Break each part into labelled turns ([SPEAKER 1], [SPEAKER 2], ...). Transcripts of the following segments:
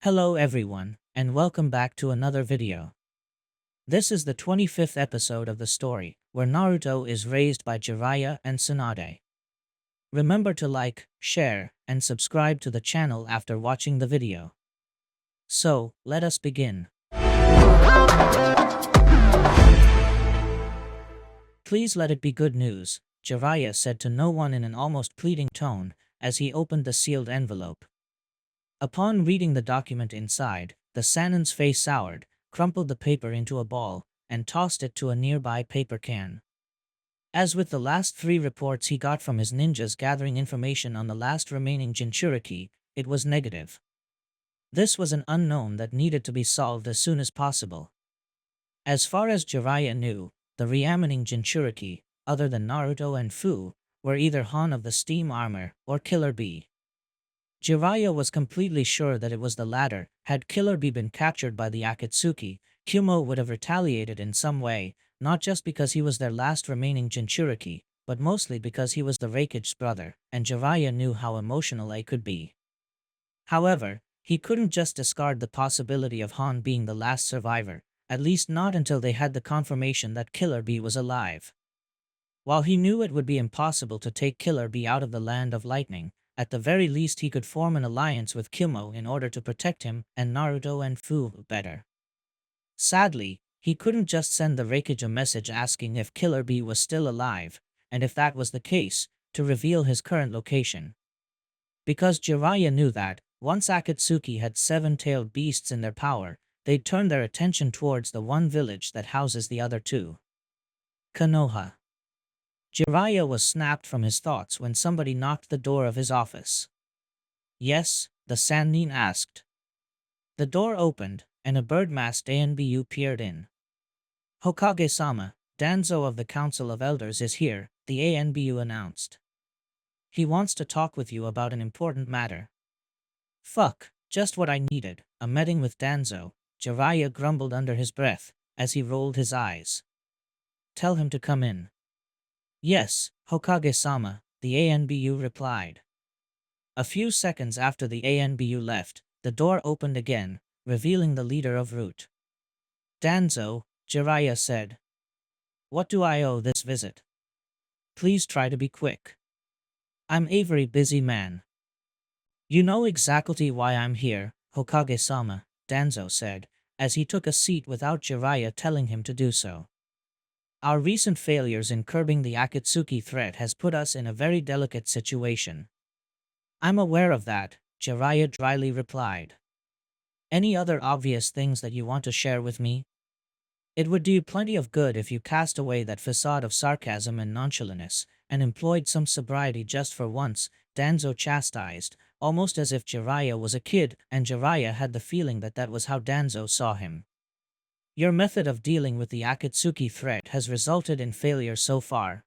[SPEAKER 1] Hello everyone, and welcome back to another video. This is the 25th episode of the story, where Naruto is raised by Jiraiya and Tsunade. Remember to like, share, and subscribe to the channel after watching the video. So, let us begin. Please let it be good news, Jiraiya said to no one in an almost pleading tone, as he opened the sealed envelope. Upon reading the document inside, the Sanin's face soured, crumpled the paper into a ball, and tossed it to a nearby paper can. As with the last 3 reports he got from his ninjas gathering information on the last remaining Jinchuriki, it was negative. This was an unknown that needed to be solved as soon as possible. As far as Jiraiya knew, the remaining Jinchuriki, other than Naruto and Fu, were either Han of the Steam Armor or Killer Bee. Jiraiya was completely sure that it was the latter. Had Killer Bee been captured by the Akatsuki, Kumo would have retaliated in some way, not just because he was their last remaining Jinchuriki, but mostly because he was the Raikage's brother, and Jiraiya knew how emotional they could be. However, he couldn't just discard the possibility of Han being the last survivor, at least not until they had the confirmation that Killer Bee was alive. While he knew it would be impossible to take Killer Bee out of the Land of Lightning, at the very least he could form an alliance with Kumo in order to protect him and Naruto and Fu better. Sadly, he couldn't just send the Raikage a message asking if Killer Bee was still alive, and if that was the case, to reveal his current location. Because Jiraiya knew that, once Akatsuki had 7-tailed beasts in their power, they'd turn their attention towards the one village that houses the other 2. Konoha. Jiraiya was snapped from his thoughts when somebody knocked the door of his office. Yes, the Sannin asked. The door opened, and a bird-masked ANBU peered in. Hokage-sama, Danzo of the Council of Elders is here, the ANBU announced. He wants to talk with you about an important matter. Fuck, just what I needed, a meeting with Danzo, Jiraiya grumbled under his breath, as he rolled his eyes. Tell him to come in. Yes, Hokage-sama, the ANBU replied. A few seconds after the ANBU left, the door opened again, revealing the leader of Root. Danzo, Jiraiya said. What do I owe this visit? Please try to be quick. I'm a very busy man. You know exactly why I'm here, Hokage-sama, Danzo said, as he took a seat without Jiraiya telling him to do so. Our recent failures in curbing the Akatsuki threat has put us in a very delicate situation. I'm aware of that, Jiraiya dryly replied. Any other obvious things that you want to share with me? It would do you plenty of good if you cast away that facade of sarcasm and nonchalantness, and employed some sobriety just for once, Danzo chastised, almost as if Jiraiya was a kid, and Jiraiya had the feeling that that was how Danzo saw him. Your method of dealing with the Akatsuki threat has resulted in failure so far.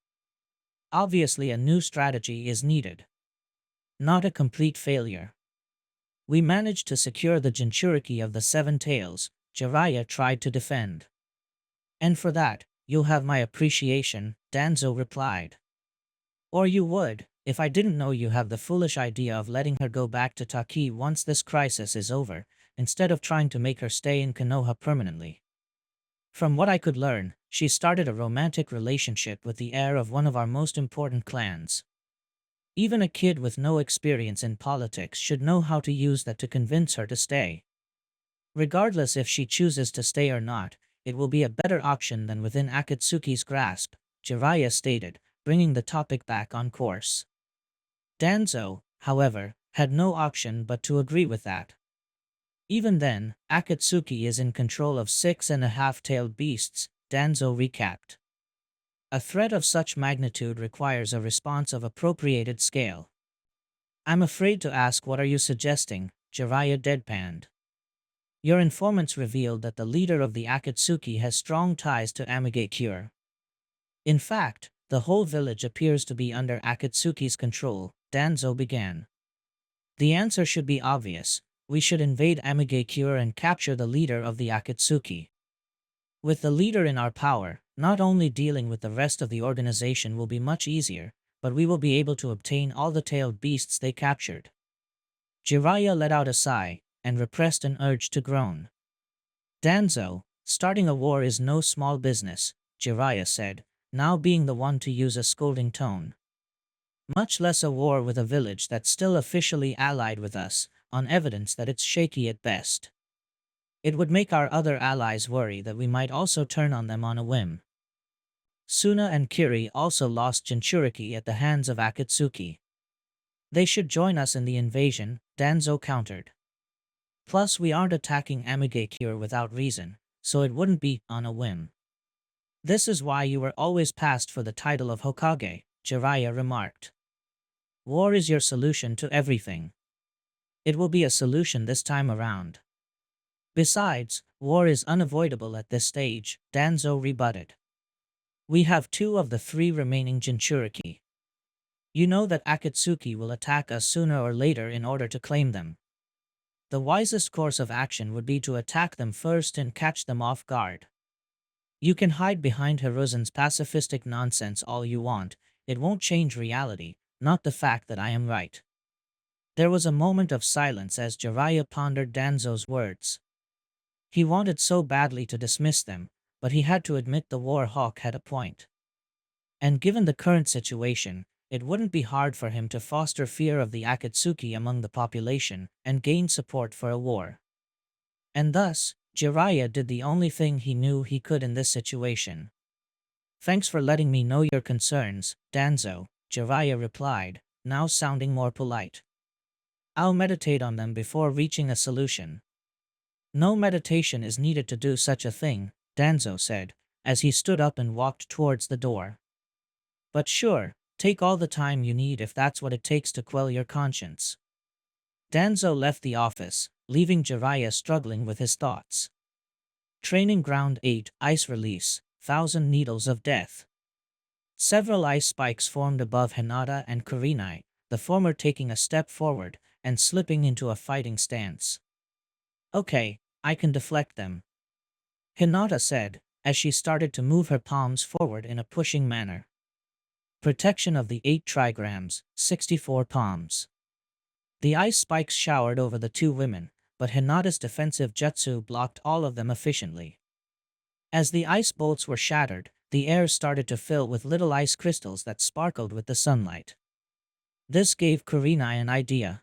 [SPEAKER 1] Obviously a new strategy is needed. Not a complete failure. We managed to secure the Jinchuriki of the 7 tails, Jiraiya tried to defend. And for that, you'll have my appreciation, Danzo replied. Or you would, if I didn't know you have the foolish idea of letting her go back to Taki once this crisis is over, instead of trying to make her stay in Konoha permanently. From what I could learn, she started a romantic relationship with the heir of one of our most important clans. Even a kid with no experience in politics should know how to use that to convince her to stay. Regardless if she chooses to stay or not, it will be a better option than within Akatsuki's grasp, Jiraiya stated, bringing the topic back on course. Danzo, however, had no option but to agree with that. Even then, Akatsuki is in control of 6.5-tailed beasts, Danzo recapped. A threat of such magnitude requires a response of appropriated scale. I'm afraid to ask, what are you suggesting, Jiraiya deadpanned. Your informants revealed that the leader of the Akatsuki has strong ties to Amigakure. In fact, the whole village appears to be under Akatsuki's control, Danzo began. The answer should be obvious. We should invade Amigakure and capture the leader of the Akatsuki. With the leader in our power, not only dealing with the rest of the organization will be much easier, but we will be able to obtain all the tailed beasts they captured. Jiraiya let out a sigh, and repressed an urge to groan. Danzo, starting a war is no small business, Jiraiya said, now being the one to use a scolding tone. Much less a war with a village that's still officially allied with us, on evidence that it's shaky at best. It would make our other allies worry that we might also turn on them on a whim. Suna and Kiri also lost Jinchuriki at the hands of Akatsuki. They should join us in the invasion, Danzo countered. Plus we aren't attacking Amigakure without reason, so it wouldn't be on a whim. This is why you were always passed for the title of Hokage, Jiraiya remarked. War is your solution to everything. It will be a solution this time around. Besides, war is unavoidable at this stage, Danzo rebutted. We have 2 of the 3 remaining Jinchuriki. You know that Akatsuki will attack us sooner or later in order to claim them. The wisest course of action would be to attack them first and catch them off guard. You can hide behind Hiruzen's pacifistic nonsense all you want, it won't change reality, not the fact that I am right. There was a moment of silence as Jiraiya pondered Danzo's words. He wanted so badly to dismiss them, but he had to admit the war hawk had a point. And given the current situation, it wouldn't be hard for him to foster fear of the Akatsuki among the population and gain support for a war. And thus, Jiraiya did the only thing he knew he could in this situation. Thanks for letting me know your concerns, Danzo, Jiraiya replied, now sounding more polite. I'll meditate on them before reaching a solution. No meditation is needed to do such a thing, Danzo said, as he stood up and walked towards the door. But sure, take all the time you need if that's what it takes to quell your conscience. Danzo left the office, leaving Jiraiya struggling with his thoughts. Training Ground 8, Ice Release, 1,000 Needles of Death. Several ice spikes formed above Hinata and Kurenai, the former taking a step forward and slipping into a fighting stance. Okay, I can deflect them, Hinata said, as she started to move her palms forward in a pushing manner. Protection of the 8 trigrams, 64 palms. The ice spikes showered over the 2 women, but Hinata's defensive jutsu blocked all of them efficiently. As the ice bolts were shattered, the air started to fill with little ice crystals that sparkled with the sunlight. This gave Kurenai an idea.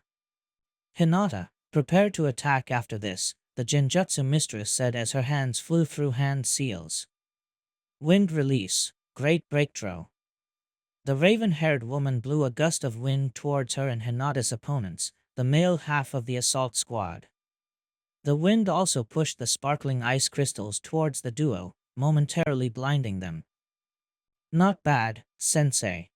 [SPEAKER 1] Hinata, prepare to attack after this, the Genjutsu mistress said as her hands flew through hand seals. Wind release, great breakthrough. The raven-haired woman blew a gust of wind towards her and Hinata's opponents, the male half of the assault squad. The wind also pushed the sparkling ice crystals towards the duo, momentarily blinding them. Not bad, sensei.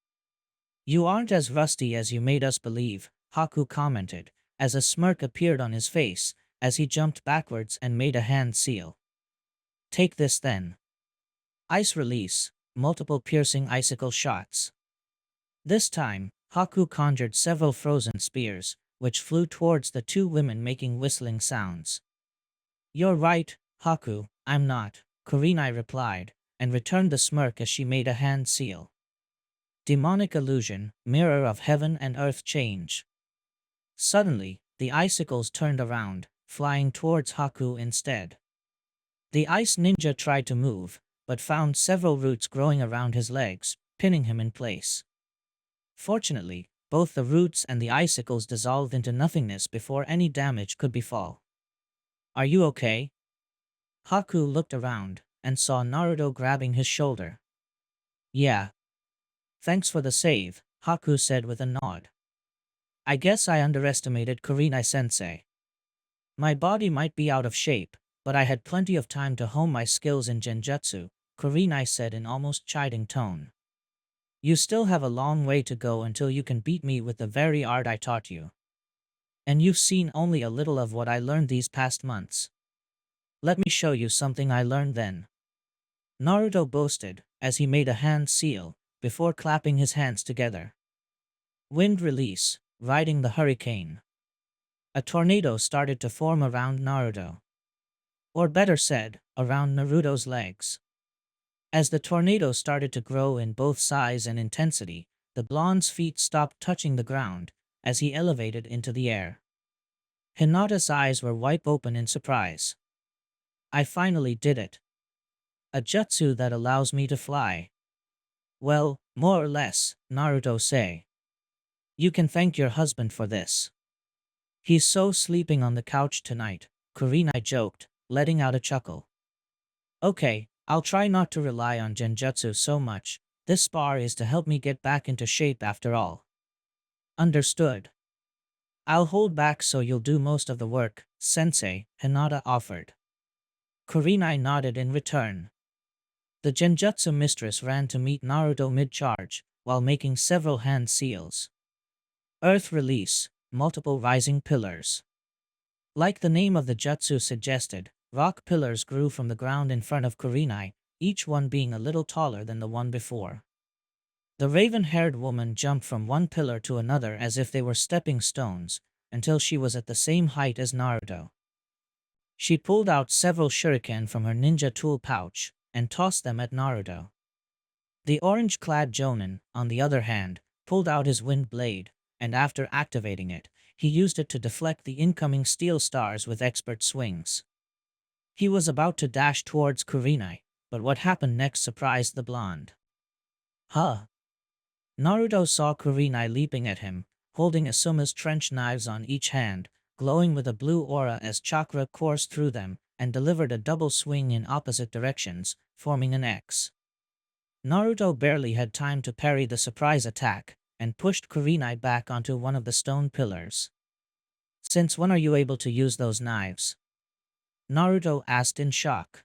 [SPEAKER 1] You aren't as rusty as you made us believe, Haku commented, as a smirk appeared on his face, as he jumped backwards and made a hand seal. Take this then. Ice release, multiple piercing icicle shots. This time, Haku conjured several frozen spears, which flew towards the 2 women making whistling sounds. You're right, Haku, I'm not, Kurenai replied, and returned the smirk as she made a hand seal. Demonic illusion, mirror of heaven and earth change. Suddenly, the icicles turned around, flying towards Haku instead. The ice ninja tried to move, but found several roots growing around his legs, pinning him in place. Fortunately, both the roots and the icicles dissolved into nothingness before any damage could befall. Are you okay? Haku looked around, and saw Naruto grabbing his shoulder. Yeah. Thanks for the save, Haku said with a nod. I guess I underestimated Kurenai-sensei. My body might be out of shape, but I had plenty of time to hone my skills in Genjutsu, Kurenai said in almost chiding tone. You still have a long way to go until you can beat me with the very art I taught you. And you've seen only a little of what I learned these past months. Let me show you something I learned then. Naruto boasted, as he made a hand seal, before clapping his hands together. Wind release, riding the hurricane. A tornado started to form around Naruto. Or better said, around Naruto's legs. As the tornado started to grow in both size and intensity, the blonde's feet stopped touching the ground, as he elevated into the air. Hinata's eyes were wide open in surprise. I finally did it. A jutsu that allows me to fly. Well, more or less, Naruto say. You can thank your husband for this. He's so sleeping on the couch tonight, Kurenai joked, letting out a chuckle. Okay, I'll try not to rely on genjutsu so much. This spar is to help me get back into shape after all. Understood. I'll hold back so you'll do most of the work, sensei, Hinata offered. Kurenai nodded in return. The genjutsu mistress ran to meet Naruto mid-charge, while making several hand seals. Earth release, multiple rising pillars. Like the name of the jutsu suggested, rock pillars grew from the ground in front of Kurenai, each one being a little taller than the one before. The raven-haired woman jumped from one pillar to another as if they were stepping stones, until she was at the same height as Naruto. She pulled out several shuriken from her ninja tool pouch, and tossed them at Naruto. The orange-clad Jonin, on the other hand, pulled out his wind blade, and after activating it, he used it to deflect the incoming steel stars with expert swings. He was about to dash towards Kurenai, but what happened next surprised the blonde. Huh? Naruto saw Kurenai leaping at him, holding Asuma's trench knives on each hand, glowing with a blue aura as chakra coursed through them, and delivered a double swing in opposite directions, forming an X. Naruto barely had time to parry the surprise attack, and pushed Kurenai back onto one of the stone pillars. Since when are you able to use those knives? Naruto asked in shock.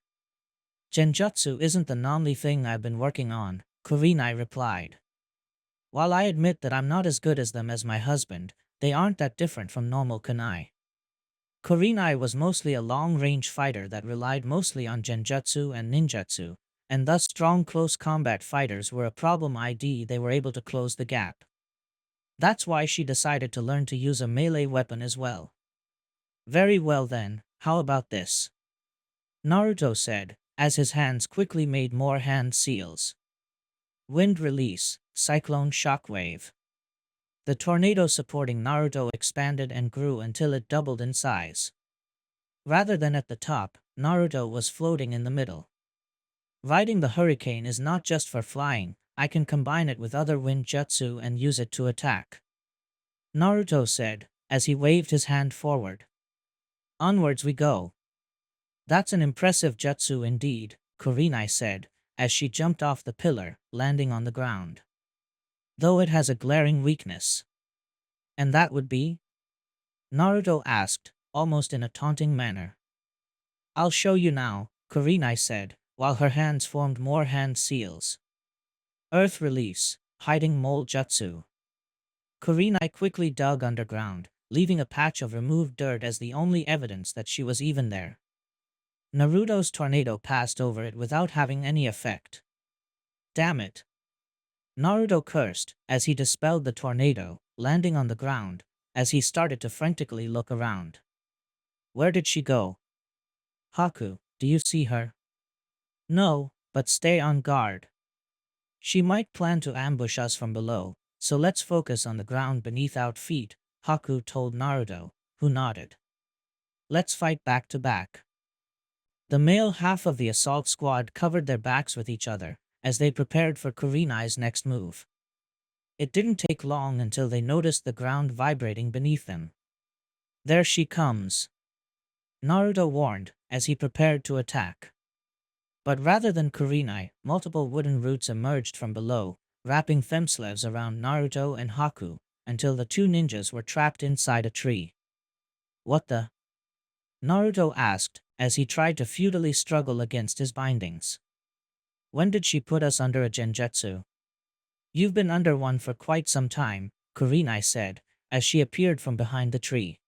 [SPEAKER 1] Genjutsu isn't the only thing I've been working on, Kurenai replied. While I admit that I'm not as good as them as my husband, they aren't that different from normal kunai. Kurenai was mostly a long-range fighter that relied mostly on genjutsu and ninjutsu, and thus strong close combat fighters were a problem. They were able to close the gap. That's why she decided to learn to use a melee weapon as well. Very well then, how about this? Naruto said, as his hands quickly made more hand seals. Wind release, cyclone shockwave. The tornado supporting Naruto expanded and grew until it doubled in size. Rather than at the top, Naruto was floating in the middle. Riding the hurricane is not just for flying, I can combine it with other wind jutsu and use it to attack. Naruto said, as he waved his hand forward. Onwards we go. That's an impressive jutsu indeed, Kurenai said, as she jumped off the pillar, landing on the ground. Though it has a glaring weakness. And that would be? Naruto asked, almost in a taunting manner. I'll show you now, Kurenai said, while her hands formed more hand seals. Earth release, hiding mole jutsu. Kurenai quickly dug underground, leaving a patch of removed dirt as the only evidence that she was even there. Naruto's tornado passed over it without having any effect. Damn it. Naruto cursed as he dispelled the tornado, landing on the ground, as he started to frantically look around. Where did she go? Haku, do you see her? No, but stay on guard. She might plan to ambush us from below, so let's focus on the ground beneath our feet, Haku told Naruto, who nodded. Let's fight back to back. The male half of the assault squad covered their backs with each other, as they prepared for Kurenai's next move. It didn't take long until they noticed the ground vibrating beneath them. There she comes, Naruto warned, as he prepared to attack. But rather than Kurenai, multiple wooden roots emerged from below, wrapping themselves around Naruto and Haku, until the two ninjas were trapped inside a tree. What the? Naruto asked, as he tried to futilely struggle against his bindings. When did she put us under a genjutsu? You've been under one for quite some time, Kurenai said, as she appeared from behind the tree.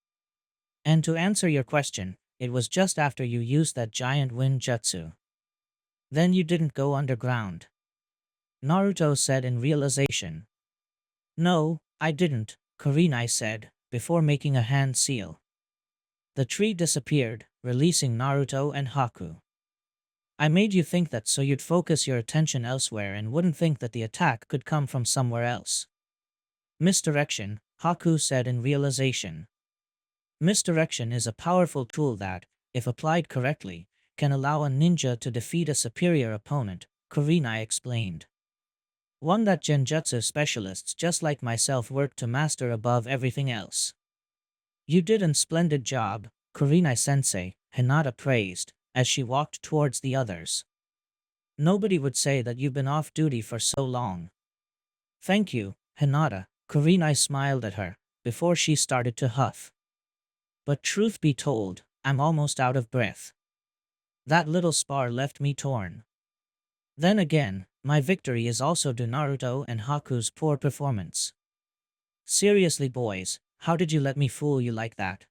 [SPEAKER 1] And to answer your question, it was just after you used that giant wind jutsu. Then you didn't go underground. Naruto said in realization. No, I didn't, Kurenai said, before making a hand seal. The tree disappeared, releasing Naruto and Haku. I made you think that so you'd focus your attention elsewhere and wouldn't think that the attack could come from somewhere else. Misdirection, Haku said in realization. Misdirection is a powerful tool that, if applied correctly, can allow a ninja to defeat a superior opponent, Kurenai explained. One that genjutsu specialists just like myself work to master above everything else. You did a splendid job, Kurenai-sensei, Hinata praised, as she walked towards the others. Nobody would say that you've been off duty for so long. Thank you, Hinata, Kurenai smiled at her, before she started to huff. But truth be told, I'm almost out of breath. That little spar left me torn. Then again, my victory is also due Naruto and Haku's poor performance. Seriously boys, how did you let me fool you like that?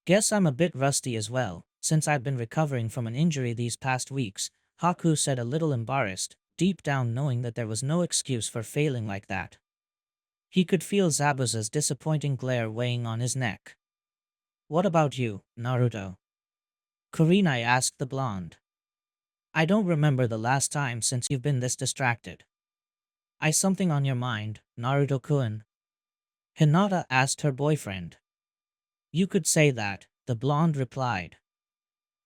[SPEAKER 1] Guess I'm a bit rusty as well, since I've been recovering from an injury these past weeks, Haku said a little embarrassed, deep down knowing that there was no excuse for failing like that. He could feel Zabuza's disappointing glare weighing on his neck. What about you, Naruto? Kurenai asked the blonde. I don't remember the last time since you've been this distracted. Something on your mind, Naruto-kun? Hinata asked her boyfriend. You could say that, the blonde replied.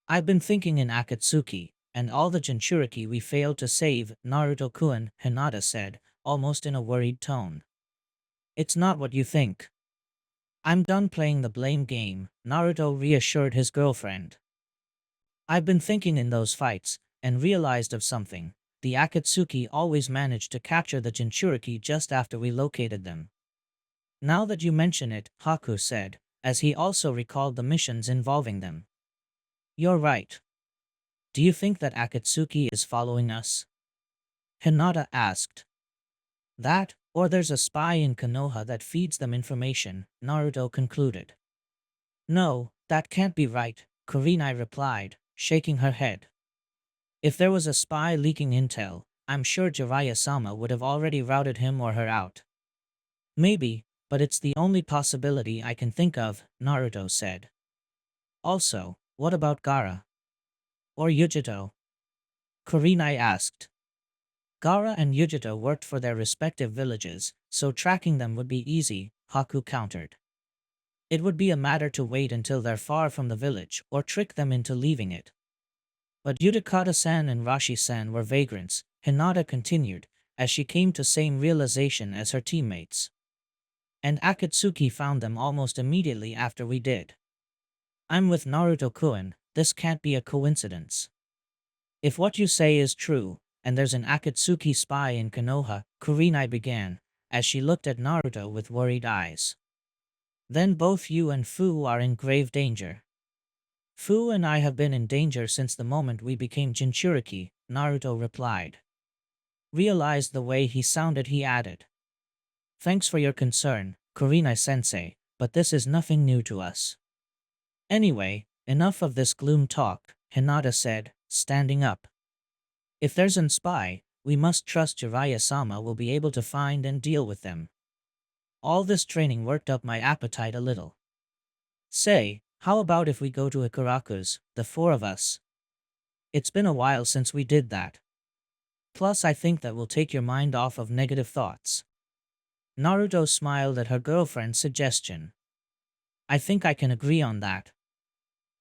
[SPEAKER 1] I've been thinking in Akatsuki, and all the Jinchuriki we failed to save, Naruto-kun, Hinata said, almost in a worried tone. It's not what you think. I'm done playing the blame game, Naruto reassured his girlfriend. I've been thinking in those fights, and realized of something. The Akatsuki always managed to capture the Jinchuriki just after we located them. Now that you mention it, Haku said, as he also recalled the missions involving them. You're right. Do you think that Akatsuki is following us? Hinata asked. That, or there's a spy in Konoha that feeds them information, Naruto concluded. No, that can't be right, Kurenai replied, shaking her head. If there was a spy leaking intel, I'm sure Jiraiya-sama would have already routed him or her out. Maybe, but it's the only possibility I can think of, Naruto said. Also, what about Gaara? Or Yujito? Kurenai asked. Gaara and Yujito worked for their respective villages, so tracking them would be easy, Haku countered. It would be a matter to wait until they're far from the village or trick them into leaving it. But Utakata-san and Rashi-san were vagrants, Hinata continued, as she came to same realization as her teammates. And Akatsuki found them almost immediately after we did. I'm with Naruto-kun, this can't be a coincidence. If what you say is true, and there's an Akatsuki spy in Konoha, Kurenai began, as she looked at Naruto with worried eyes. Then both you and Fu are in grave danger. Fu and I have been in danger since the moment we became Jinchuriki, Naruto replied. Realized the way he sounded, he added. Thanks for your concern, Kurenai-sensei, but this is nothing new to us. Anyway, enough of this gloom talk, Hinata said, standing up. If there's an spy, we must trust Jiraiya-sama will be able to find and deal with them. All this training worked up my appetite a little. Say, how about if we go to Ikaraku's, the four of us? It's been a while since we did that. Plus I think that will take your mind off of negative thoughts. Naruto smiled at her girlfriend's suggestion. I think I can agree on that.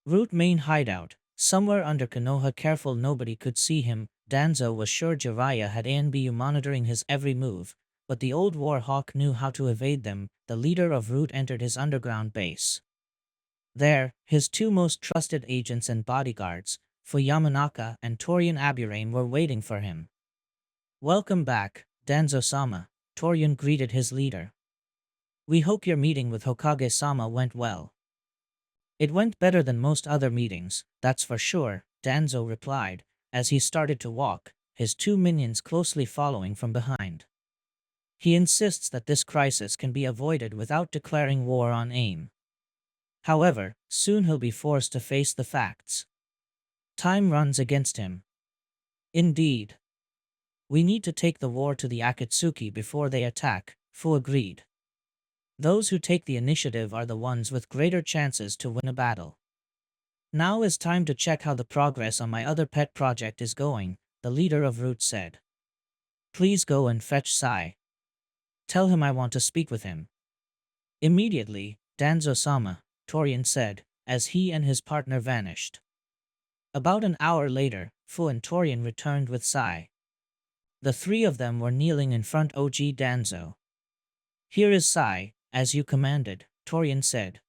[SPEAKER 1] Root main hideout, somewhere under Konoha, careful nobody could see him. Danzo was sure Jiraiya had ANBU monitoring his every move, but the old war hawk knew how to evade them. The leader of Root entered his underground base. There, his two most trusted agents and bodyguards, Fu Yamanaka and Torian Aburame, were waiting for him. Welcome back, Danzo-sama, Torian greeted his leader. We hope your meeting with Hokage-sama went well. It went better than most other meetings, that's for sure, Danzo replied, as he started to walk, his two minions closely following from behind. He insists that this crisis can be avoided without declaring war on AIM. However, soon he'll be forced to face the facts. Time runs against him. Indeed. We need to take the war to the Akatsuki before they attack, Fu agreed. Those who take the initiative are the ones with greater chances to win a battle. Now is time to check how the progress on my other pet project is going, the leader of Root said. Please go and fetch Sai. Tell him I want to speak with him. Immediately, Danzo-sama, Torian said, as he and his partner vanished. About an hour later, Fu and Torian returned with Sai. The three of them were kneeling in front of Danzo. "Here is Sai, as you commanded," Torian said.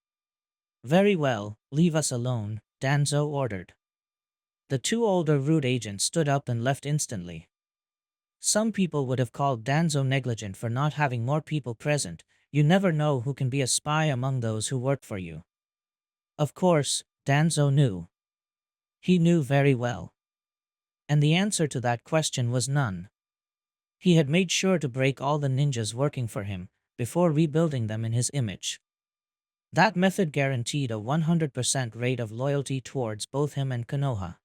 [SPEAKER 1] "Very well, leave us alone," Danzo ordered. The two older rude agents stood up and left instantly. Some people would have called Danzo negligent for not having more people present. You never know who can be a spy among those who work for you. Of course, Danzo knew. He knew very well. And the answer to that question was none. He had made sure to break all the ninjas working for him before rebuilding them in his image. That method guaranteed a 100% rate of loyalty towards both him and Konoha.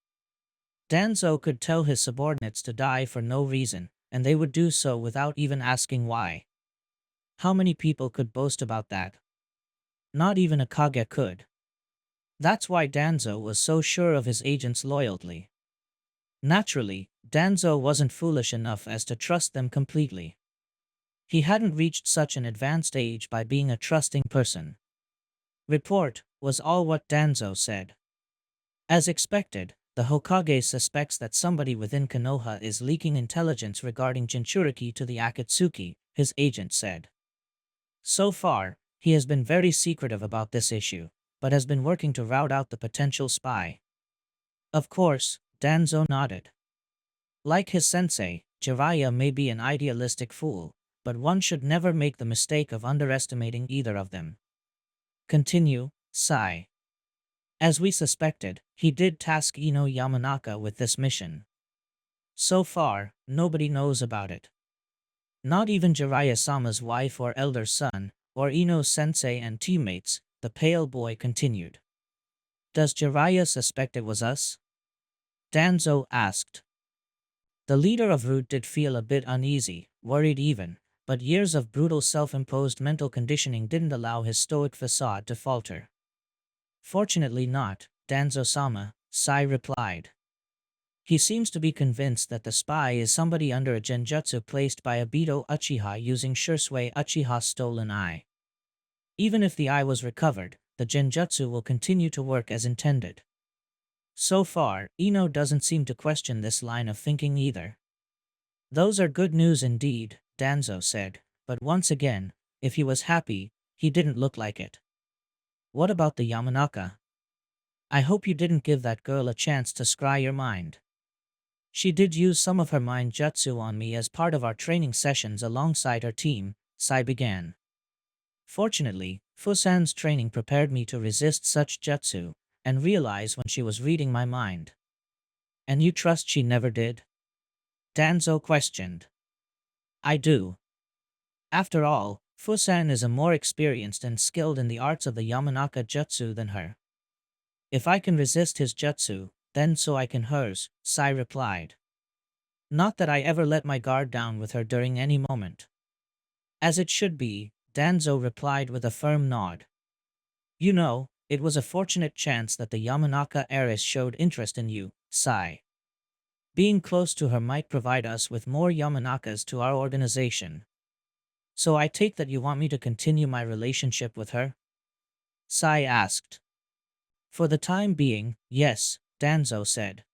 [SPEAKER 1] Danzo could tell his subordinates to die for no reason, and they would do so without even asking why. How many people could boast about that? Not even a Kage could. That's why Danzo was so sure of his agents' loyalty. Naturally, Danzo wasn't foolish enough as to trust them completely. He hadn't reached such an advanced age by being a trusting person. "Report," was all what Danzo said. As expected, the Hokage suspects that somebody within Konoha is leaking intelligence regarding Jinchuriki to the Akatsuki, his agent said. So far, he has been very secretive about this issue, but has been working to rout out the potential spy. Of course, Danzo nodded. Like his sensei, Jiraiya may be an idealistic fool, but one should never make the mistake of underestimating either of them. Continue, Sai. As we suspected, he did task Ino Yamanaka with this mission. So far, nobody knows about it. Not even Jiraiya-sama's wife or elder son, or Ino's sensei and teammates, the pale boy continued. "Does Jiraiya suspect it was us?" Danzo asked. The leader of Root did feel a bit uneasy, worried even, but years of brutal self-imposed mental conditioning didn't allow his stoic facade to falter. "Fortunately not, Danzo-sama," Sai replied. "He seems to be convinced that the spy is somebody under a genjutsu placed by Obito Uchiha using Shursui Uchiha's stolen eye. Even if the eye was recovered, the genjutsu will continue to work as intended." So far, Ino doesn't seem to question this line of thinking either. "Those are good news indeed," Danzo said, but once again, if he was happy, he didn't look like it. "What about the Yamanaka? I hope you didn't give that girl a chance to scry your mind. She did use some of her mind jutsu on me as part of our training sessions alongside her team," Sai began. "Fortunately, Fusan's training prepared me to resist such jutsu, and realize when she was reading my mind." "And you trust she never did?" Danzo questioned. "I do. After all, Fusan is a more experienced and skilled in the arts of the Yamanaka jutsu than her. If I can resist his jutsu, then so I can hers," Sai replied. "Not that I ever let my guard down with her during any moment." "As it should be," Danzo replied with a firm nod. "You know, it was a fortunate chance that the Yamanaka heiress showed interest in you, Sai. Being close to her might provide us with more Yamanakas to our organization. So I take that you want me to continue my relationship with her?" Sai asked. "For the time being, yes," Danzo said.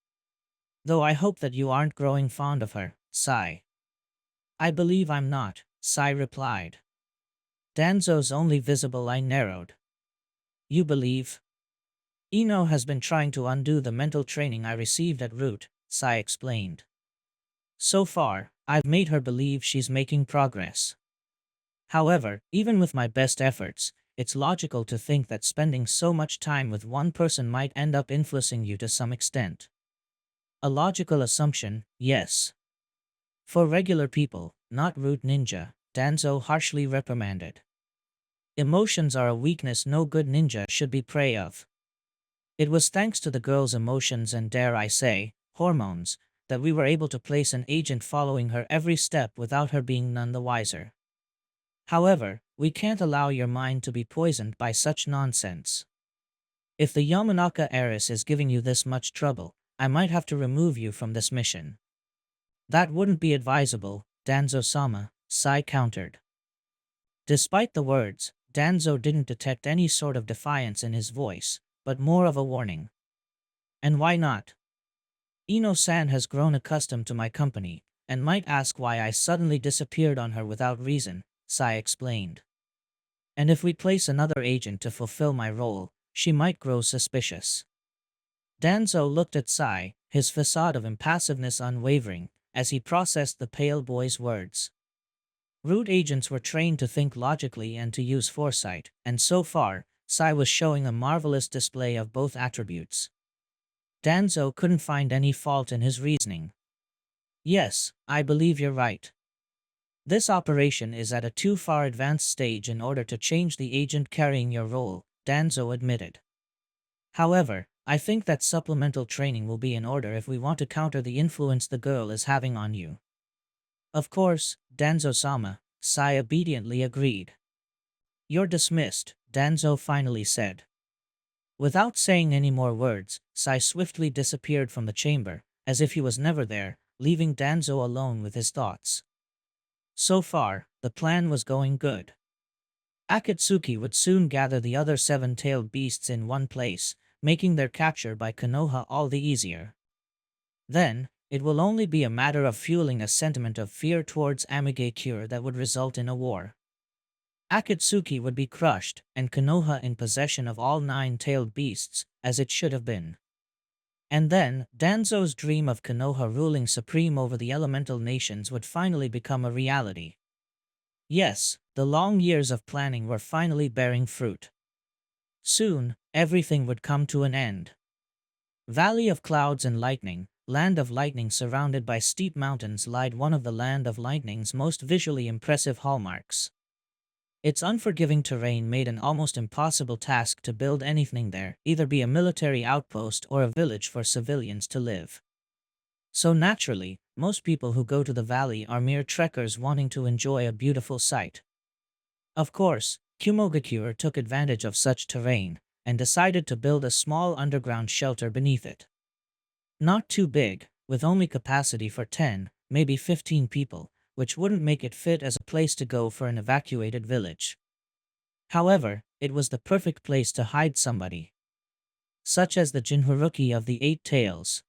[SPEAKER 1] "Though I hope that you aren't growing fond of her, Sai." "I believe I'm not," Sai replied. Danzo's only visible eye narrowed. "You believe?" "Ino has been trying to undo the mental training I received at Root," Sai explained. "So far, I've made her believe she's making progress. However, even with my best efforts, it's logical to think that spending so much time with one person might end up influencing you to some extent." "A logical assumption, yes. For regular people, not Root ninja," Danzo harshly reprimanded. "Emotions are a weakness no good ninja should be prey of. It was thanks to the girl's emotions and, dare I say, hormones, that we were able to place an agent following her every step without her being none the wiser. However, we can't allow your mind to be poisoned by such nonsense. If the Yamanaka heiress is giving you this much trouble, I might have to remove you from this mission." "That wouldn't be advisable, Danzo-sama," Sai countered. Despite the words, Danzo didn't detect any sort of defiance in his voice, but more of a warning. And why not? Ino-san has grown accustomed to my company, and might ask why I suddenly disappeared on her without reason, Sai explained. And if we place another agent to fulfill my role, she might grow suspicious. Danzo looked at Sai, his facade of impassiveness unwavering, as he processed the pale boy's words. Root agents were trained to think logically and to use foresight, and so far, Sai was showing a marvelous display of both attributes. Danzo couldn't find any fault in his reasoning. Yes, I believe you're right. This operation is at a too far advanced stage in order to change the agent carrying your role, Danzo admitted. However, I think that supplemental training will be in order if we want to counter the influence the girl is having on you. Of course, Danzo-sama, Sai obediently agreed. You're dismissed, Danzo finally said. Without saying any more words, Sai swiftly disappeared from the chamber, as if he was never there, leaving Danzo alone with his thoughts. So far, the plan was going good. Akatsuki would soon gather the other seven-tailed beasts in one place, making their capture by Konoha all the easier. Then, it will only be a matter of fueling a sentiment of fear towards Amigakure that would result in a war. Akatsuki would be crushed, and Konoha in possession of all nine-tailed beasts, as it should have been. And then, Danzo's dream of Konoha ruling supreme over the elemental nations would finally become a reality. Yes, the long years of planning were finally bearing fruit. Soon, everything would come to an end. Valley of Clouds and Lightning, Land of Lightning surrounded by steep mountains lied one of the Land of Lightning's most visually impressive hallmarks. Its unforgiving terrain made an almost impossible task to build anything there, either be a military outpost or a village for civilians to live. So naturally, most people who go to the valley are mere trekkers wanting to enjoy a beautiful sight. Of course, Kumogakure took advantage of such terrain, and decided to build a small underground shelter beneath it. Not too big, with only capacity for 10, maybe 15 people, which wouldn't make it fit as a place to go for an evacuated village. However, it was the perfect place to hide somebody. Such as the Jinchuruki of the Eight Tails.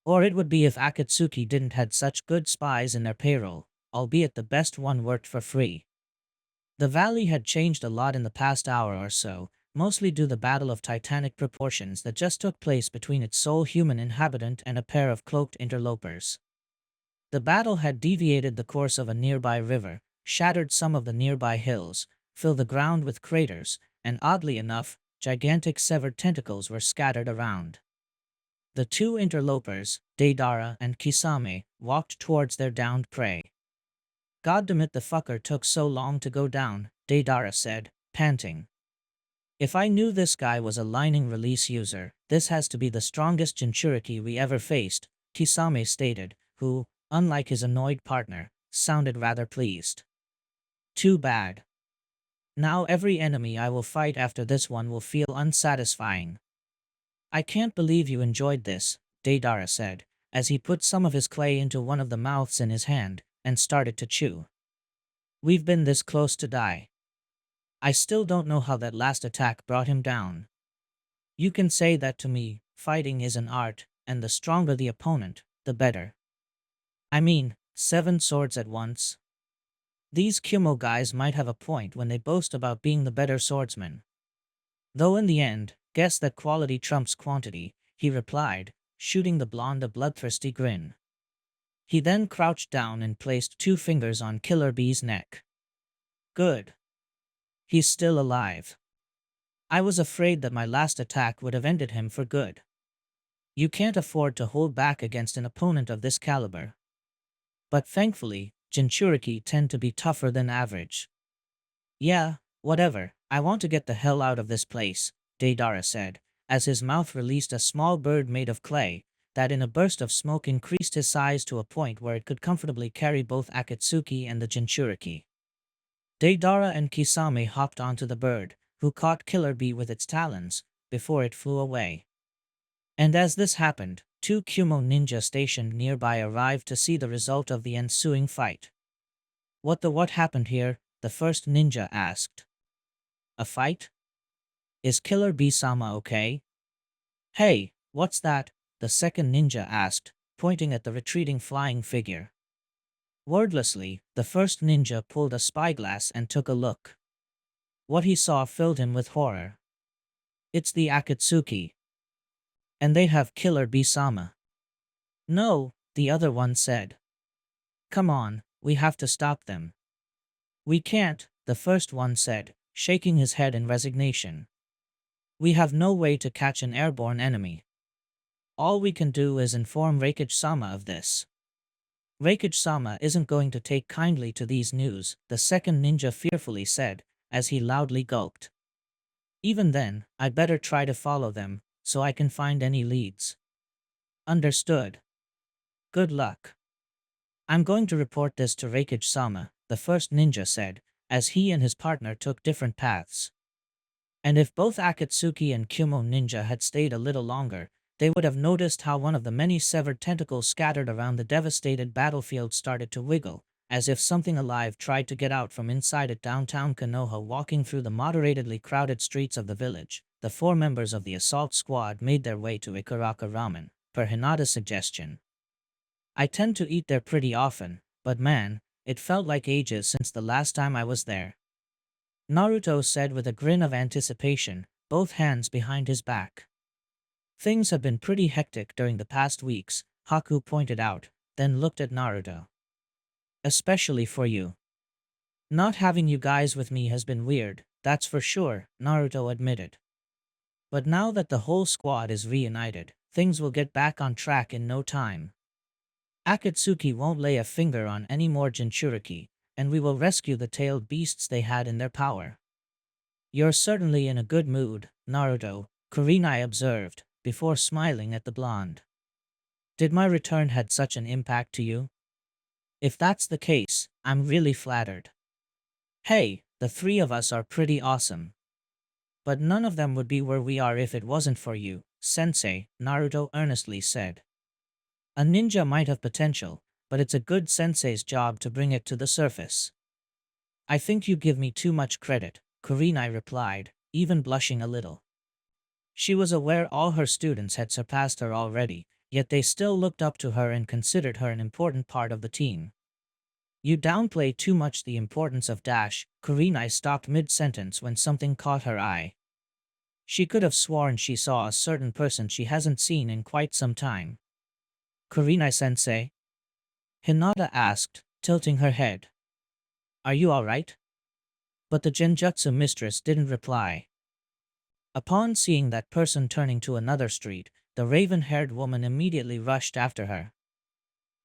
[SPEAKER 1] Or it would be if Akatsuki didn't had such good spies in their payroll, albeit the best one worked for free. The valley had changed a lot in the past hour or so, mostly due to the battle of titanic proportions that just took place between its sole human inhabitant and a pair of cloaked interlopers. The battle had deviated the course of a nearby river, shattered some of the nearby hills, filled the ground with craters, and oddly enough, gigantic severed tentacles were scattered around. The two interlopers, Deidara and Kisame, walked towards their downed prey. "Goddammit, the fucker took so long to go down," Deidara said, panting. "If I knew this guy was a lightning release user, this has to be the strongest Jinchuruki we ever faced," Kisame stated, who, unlike his annoyed partner, sounded rather pleased. "Too bad. Now every enemy I will fight after this one will feel unsatisfying." "I can't believe you enjoyed this," Deidara said, as he put some of his clay into one of the mouths in his hand, and started to chew. "We've been this close to die. I still don't know how that last attack brought him down." "You can say that to me, fighting is an art, and the stronger the opponent, the better. I mean, 7 swords at once." These Kumo guys might have a point when they boast about being the better swordsman. "Though in the end, guess that quality trumps quantity," he replied, shooting the blonde a bloodthirsty grin. He then crouched down and placed 2 fingers on Killer Bee's neck. "Good. He's still alive. I was afraid that my last attack would have ended him for good. You can't afford to hold back against an opponent of this caliber. But thankfully, Jinchuruki tend to be tougher than average." "Yeah, whatever, I want to get the hell out of this place," Deidara said, as his mouth released a small bird made of clay, that in a burst of smoke increased his size to a point where it could comfortably carry both Akatsuki and the Jinchuruki. Deidara and Kisame hopped onto the bird, who caught Killer Bee with its talons, before it flew away. And as this happened, 2 Kumo ninja stationed nearby arrived to see the result of the ensuing fight. What happened here?" the first ninja asked. A fight? Is Killer Bee-sama okay? Hey, what's that? The second ninja asked, pointing at the retreating flying figure. Wordlessly, the first ninja pulled a spyglass and took a look. What he saw filled him with horror. It's the Akatsuki. And they have Killer Bee-sama. No, the other one said. Come on, we have to stop them. We can't, the first one said, shaking his head in resignation. We have no way to catch an airborne enemy. All we can do is inform Reikage-sama of this. Reikage-sama isn't going to take kindly to these news, the second ninja fearfully said, as he loudly gulped. Even then, I'd better try to follow them, so I can find any leads. Understood. Good luck. I'm going to report this to Reikage-sama, the first ninja said, as he and his partner took different paths. And if both Akatsuki and Kumo ninja had stayed a little longer, they would have noticed how one of the many severed tentacles scattered around the devastated battlefield started to wiggle, as if something alive tried to get out from inside it. Downtown Konoha. Walking through the moderately crowded streets of the village, the 4 members of the assault squad made their way to Ikaraku Ramen, per Hinata's suggestion. I tend to eat there pretty often, but man, it felt like ages since the last time I was there. Naruto said with a grin of anticipation, both hands behind his back. Things have been pretty hectic during the past weeks, Haku pointed out, then looked at Naruto. Especially for you. Not having you guys with me has been weird, that's for sure, Naruto admitted. But now that the whole squad is reunited, things will get back on track in no time. Akatsuki won't lay a finger on any more Jinchuriki, and we will rescue the tailed beasts they had in their power. You're certainly in a good mood, Naruto, Kurenai observed, before smiling at the blonde. Did my return had such an impact to you? If that's the case, I'm really flattered. Hey, the 3 of us are pretty awesome. But none of them would be where we are if it wasn't for you, Sensei, Naruto earnestly said. A ninja might have potential, but it's a good sensei's job to bring it to the surface. I think you give me too much credit, Kurenai replied, even blushing a little. She was aware all her students had surpassed her already, yet they still looked up to her and considered her an important part of the team. You downplay too much the importance of Dash. Kurenai stopped mid-sentence when something caught her eye. She could have sworn she saw a certain person she hasn't seen in quite some time. Kurenai-sensei? Hinata asked, tilting her head. Are you alright? But the Genjutsu mistress didn't reply. Upon seeing that person turning to another street, the raven-haired woman immediately rushed after her.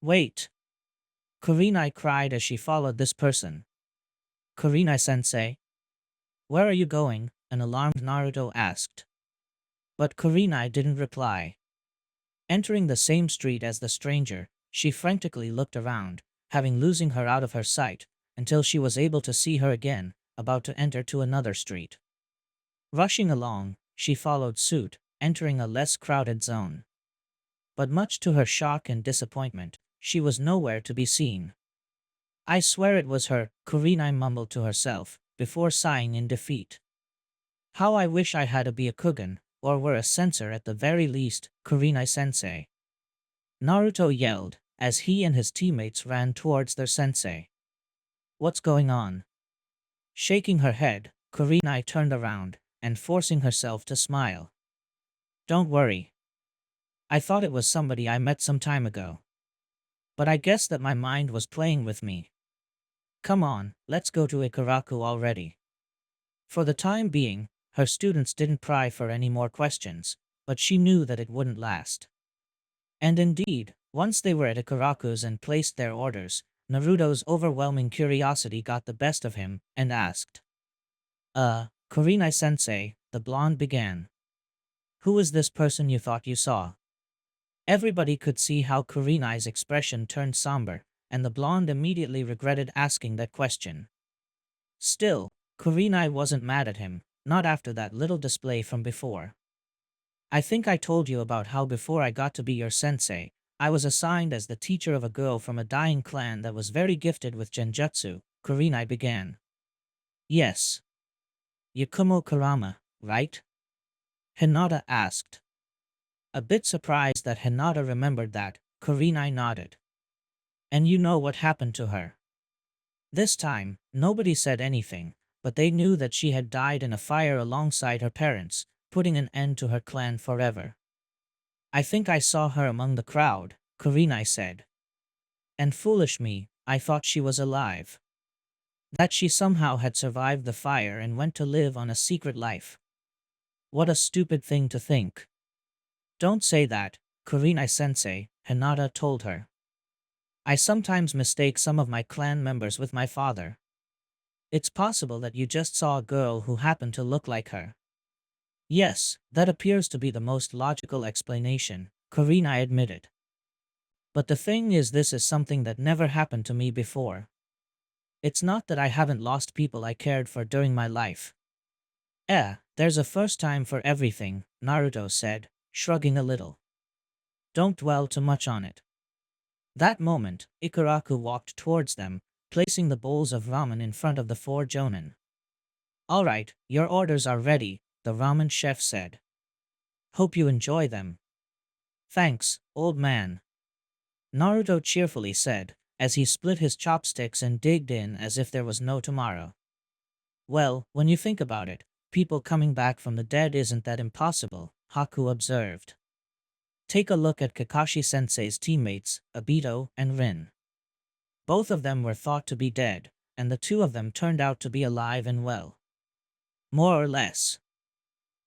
[SPEAKER 1] Wait! Kurenai cried as she followed this person. Kurenai-sensei? Where are you going? An alarmed Naruto asked. But Kurenai didn't reply. Entering the same street as the stranger, she frantically looked around, having losing her out of her sight, until she was able to see her again, about to enter to another street. Rushing along, she followed suit, entering a less crowded zone. But much to her shock and disappointment, she was nowhere to be seen. I swear it was her, Kurenai mumbled to herself, before sighing in defeat. How I wish I had a Byakugan, or were a censor at the very least, Kurenai-sensei. Naruto yelled, as he and his teammates ran towards their sensei. What's going on? Shaking her head, Kurenai turned around, and forcing herself to smile. Don't worry. I thought it was somebody I met some time ago. But I guess that my mind was playing with me. Come on, let's go to Ikaraku already. For the time being, her students didn't pry for any more questions, but she knew that it wouldn't last. And indeed, once they were at Ikaraku's and placed their orders, Naruto's overwhelming curiosity got the best of him, and asked. Kurenai-sensei, the blonde began. Who is this person you thought you saw? Everybody could see how Kurenai's expression turned somber, and the blonde immediately regretted asking that question. Still, Kurenai wasn't mad at him, not after that little display from before. I think I told you about how before I got to be your sensei, I was assigned as the teacher of a girl from a dying clan that was very gifted with genjutsu, Kurenai began. Yes. Yakumo Kurama, right? Hinata asked. A bit surprised that Hinata remembered that, Kurenai nodded. And you know what happened to her. This time, nobody said anything, but they knew that she had died in a fire alongside her parents, putting an end to her clan forever. I think I saw her among the crowd, Kurenai said. And foolish me, I thought she was alive. That she somehow had survived the fire and went to live on a secret life. What a stupid thing to think. Don't say that, Kurenai-sensei, Hinata told her. I sometimes mistake some of my clan members with my father. It's possible that you just saw a girl who happened to look like her. Yes, that appears to be the most logical explanation, Kurenai admitted. But the thing is, this is something that never happened to me before. It's not that I haven't lost people I cared for during my life. There's a first time for everything, Naruto said, shrugging a little. Don't dwell too much on it. That moment, Ikaraku walked towards them, placing the bowls of ramen in front of the four jonin. Alright, your orders are ready, the ramen chef said. Hope you enjoy them. Thanks, old man. Naruto cheerfully said, as he split his chopsticks and digged in as if there was no tomorrow. Well, when you think about it, people coming back from the dead isn't that impossible, Haku observed. Take a look at Kakashi-sensei's teammates, Obito and Rin. Both of them were thought to be dead, and the two of them turned out to be alive and well. More or less.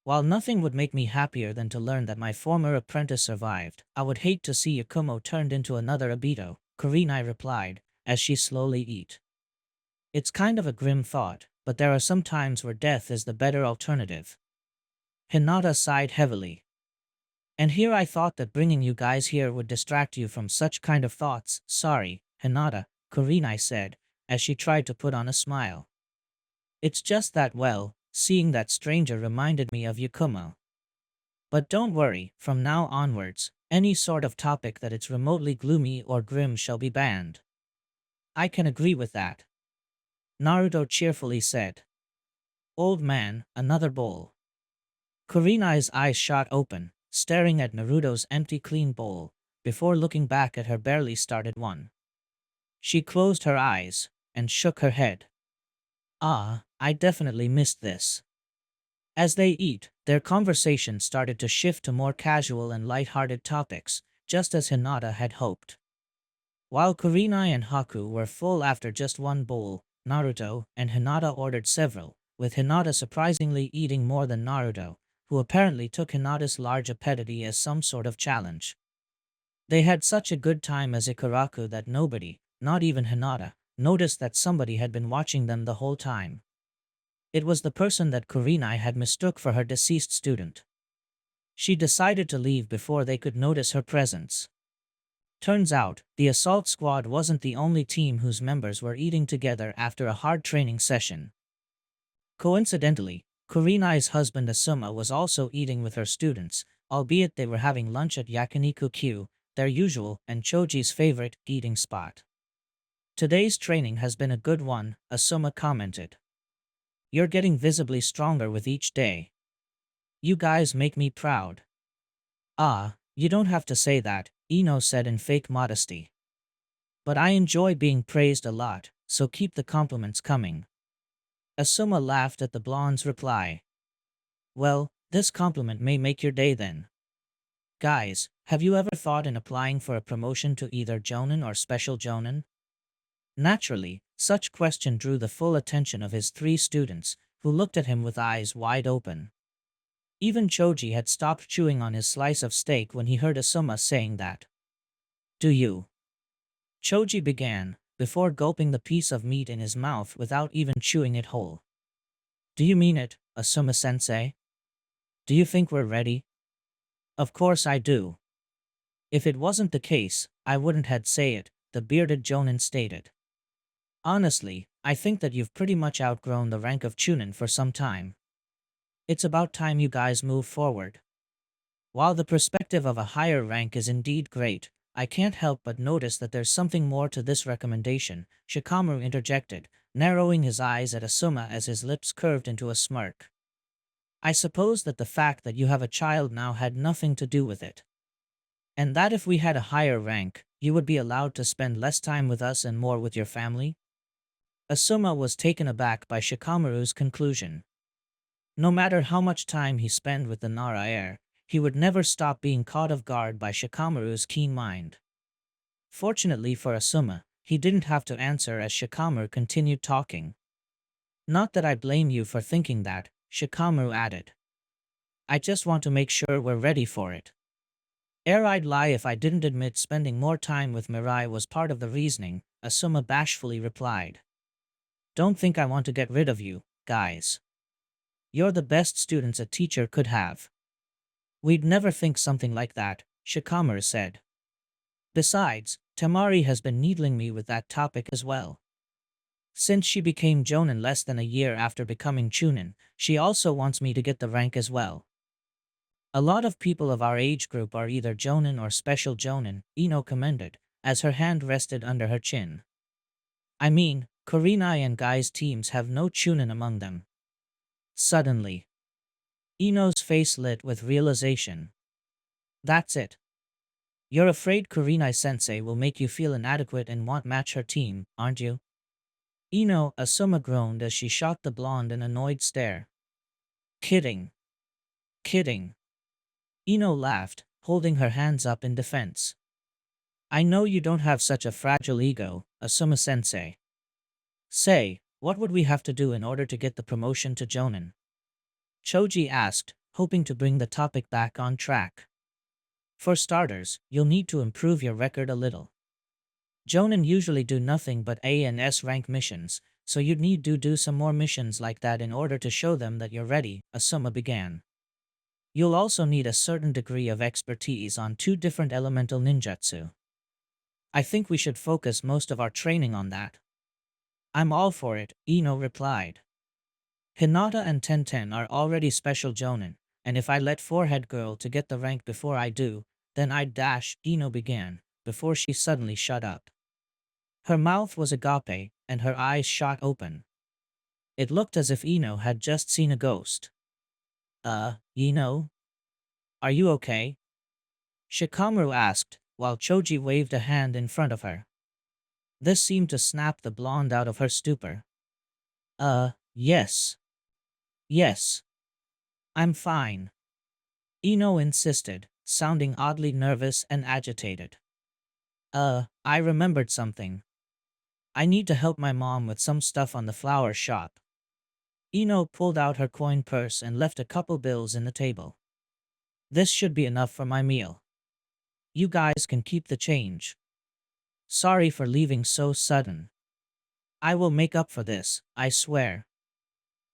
[SPEAKER 1] While nothing would make me happier than to learn that my former apprentice survived, I would hate to see Yakumo turned into another Obito, Kurenai replied, as she slowly ate. It's kind of a grim thought, but there are some times where death is the better alternative. Hinata sighed heavily. And here I thought that bringing you guys here would distract you from such kind of thoughts. Sorry, Hinata, Kurenai said, as she tried to put on a smile. It's just that, well, seeing that stranger reminded me of Yakumo. But don't worry, from now onwards, any sort of topic that it's remotely gloomy or grim shall be banned. I can agree with that. Naruto cheerfully said. Old man, another bowl. Kurenai's eyes shot open, staring at Naruto's empty clean bowl, before looking back at her barely started one. She closed her eyes, and shook her head. I definitely missed this. As they eat, their conversation started to shift to more casual and light-hearted topics, just as Hinata had hoped. While Kurenai and Haku were full after just one bowl, Naruto and Hinata ordered several, with Hinata surprisingly eating more than Naruto, who apparently took Hinata's large appetite as some sort of challenge. They had such a good time as Ikaraku that nobody, not even Hinata, noticed that somebody had been watching them the whole time. It was the person that Kurenai had mistook for her deceased student. She decided to leave before they could notice her presence. Turns out, the assault squad wasn't the only team whose members were eating together after a hard training session. Coincidentally, Kurenai's husband Asuma was also eating with her students, albeit they were having lunch at Yakiniku-Q, their usual and Choji's favorite eating spot. Today's training has been a good one, Asuma commented. You're getting visibly stronger with each day. You guys make me proud. You don't have to say that, Ino said in fake modesty. But I enjoy being praised a lot, so keep the compliments coming. Asuma laughed at the blonde's reply. Well, this compliment may make your day then. Guys, have you ever thought in applying for a promotion to either Jonin or Special Jonin? Naturally, such question drew the full attention of his three students, who looked at him with eyes wide open. Even Choji had stopped chewing on his slice of steak when he heard Asuma saying that. Do you? Choji began, before gulping the piece of meat in his mouth without even chewing it whole. Do you mean it, Asuma-sensei? Do you think we're ready? Of course I do. If it wasn't the case, I wouldn't had say it, the bearded Jonin stated. Honestly, I think that you've pretty much outgrown the rank of Chunin for some time. It's about time you guys move forward. While the perspective of a higher rank is indeed great, I can't help but notice that there's something more to this recommendation, Shikamaru interjected, narrowing his eyes at Asuma as his lips curved into a smirk. I suppose that the fact that you have a child now had nothing to do with it. And that if we had a higher rank, you would be allowed to spend less time with us and more with your family? Asuma was taken aback by Shikamaru's conclusion. No matter how much time he spent with the Nara heir, he would never stop being caught off guard by Shikamaru's keen mind. Fortunately for Asuma, he didn't have to answer as Shikamaru continued talking. Not that I blame you for thinking that, Shikamaru added. I just want to make sure we're ready for it. I'd lie if I didn't admit spending more time with Mirai was part of the reasoning, Asuma bashfully replied. Don't think I want to get rid of you, guys. You're the best students a teacher could have. We'd never think something like that, Shikamaru said. Besides, Tamari has been needling me with that topic as well. Since she became Jonin less than a year after becoming Chunin, she also wants me to get the rank as well. A lot of people of our age group are either Jonin or Special Jonin, Ino commented, as her hand rested under her chin. I mean, Kurenai and Guy's teams have no Chunin among them. Suddenly, Ino's face lit with realization. That's it. You're afraid Kurenai-sensei will make you feel inadequate and won't match her team, aren't you? Ino, Asuma groaned as she shot the blonde an annoyed stare. Kidding. Kidding. Ino laughed, holding her hands up in defense. I know you don't have such a fragile ego, Asuma-sensei. Say, what would we have to do in order to get the promotion to Jonin? Choji asked, hoping to bring the topic back on track. For starters, you'll need to improve your record a little. Jonin usually do nothing but A and S rank missions, so you'd need to do some more missions like that in order to show them that you're ready, Asuma began. You'll also need a certain degree of expertise on 2 different elemental ninjutsu. I think we should focus most of our training on that. I'm all for it, Ino replied. Hinata and Tenten are already special Jonin, and if I let Forehead Girl to get the rank before I do, then I'd dash, Ino began, before she suddenly shut up. Her mouth was agape, and her eyes shot open. It looked as if Ino had just seen a ghost. Ino? Are you okay? Shikamaru asked, while Choji waved a hand in front of her. This seemed to snap the blonde out of her stupor. Yes. Yes. I'm fine. Ino insisted, sounding oddly nervous and agitated. I remembered something. I need to help my mom with some stuff on the flower shop. Ino pulled out her coin purse and left a couple bills in the table. This should be enough for my meal. You guys can keep the change. Sorry for leaving so sudden. I will make up for this, I swear.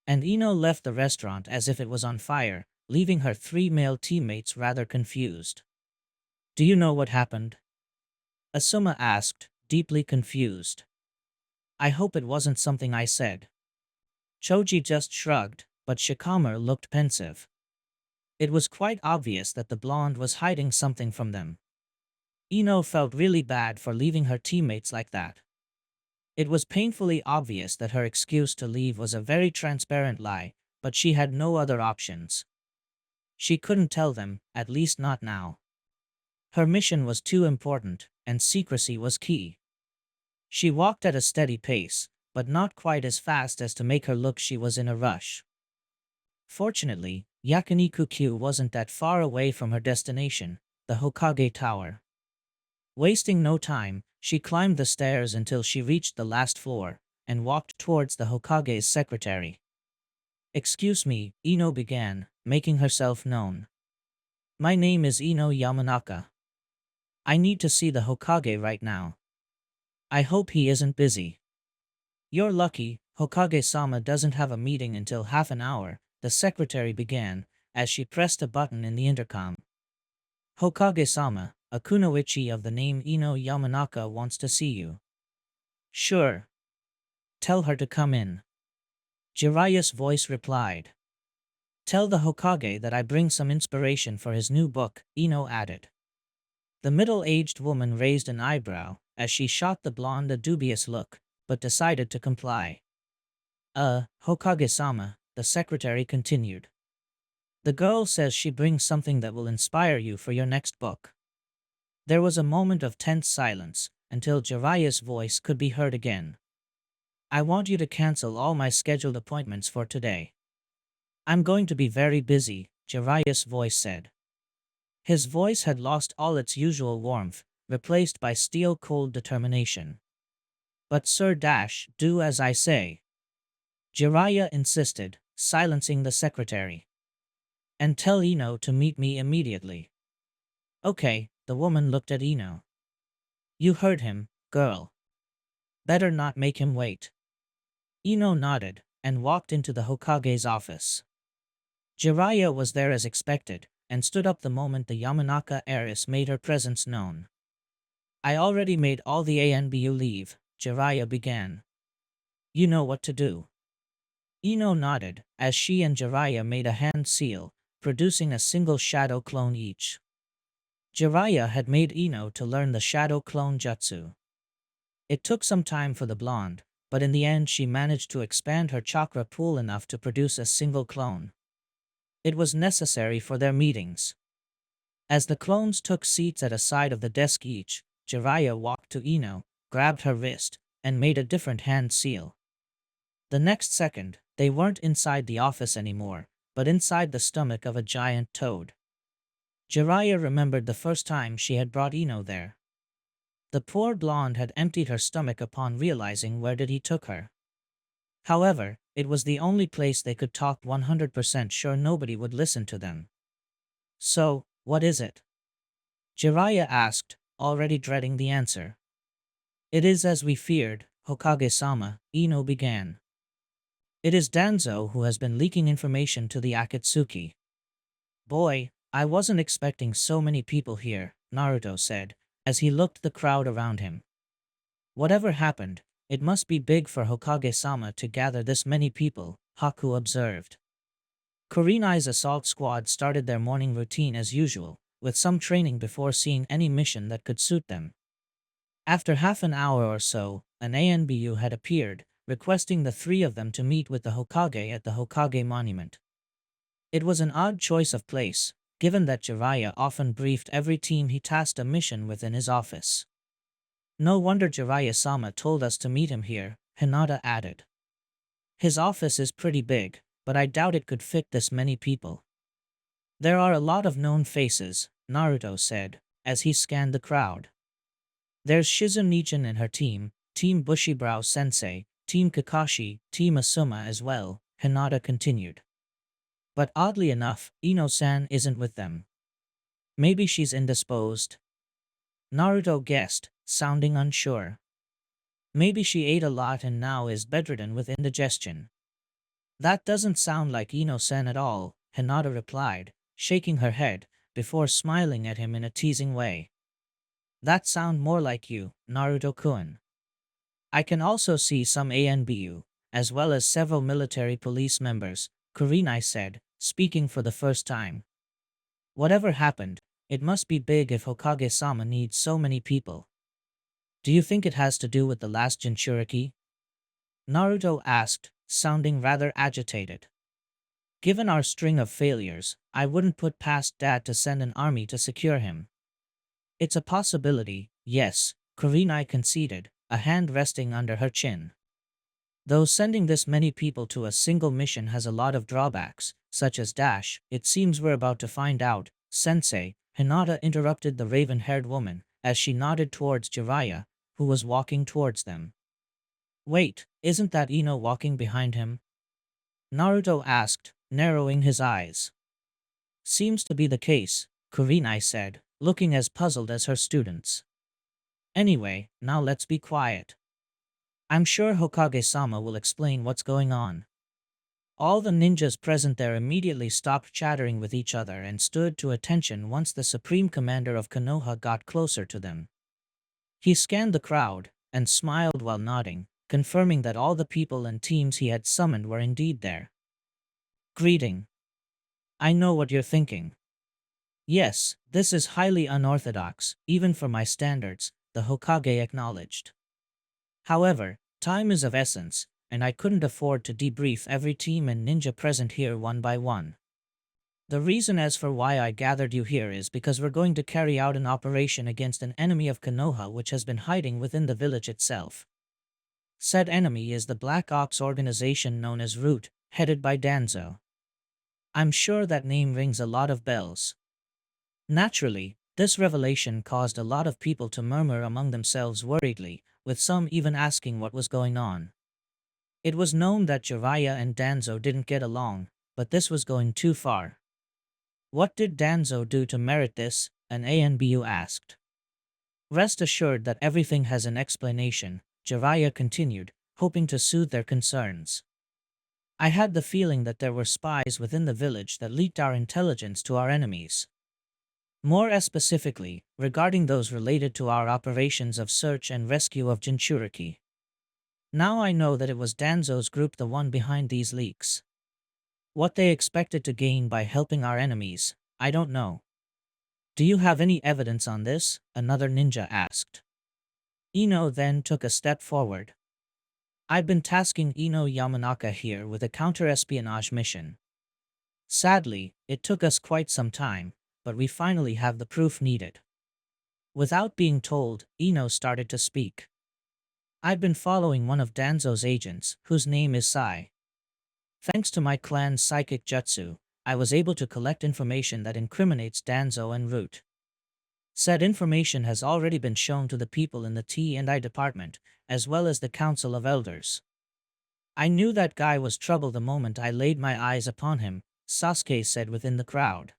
[SPEAKER 1] And Ino left the restaurant as if it was on fire, leaving her 3 male teammates rather confused. Do you know what happened? Asuma asked, deeply confused. I hope it wasn't something I said. Choji just shrugged, but Shikamaru looked pensive. It was quite obvious that the blonde was hiding something from them. Ino felt really bad for leaving her teammates like that. It was painfully obvious that her excuse to leave was a very transparent lie, but she had no other options. She couldn't tell them, at least not now. Her mission was too important, and secrecy was key. She walked at a steady pace, but not quite as fast as to make her look she was in a rush. Fortunately, Yakiniku-kyu wasn't that far away from her destination, the Hokage Tower. Wasting no time, she climbed the stairs until she reached the last floor, and walked towards the Hokage's secretary. Excuse me, Ino began, making herself known. My name is Ino Yamanaka. I need to see the Hokage right now. I hope he isn't busy. You're lucky, Hokage-sama doesn't have a meeting until half an hour, the secretary began, as she pressed a button in the intercom. Hokage-sama, a kunoichi of the name Ino Yamanaka wants to see you. Sure. Tell her to come in. Jiraiya's voice replied. Tell the Hokage that I bring some inspiration for his new book, Ino added. The middle-aged woman raised an eyebrow, as she shot the blonde a dubious look, but decided to comply. Hokage-sama, the secretary continued. The girl says she brings something that will inspire you for your next book. There was a moment of tense silence, until Jiraiya's voice could be heard again. I want you to cancel all my scheduled appointments for today. I'm going to be very busy, Jiraiya's voice said. His voice had lost all its usual warmth, replaced by steel-cold determination. But Sir Dash, do as I say. Jiraiya insisted, silencing the secretary. And tell Ino to meet me immediately. Okay, the woman looked at Ino. You heard him, girl. Better not make him wait. Ino nodded, and walked into the Hokage's office. Jiraiya was there as expected, and stood up the moment the Yamanaka heiress made her presence known. I already made all the ANBU leave, Jiraiya began. You know what to do. Ino nodded, as she and Jiraiya made a hand seal, producing a single shadow clone each. Jiraiya had made Ino to learn the shadow clone jutsu. It took some time for the blonde, but in the end she managed to expand her chakra pool enough to produce a single clone. It was necessary for their meetings. As the clones took seats at a side of the desk each, Jiraiya walked to Ino, grabbed her wrist, and made a different hand seal. The next second, they weren't inside the office anymore, but inside the stomach of a giant toad. Jiraiya remembered the first time she had brought Ino there. The poor blonde had emptied her stomach upon realizing where he took her. However, it was the only place they could talk 100% sure nobody would listen to them. So, what is it? Jiraiya asked, already dreading the answer. It is as we feared, Hokage-sama, Ino began. It is Danzo who has been leaking information to the Akatsuki. Boy, I wasn't expecting so many people here, Naruto said, as he looked the crowd around him. Whatever happened, it must be big for Hokage-sama to gather this many people, Haku observed. Kurenai's assault squad started their morning routine as usual, with some training before seeing any mission that could suit them. After half an hour or so, an ANBU had appeared, requesting the three of them to meet with the Hokage at the Hokage Monument. It was an odd choice of place, given that Jiraiya often briefed every team he tasked a mission with in his office. No wonder Jiraiya-sama told us to meet him here, Hinata added. His office is pretty big, but I doubt it could fit this many people. There are a lot of known faces, Naruto said, as he scanned the crowd. There's Shizunichan and her team, Team Bushibrow Sensei, Team Kakashi, Team Asuma as well, Hinata continued. But oddly enough, Ino-san isn't with them. Maybe she's indisposed. Naruto guessed, sounding unsure. Maybe she ate a lot and now is bedridden with indigestion. That doesn't sound like Ino-san at all, Hinata replied, shaking her head, before smiling at him in a teasing way. That sound more like you, Naruto-kun. I can also see some ANBU, as well as several military police members, Kurenai said, speaking for the first time. Whatever happened, it must be big if Hokage-sama needs so many people. Do you think it has to do with the last Jinchuriki? Naruto asked, sounding rather agitated. Given our string of failures, I wouldn't put past Dad to send an army to secure him. It's a possibility, yes, Kurenai conceded, a hand resting under her chin. Though sending this many people to a single mission has a lot of drawbacks, such as dash, it seems we're about to find out, Sensei, Hinata interrupted the raven-haired woman, as she nodded towards Jiraiya, who was walking towards them. Wait, isn't that Ino walking behind him? Naruto asked, narrowing his eyes. Seems to be the case, Kurenai said, looking as puzzled as her students. Anyway, now let's be quiet. I'm sure Hokage-sama will explain what's going on. All the ninjas present there immediately stopped chattering with each other and stood to attention once the Supreme Commander of Konoha got closer to them. He scanned the crowd, and smiled while nodding, confirming that all the people and teams he had summoned were indeed there. Greeting. I know what you're thinking. Yes, this is highly unorthodox, even for my standards, the Hokage acknowledged. However, time is of essence, and I couldn't afford to debrief every team and ninja present here one by one. The reason as for why I gathered you here is because we're going to carry out an operation against an enemy of Konoha which has been hiding within the village itself. Said enemy is the Black Ops organization known as Root, headed by Danzo. I'm sure that name rings a lot of bells. Naturally, this revelation caused a lot of people to murmur among themselves worriedly, with some even asking what was going on. It was known that Jiraiya and Danzo didn't get along, but this was going too far. What did Danzo do to merit this? An ANBU asked. Rest assured that everything has an explanation, Jiraiya continued, hoping to soothe their concerns. I had the feeling that there were spies within the village that leaked our intelligence to our enemies. More specifically, regarding those related to our operations of search and rescue of Jinchuriki. Now I know that it was Danzo's group the one behind these leaks. What they expected to gain by helping our enemies, I don't know. Do you have any evidence on this? Another ninja asked. Ino then took a step forward. I've been tasking Ino Yamanaka here with a counter-espionage mission. Sadly, it took us quite some time, but we finally have the proof needed. Without being told, Ino started to speak. I've been following one of Danzo's agents, whose name is Sai. Thanks to my clan's psychic jutsu, I was able to collect information that incriminates Danzo en route. Said information has already been shown to the people in the T&I department, as well as the Council of Elders. I knew that guy was trouble the moment I laid my eyes upon him, Sasuke said within the crowd.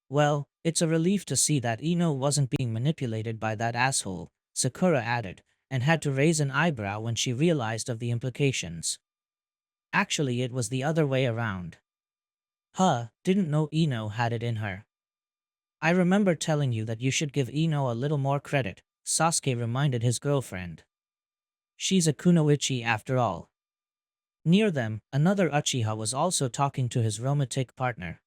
[SPEAKER 1] Well, it's a relief to see that Ino wasn't being manipulated by that asshole, Sakura added, and had to raise an eyebrow when she realized of the implications. Actually, it was the other way around. Didn't know Ino had it in her. I remember telling you that you should give Ino a little more credit, Sasuke reminded his girlfriend. She's a kunoichi after all. Near them, another Uchiha was also talking to his romantic partner.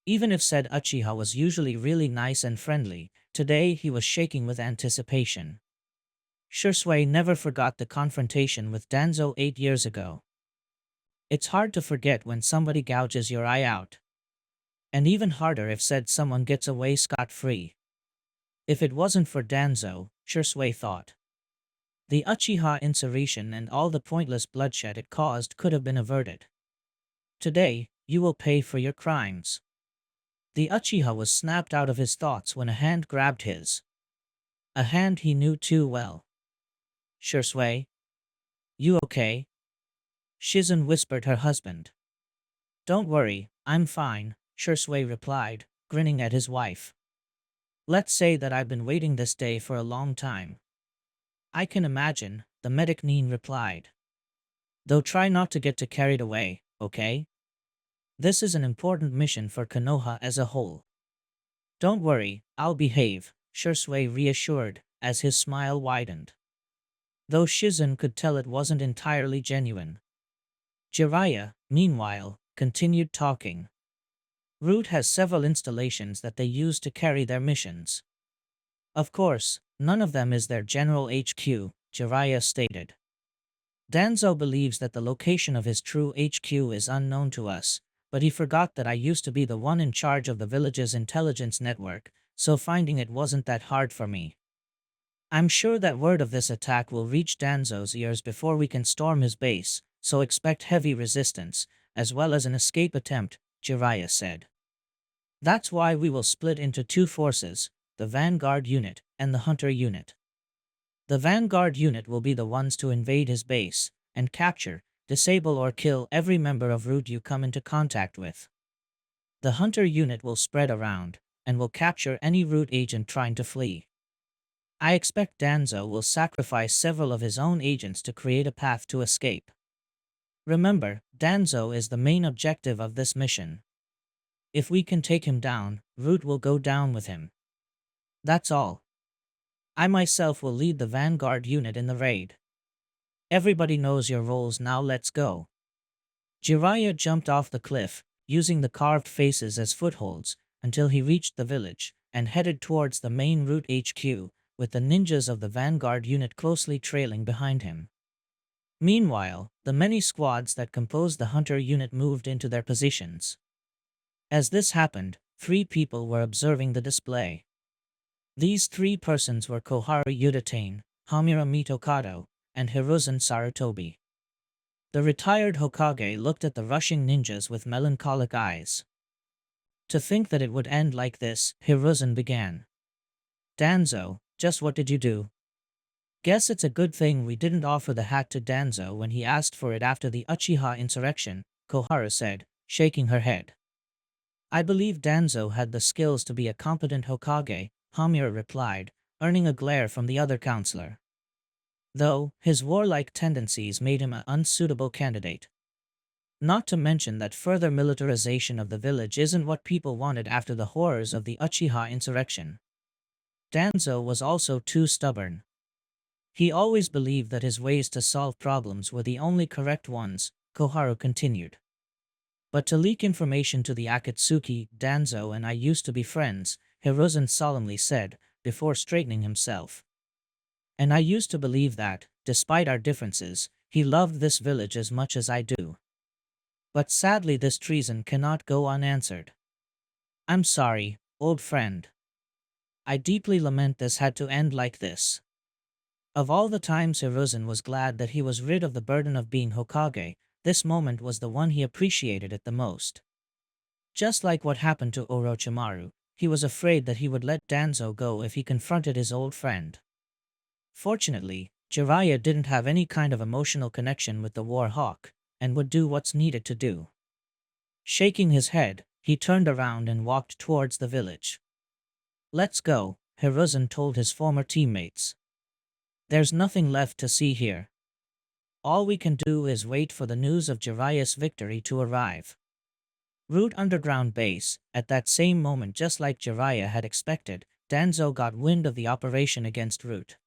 [SPEAKER 1] Even if said Uchiha was usually really nice and friendly, today he was shaking with anticipation. Shursui never forgot the confrontation with Danzo 8 years ago. It's hard to forget when somebody gouges your eye out. And even harder if said someone gets away scot-free. If it wasn't for Danzo, Shursui thought. The Uchiha insurrection and all the pointless bloodshed it caused could have been averted. Today, you will pay for your crimes. The Uchiha was snapped out of his thoughts when a hand grabbed his. A hand he knew too well. Shursui? You okay? Shizun whispered her husband. Don't worry, I'm fine, Shursui replied, grinning at his wife. Let's say that I've been waiting this day for a long time. I can imagine, the medic Nin replied. Though try not to get too carried away, okay? This is an important mission for Konoha as a whole. Don't worry, I'll behave, Shursui reassured, as his smile widened. Though Shizun could tell it wasn't entirely genuine. Jiraiya, meanwhile, continued talking. Root has several installations that they use to carry their missions. Of course, none of them is their general HQ, Jiraiya stated. Danzo believes that the location of his true HQ is unknown to us, but he forgot that I used to be the one in charge of the village's intelligence network, so finding it wasn't that hard for me. I'm sure that word of this attack will reach Danzo's ears before we can storm his base, so expect heavy resistance, as well as an escape attempt, Jiraiya said. That's why we will split into two forces, the Vanguard unit and the Hunter unit. The Vanguard unit will be the ones to invade his base, and capture, disable or kill every member of Root you come into contact with. The Hunter unit will spread around, and will capture any Root agent trying to flee. I expect Danzo will sacrifice several of his own agents to create a path to escape. Remember, Danzo is the main objective of this mission. If we can take him down, Root will go down with him. That's all. I myself will lead the Vanguard unit in the raid. Everybody knows your roles now, let's go. Jiraiya jumped off the cliff, using the carved faces as footholds, until he reached the village, and headed towards the main Root HQ, with the ninjas of the Vanguard unit closely trailing behind him. Meanwhile, the many squads that composed the hunter unit moved into their positions. As this happened, three people were observing the display. These three persons were Koharu Udatane, Hamura Mitokado, and Hiruzen Sarutobi. The retired Hokage looked at the rushing ninjas with melancholic eyes. To think that it would end like this, Hiruzen began. Danzo, just what did you do? Guess it's a good thing we didn't offer the hat to Danzo when he asked for it after the Uchiha insurrection, Koharu said, shaking her head. I believe Danzo had the skills to be a competent Hokage, Hamura replied, earning a glare from the other counselor. Though, his warlike tendencies made him an unsuitable candidate. Not to mention that further militarization of the village isn't what people wanted after the horrors of the Uchiha insurrection. Danzo was also too stubborn. He always believed that his ways to solve problems were the only correct ones, Koharu continued. But to leak information to the Akatsuki, Danzo and I used to be friends, Hiruzen solemnly said, before straightening himself. And I used to believe that, despite our differences, he loved this village as much as I do. But sadly this treason cannot go unanswered. I'm sorry, old friend. I deeply lament this had to end like this. Of all the times Hiruzen was glad that he was rid of the burden of being Hokage, this moment was the one he appreciated it the most. Just like what happened to Orochimaru, he was afraid that he would let Danzo go if he confronted his old friend. Fortunately, Jiraiya didn't have any kind of emotional connection with the War Hawk, and would do what's needed to do. Shaking his head, he turned around and walked towards the village. Let's go, Hiruzen told his former teammates. There's nothing left to see here. All we can do is wait for the news of Jiraiya's victory to arrive. Root Underground Base, at that same moment just like Jiraiya had expected, Danzo got wind of the operation against Root.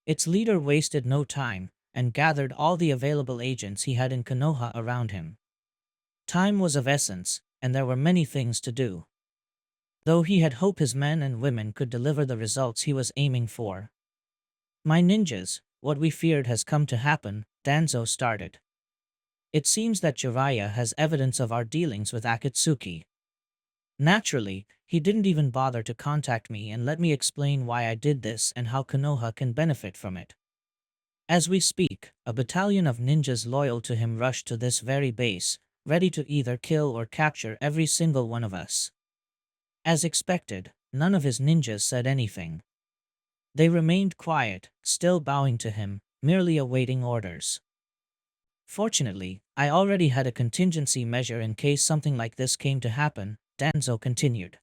[SPEAKER 1] Its leader wasted no time, and gathered all the available agents he had in Konoha around him. Time was of essence, and there were many things to do. Though he had hoped his men and women could deliver the results he was aiming for. My ninjas, what we feared has come to happen, Danzo started. It seems that Jiraiya has evidence of our dealings with Akatsuki. Naturally, he didn't even bother to contact me and let me explain why I did this and how Konoha can benefit from it. As we speak, a battalion of ninjas loyal to him rushed to this very base, ready to either kill or capture every single one of us. As expected, none of his ninjas said anything. They remained quiet, still bowing to him, merely awaiting orders. Fortunately, I already had a contingency measure in case something like this came to happen, Danzo continued.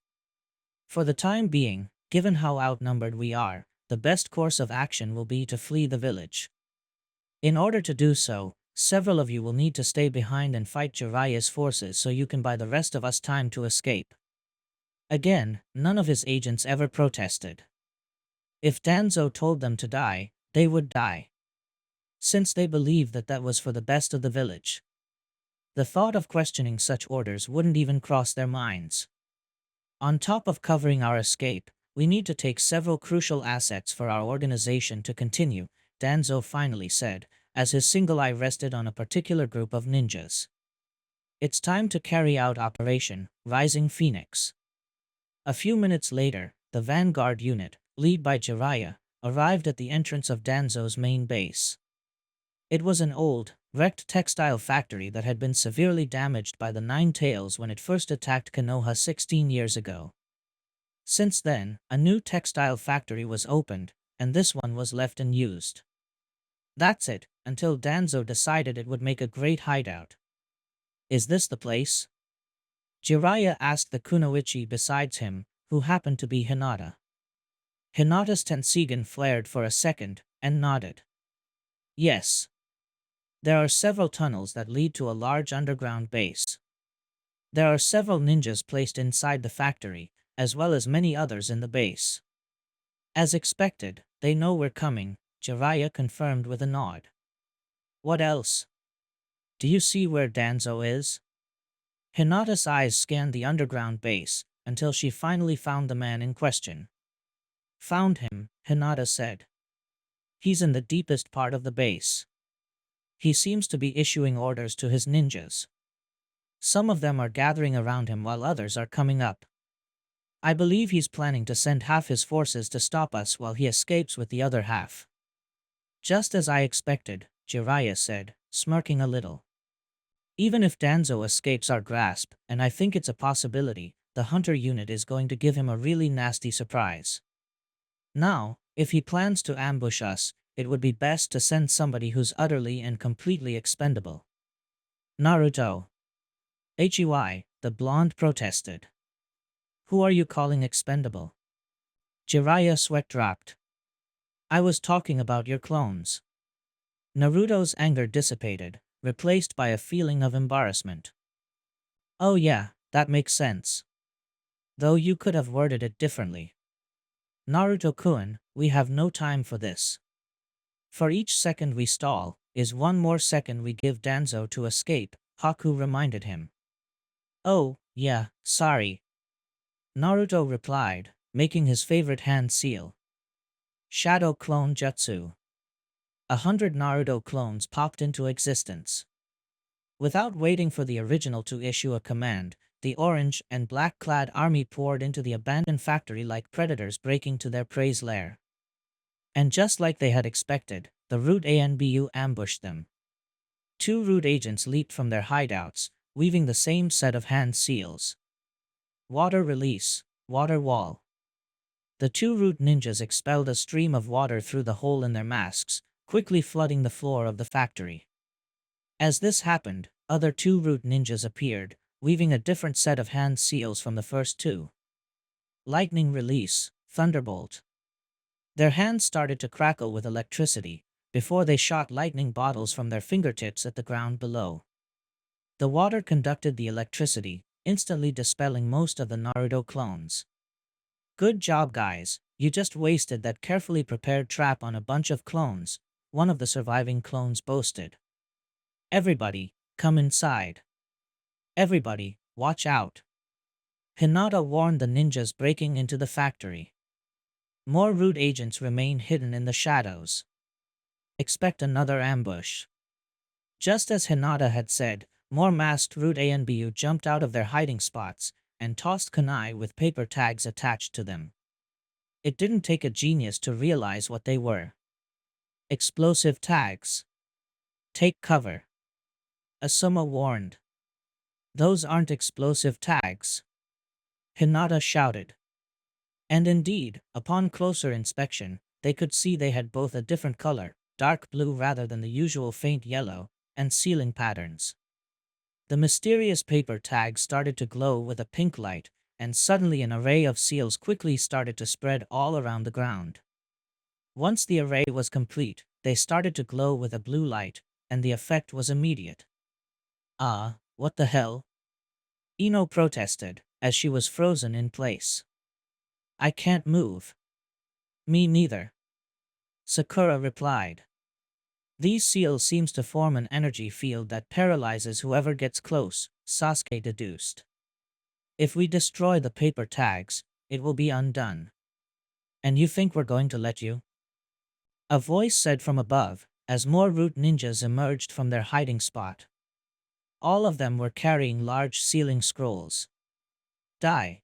[SPEAKER 1] For the time being, given how outnumbered we are, the best course of action will be to flee the village. In order to do so, several of you will need to stay behind and fight Jiraiya's forces so you can buy the rest of us time to escape. Again, none of his agents ever protested. If Danzo told them to die, they would die. Since they believed that that was for the best of the village. The thought of questioning such orders wouldn't even cross their minds. On top of covering our escape, we need to take several crucial assets for our organization to continue, Danzo finally said, as his single eye rested on a particular group of ninjas. It's time to carry out Operation Rising Phoenix. A few minutes later, the Vanguard unit, led by Jiraiya, arrived at the entrance of Danzo's main base. It was an old, wrecked textile factory that had been severely damaged by the Nine Tails when it first attacked Konoha 16 years ago. Since then, a new textile factory was opened, and this one was left unused. That's it, until Danzo decided it would make a great hideout. Is this the place? Jiraiya asked the kunoichi besides him, who happened to be Hinata. Hinata's Tensigan flared for a second, and nodded. Yes. There are several tunnels that lead to a large underground base. There are several ninjas placed inside the factory, as well as many others in the base. As expected, they know we're coming, Jiraiya confirmed with a nod. What else? Do you see where Danzo is? Hinata's eyes scanned the underground base, until she finally found the man in question. Found him, Hinata said. He's in the deepest part of the base. He seems to be issuing orders to his ninjas. Some of them are gathering around him while others are coming up. I believe he's planning to send half his forces to stop us while he escapes with the other half. Just as I expected, Jiraiya said, smirking a little. Even if Danzo escapes our grasp, and I think it's a possibility, the hunter unit is going to give him a really nasty surprise. Now, if he plans to ambush us, it would be best to send somebody who's utterly and completely expendable. Naruto. The blonde protested. Who are you calling expendable? Jiraiya sweat dropped. I was talking about your clones. Naruto's anger dissipated, replaced by a feeling of embarrassment. Oh yeah, that makes sense. Though you could have worded it differently. Naruto-kun, we have no time for this. For each second we stall, is one more second we give Danzo to escape, Haku reminded him. Oh, yeah, sorry. Naruto replied, making his favorite hand seal. Shadow Clone Jutsu. 100 Naruto clones popped into existence. Without waiting for the original to issue a command, the orange and black-clad army poured into the abandoned factory like predators breaking to their prey's lair. And just like they had expected, the Root ANBU ambushed them. 2 Root agents leaped from their hideouts, weaving the same set of hand seals. Water release, water wall. The 2 Root ninjas expelled a stream of water through the hole in their masks, quickly flooding the floor of the factory. As this happened, other 2 Root ninjas appeared, weaving a different set of hand seals from the first 2. Lightning release, thunderbolt. Their hands started to crackle with electricity, before they shot lightning bottles from their fingertips at the ground below. The water conducted the electricity, instantly dispelling most of the Naruto clones. Good job guys, you just wasted that carefully prepared trap on a bunch of clones, one of the surviving clones boasted. Everybody, come inside. Everybody, watch out. Hinata warned the ninjas breaking into the factory. More Root agents remain hidden in the shadows. Expect another ambush. Just as Hinata had said, more masked Root ANBU jumped out of their hiding spots and tossed kunai with paper tags attached to them. It didn't take a genius to realize what they were. Explosive tags. Take cover. Asuma warned. Those aren't explosive tags. Hinata shouted. And indeed, upon closer inspection, they could see they had both a different color, dark blue rather than the usual faint yellow, and sealing patterns. The mysterious paper tags started to glow with a pink light, and suddenly an array of seals quickly started to spread all around the ground. Once the array was complete, they started to glow with a blue light, and the effect was immediate. Ah, what the hell? Ino protested, as she was frozen in place. I can't move. Me neither. Sakura replied. These seals seems to form an energy field that paralyzes whoever gets close, Sasuke deduced. If we destroy the paper tags, it will be undone. And you think we're going to let you? A voice said from above, as more Root ninjas emerged from their hiding spot. All of them were carrying large sealing scrolls. Die.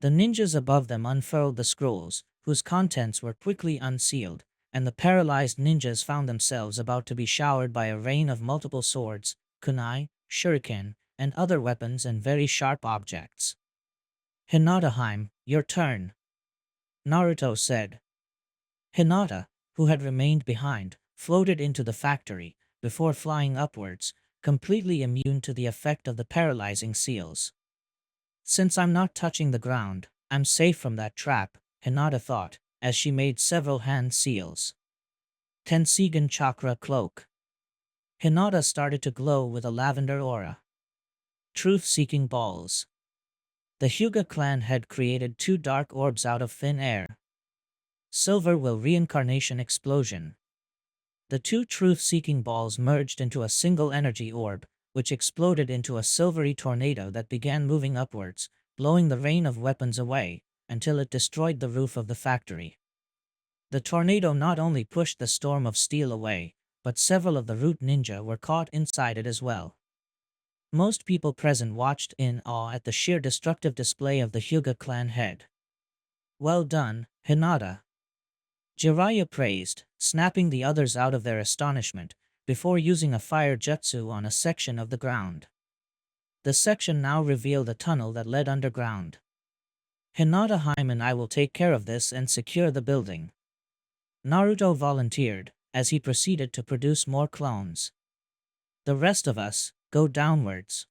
[SPEAKER 1] The ninjas above them unfurled the scrolls, whose contents were quickly unsealed, and the paralyzed ninjas found themselves about to be showered by a rain of multiple swords, kunai, shuriken, and other weapons and very sharp objects. Hinata, your turn. Naruto said. Hinata, who had remained behind, floated into the factory, before flying upwards, completely immune to the effect of the paralyzing seals. Since I'm not touching the ground, I'm safe from that trap, Hinata thought, as she made several hand seals. Tensigen Chakra Cloak. Hinata started to glow with a lavender aura. Truth-seeking balls. The Hyuga clan had created 2 dark orbs out of thin air. Silver will reincarnation explosion. The 2 truth-seeking balls merged into a single energy orb, which exploded into a silvery tornado that began moving upwards, blowing the rain of weapons away, until it destroyed the roof of the factory. The tornado not only pushed the storm of steel away, but several of the root ninja were caught inside it as well. Most people present watched in awe at the sheer destructive display of the Hyuga clan head. "Well done, Hinata," Jiraiya praised, snapping the others out of their astonishment, before using a fire jutsu on a section of the ground. The section now revealed a tunnel that led underground. "Hinata Haim and I will take care of this and secure the building," Naruto volunteered, as he proceeded to produce more clones. "The rest of us, go downwards."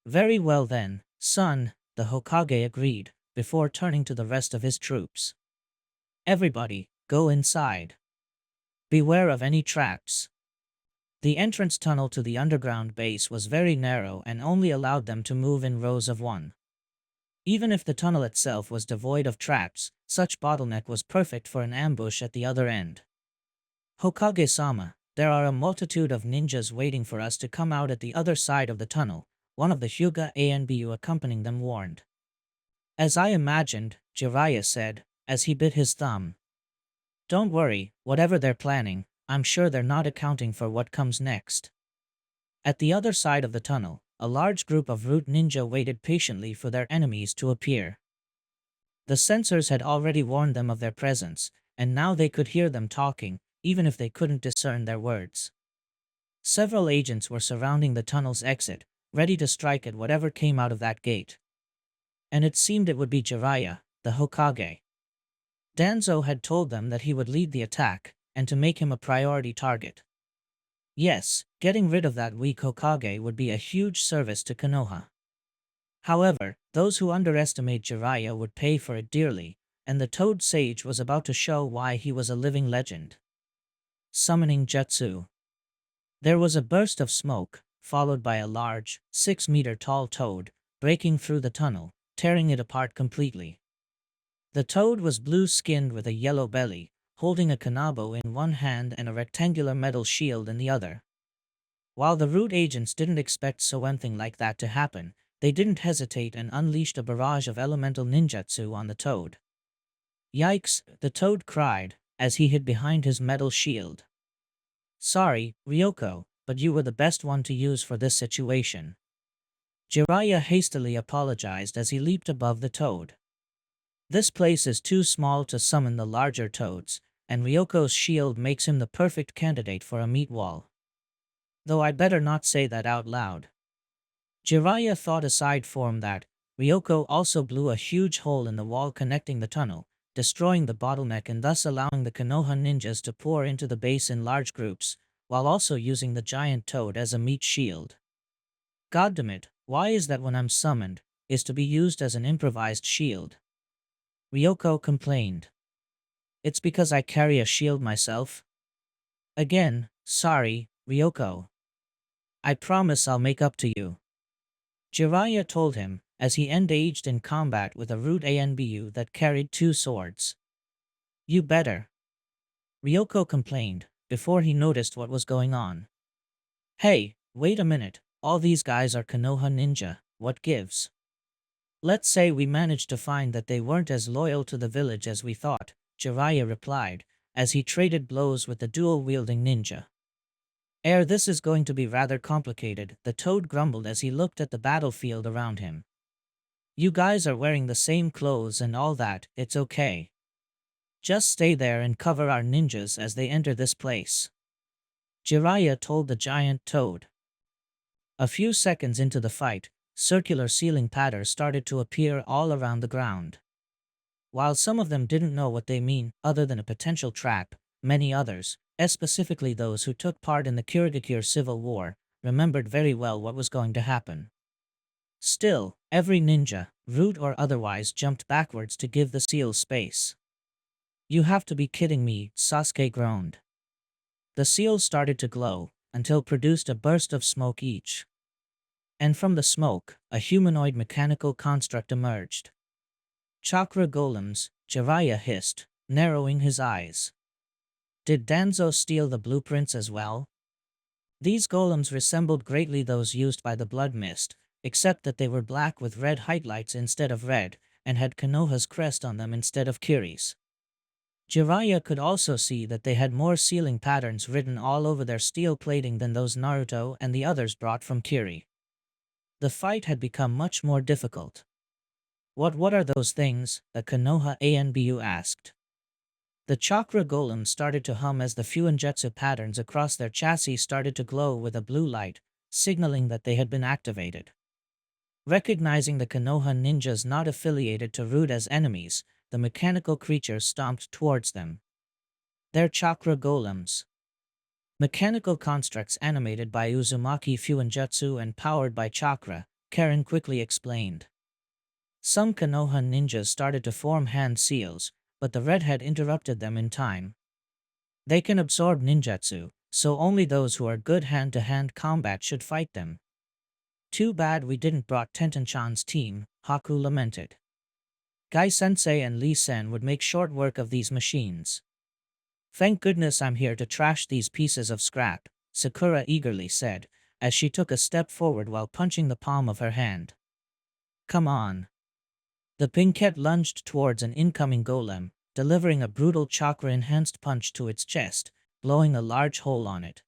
[SPEAKER 1] "Very well then, son," the Hokage agreed, before turning to the rest of his troops. "Everybody, go inside. Beware of any traps." The entrance tunnel to the underground base was very narrow and only allowed them to move in rows of one. Even if the tunnel itself was devoid of traps, such bottleneck was perfect for an ambush at the other end. "Hokage-sama, there are a multitude of ninjas waiting for us to come out at the other side of the tunnel," one of the Hyuga Anbu accompanying them warned. "As I imagined," Jiraiya said, as he bit his thumb. "Don't worry, whatever they're planning, I'm sure they're not accounting for what comes next." At the other side of the tunnel, a large group of root ninja waited patiently for their enemies to appear. The sensors had already warned them of their presence, and now they could hear them talking, even if they couldn't discern their words. Several agents were surrounding the tunnel's exit, ready to strike at whatever came out of that gate. And it seemed it would be Jiraiya, the Hokage. Danzo had told them that he would lead the attack, and to make him a priority target. Yes, getting rid of that weak Hokage would be a huge service to Konoha. However, those who underestimate Jiraiya would pay for it dearly, and the Toad Sage was about to show why he was a living legend. Summoning Jutsu. There was a burst of smoke, followed by a large, 6-meter-tall toad, breaking through the tunnel, tearing it apart completely. The toad was blue-skinned with a yellow belly, holding a kanabo in one hand and a rectangular metal shield in the other. While the root agents didn't expect something like that to happen, they didn't hesitate and unleashed a barrage of elemental ninjutsu on the toad. "Yikes," the toad cried, as he hid behind his metal shield. "Sorry, Ryoko, but you were the best one to use for this situation." Jiraiya hastily apologized as he leaped above the toad. "This place is too small to summon the larger toads, and Ryoko's shield makes him the perfect candidate for a meat wall. Though I'd better not say that out loud." Jiraiya thought aside from that, Ryoko also blew a huge hole in the wall connecting the tunnel, destroying the bottleneck and thus allowing the Konoha ninjas to pour into the base in large groups, while also using the giant toad as a meat shield. "Goddammit, why is that when I'm summoned, is to be used as an improvised shield?" Ryoko complained. "It's because I carry a shield myself." "Again, sorry, Ryoko. I promise I'll make up to you," Jiraiya told him, as he engaged in combat with a root Anbu that carried 2 swords. "You better," Ryoko complained, before he noticed what was going on. "Hey, wait a minute, all these guys are Konoha ninja, what gives?" "Let's say we managed to find that they weren't as loyal to the village as we thought," Jiraiya replied, as he traded blows with the dual-wielding ninja. This is going to be rather complicated," the toad grumbled as he looked at the battlefield around him. "You guys are wearing the same clothes and all that, it's okay. Just stay there and cover our ninjas as they enter this place," Jiraiya told the giant toad. A few seconds into the fight, circular ceiling patterns started to appear all around the ground. While some of them didn't know what they mean other than a potential trap, many others, specifically those who took part in the Kurogakure Civil War, remembered very well what was going to happen. Still, every ninja, root or otherwise, jumped backwards to give the seal space. "You have to be kidding me," Sasuke groaned. The seals started to glow, until produced a burst of smoke each. And from the smoke, a humanoid mechanical construct emerged. "Chakra golems," Jiraiya hissed, narrowing his eyes. Did Danzo steal the blueprints as well? These golems resembled greatly those used by the Blood Mist, except that they were black with red highlights instead of red, and had Konoha's crest on them instead of Kiri's. Jiraiya could also see that they had more sealing patterns written all over their steel plating than those Naruto and the others brought from Kiri. The fight had become much more difficult. What are those things? The Konoha Anbu asked. The chakra golem started to hum as the Fuinjutsu patterns across their chassis started to glow with a blue light, signaling that they had been activated. Recognizing the Konoha ninjas not affiliated to Root as enemies, the mechanical creatures stomped towards them. They're chakra golems. Mechanical constructs animated by Uzumaki Fuinjutsu and powered by chakra, Karen quickly explained. Some Konoha ninjas started to form hand seals, but the redhead interrupted them in time. They can absorb ninjutsu, so only those who are good hand-to-hand combat should fight them. Too bad we didn't brought Tenten-chan's team, Haku lamented. Gai-sensei and Lee-sen would make short work of these machines. Thank goodness I'm here to trash these pieces of scrap, Sakura eagerly said, as she took a step forward while punching the palm of her hand. Come on. The Pinkette lunged towards an incoming golem, delivering a brutal chakra-enhanced punch to its chest, blowing a large hole on it.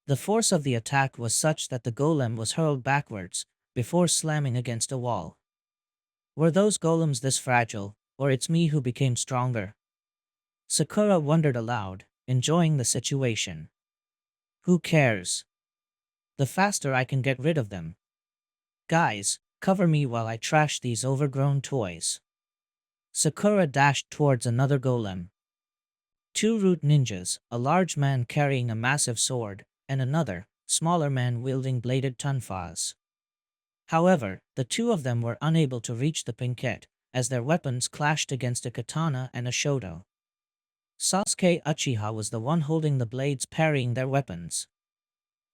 [SPEAKER 1] The force of the attack was such that the golem was hurled backwards, before slamming against a wall. Were those golems this fragile, or it's me who became stronger? Sakura wondered aloud, enjoying the situation. Who cares? The faster I can get rid of them. Guys, cover me while I trash these overgrown toys. Sakura dashed towards another golem. Two Root ninjas, a large man carrying a massive sword, and another, smaller man wielding bladed tonfas. However, the two of them were unable to reach the Pinkette, as their weapons clashed against a katana and a shoto. Sasuke Uchiha was the one holding the blades parrying their weapons.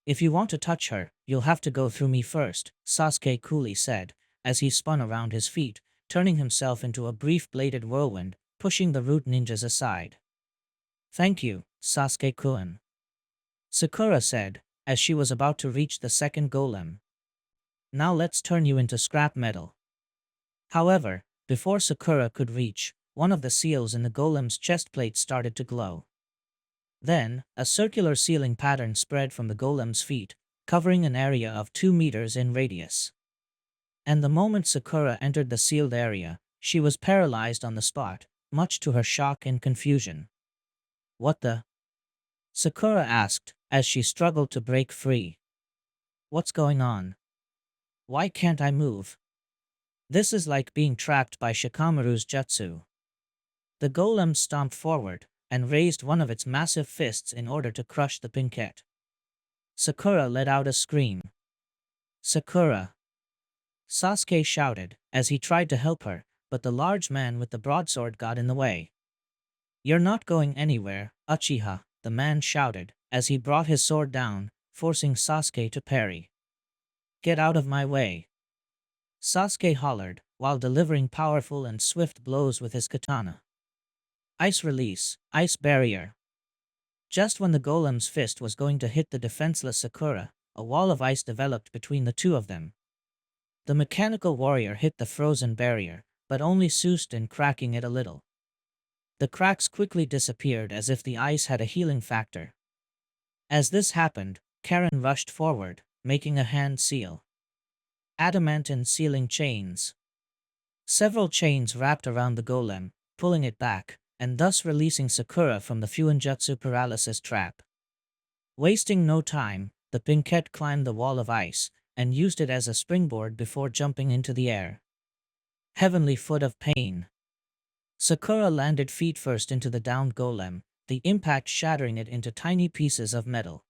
[SPEAKER 1] If you want to touch her, you'll have to go through me first, Sasuke coolly said, as he spun around his feet, turning himself into a brief bladed whirlwind, pushing the Root ninjas aside. Thank you, Sasuke-kun, Sakura said, as she was about to reach the second golem. Now let's turn you into scrap metal. However, before Sakura could reach, one of the seals in the golem's chest plate started to glow. Then, a circular sealing pattern spread from the golem's feet, covering an area of 2 meters in radius. And the moment Sakura entered the sealed area, she was paralyzed on the spot, much to her shock and confusion. What the? Sakura asked, as she struggled to break free. What's going on? Why can't I move? This is like being trapped by Shikamaru's jutsu. The golem stomped forward, and raised one of its massive fists in order to crush the Pinkette. Sakura let out a scream. Sakura! Sasuke shouted, as he tried to help her, but the large man with the broadsword got in the way. You're not going anywhere, Uchiha, the man shouted, as he brought his sword down, forcing Sasuke to parry. Get out of my way! Sasuke hollered, while delivering powerful and swift blows with his katana. Ice release, ice barrier. Just when the golem's fist was going to hit the defenseless Sakura, a wall of ice developed between the two of them. The mechanical warrior hit the frozen barrier, but only soused in cracking it a little. The cracks quickly disappeared as if the ice had a healing factor. As this happened, Karen rushed forward, making a hand seal. Adamantine sealing chains. Several chains wrapped around the golem, pulling it back, and thus releasing Sakura from the Fuinjutsu paralysis trap. Wasting no time, the Pinkette climbed the wall of ice, and used it as a springboard before jumping into the air. Heavenly foot of pain. Sakura landed feet first into the downed golem, the impact shattering it into tiny pieces of metal.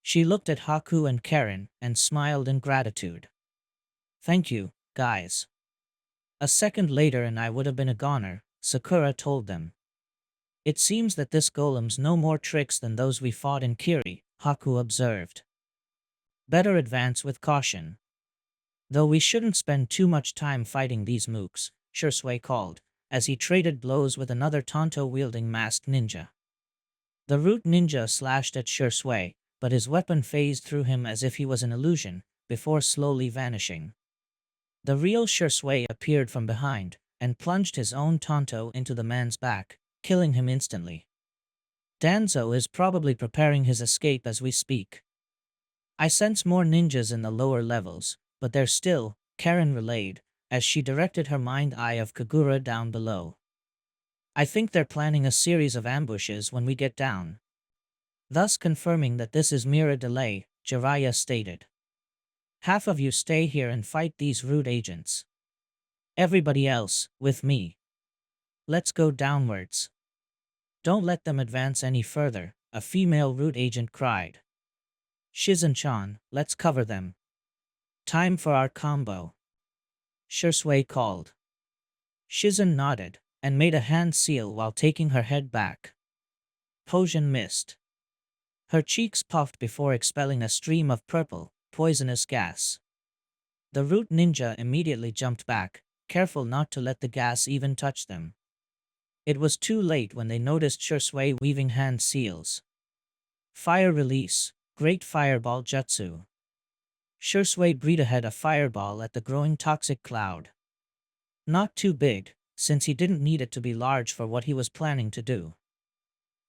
[SPEAKER 1] She looked at Haku and Karen, and smiled in gratitude. Thank you, guys. A second later and I would have been a goner, Sakura told them. It seems that this golem's no more tricks than those we fought in Kiri, Haku observed. Better advance with caution. Though we shouldn't spend too much time fighting these mooks, Shursui called, as he traded blows with another Tonto-wielding masked ninja. The Root ninja slashed at Shursui, but his weapon phased through him as if he was an illusion, before slowly vanishing. The real Shursui appeared from behind, and plunged his own Tonto into the man's back, killing him instantly. Danzo is probably preparing his escape as we speak. I sense more ninjas in the lower levels, but they're still, Karen relayed, as she directed her mind eye of Kagura down below. I think they're planning a series of ambushes when we get down. Thus confirming that this is mere a delay, Jiraiya stated. Half of you stay here and fight these rude agents. Everybody else, with me. Let's go downwards. Don't let them advance any further, a female root agent cried. Shizen-chan, let's cover them. Time for our combo. Shursui called. Shizen nodded, and made a hand seal while taking her head back. Potion missed. Her cheeks puffed before expelling a stream of purple, poisonous gas. The root ninja immediately jumped back, careful not to let the gas even touch them. It was too late when they noticed Shursui weaving hand seals. Fire release, Great Fireball Jutsu. Shursui breathed ahead a fireball at the growing toxic cloud. Not too big, since he didn't need it to be large for what he was planning to do.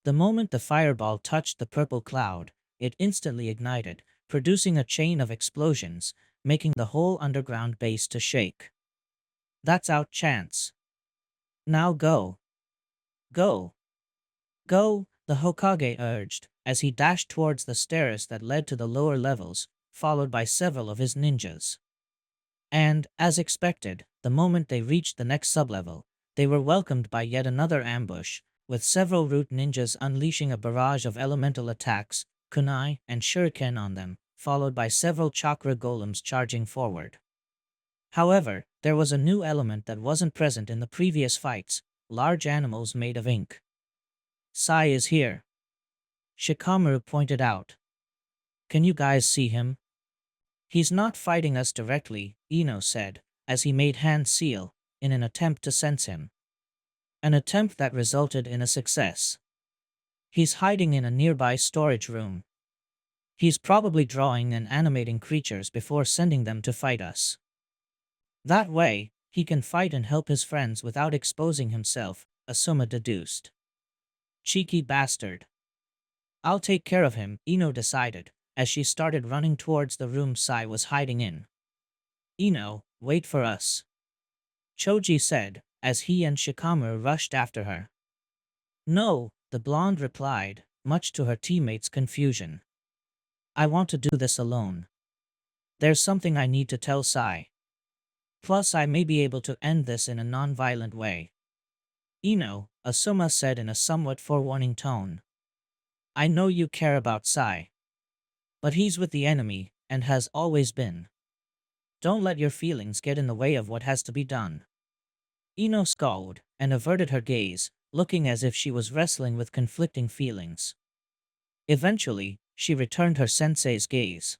[SPEAKER 1] The moment the fireball touched the purple cloud, it instantly ignited, producing a chain of explosions, making the whole underground base to shake. That's our chance. Now go. Go. Go, the Hokage urged, as he dashed towards the stairs that led to the lower levels, followed by several of his ninjas. And, as expected, the moment they reached the next sublevel, they were welcomed by yet another ambush, with several root ninjas unleashing a barrage of elemental attacks, kunai, and shuriken on them, followed by several chakra golems charging forward. However, there was a new element that wasn't present in the previous fights, large animals made of ink. Sai is here. Shikamaru pointed out. Can you guys see him? He's not fighting us directly, Ino said, as he made hand seal, in an attempt to sense him. An attempt that resulted in a success. He's hiding in a nearby storage room. He's probably drawing and animating creatures before sending them to fight us. That way, he can fight and help his friends without exposing himself, Asuma deduced. Cheeky bastard. I'll take care of him, Ino decided, as she started running towards the room Sai was hiding in. Ino, wait for us. Choji said, as he and Shikamaru rushed after her. No, the blonde replied, much to her teammates' confusion. I want to do this alone. There's something I need to tell Sai. Plus I may be able to end this in a non-violent way. Ino, Asuma said in a somewhat forewarning tone. I know you care about Sai. But he's with the enemy, and has always been. Don't let your feelings get in the way of what has to be done. Ino scowled, and averted her gaze, looking as if she was wrestling with conflicting feelings. Eventually, she returned her sensei's gaze.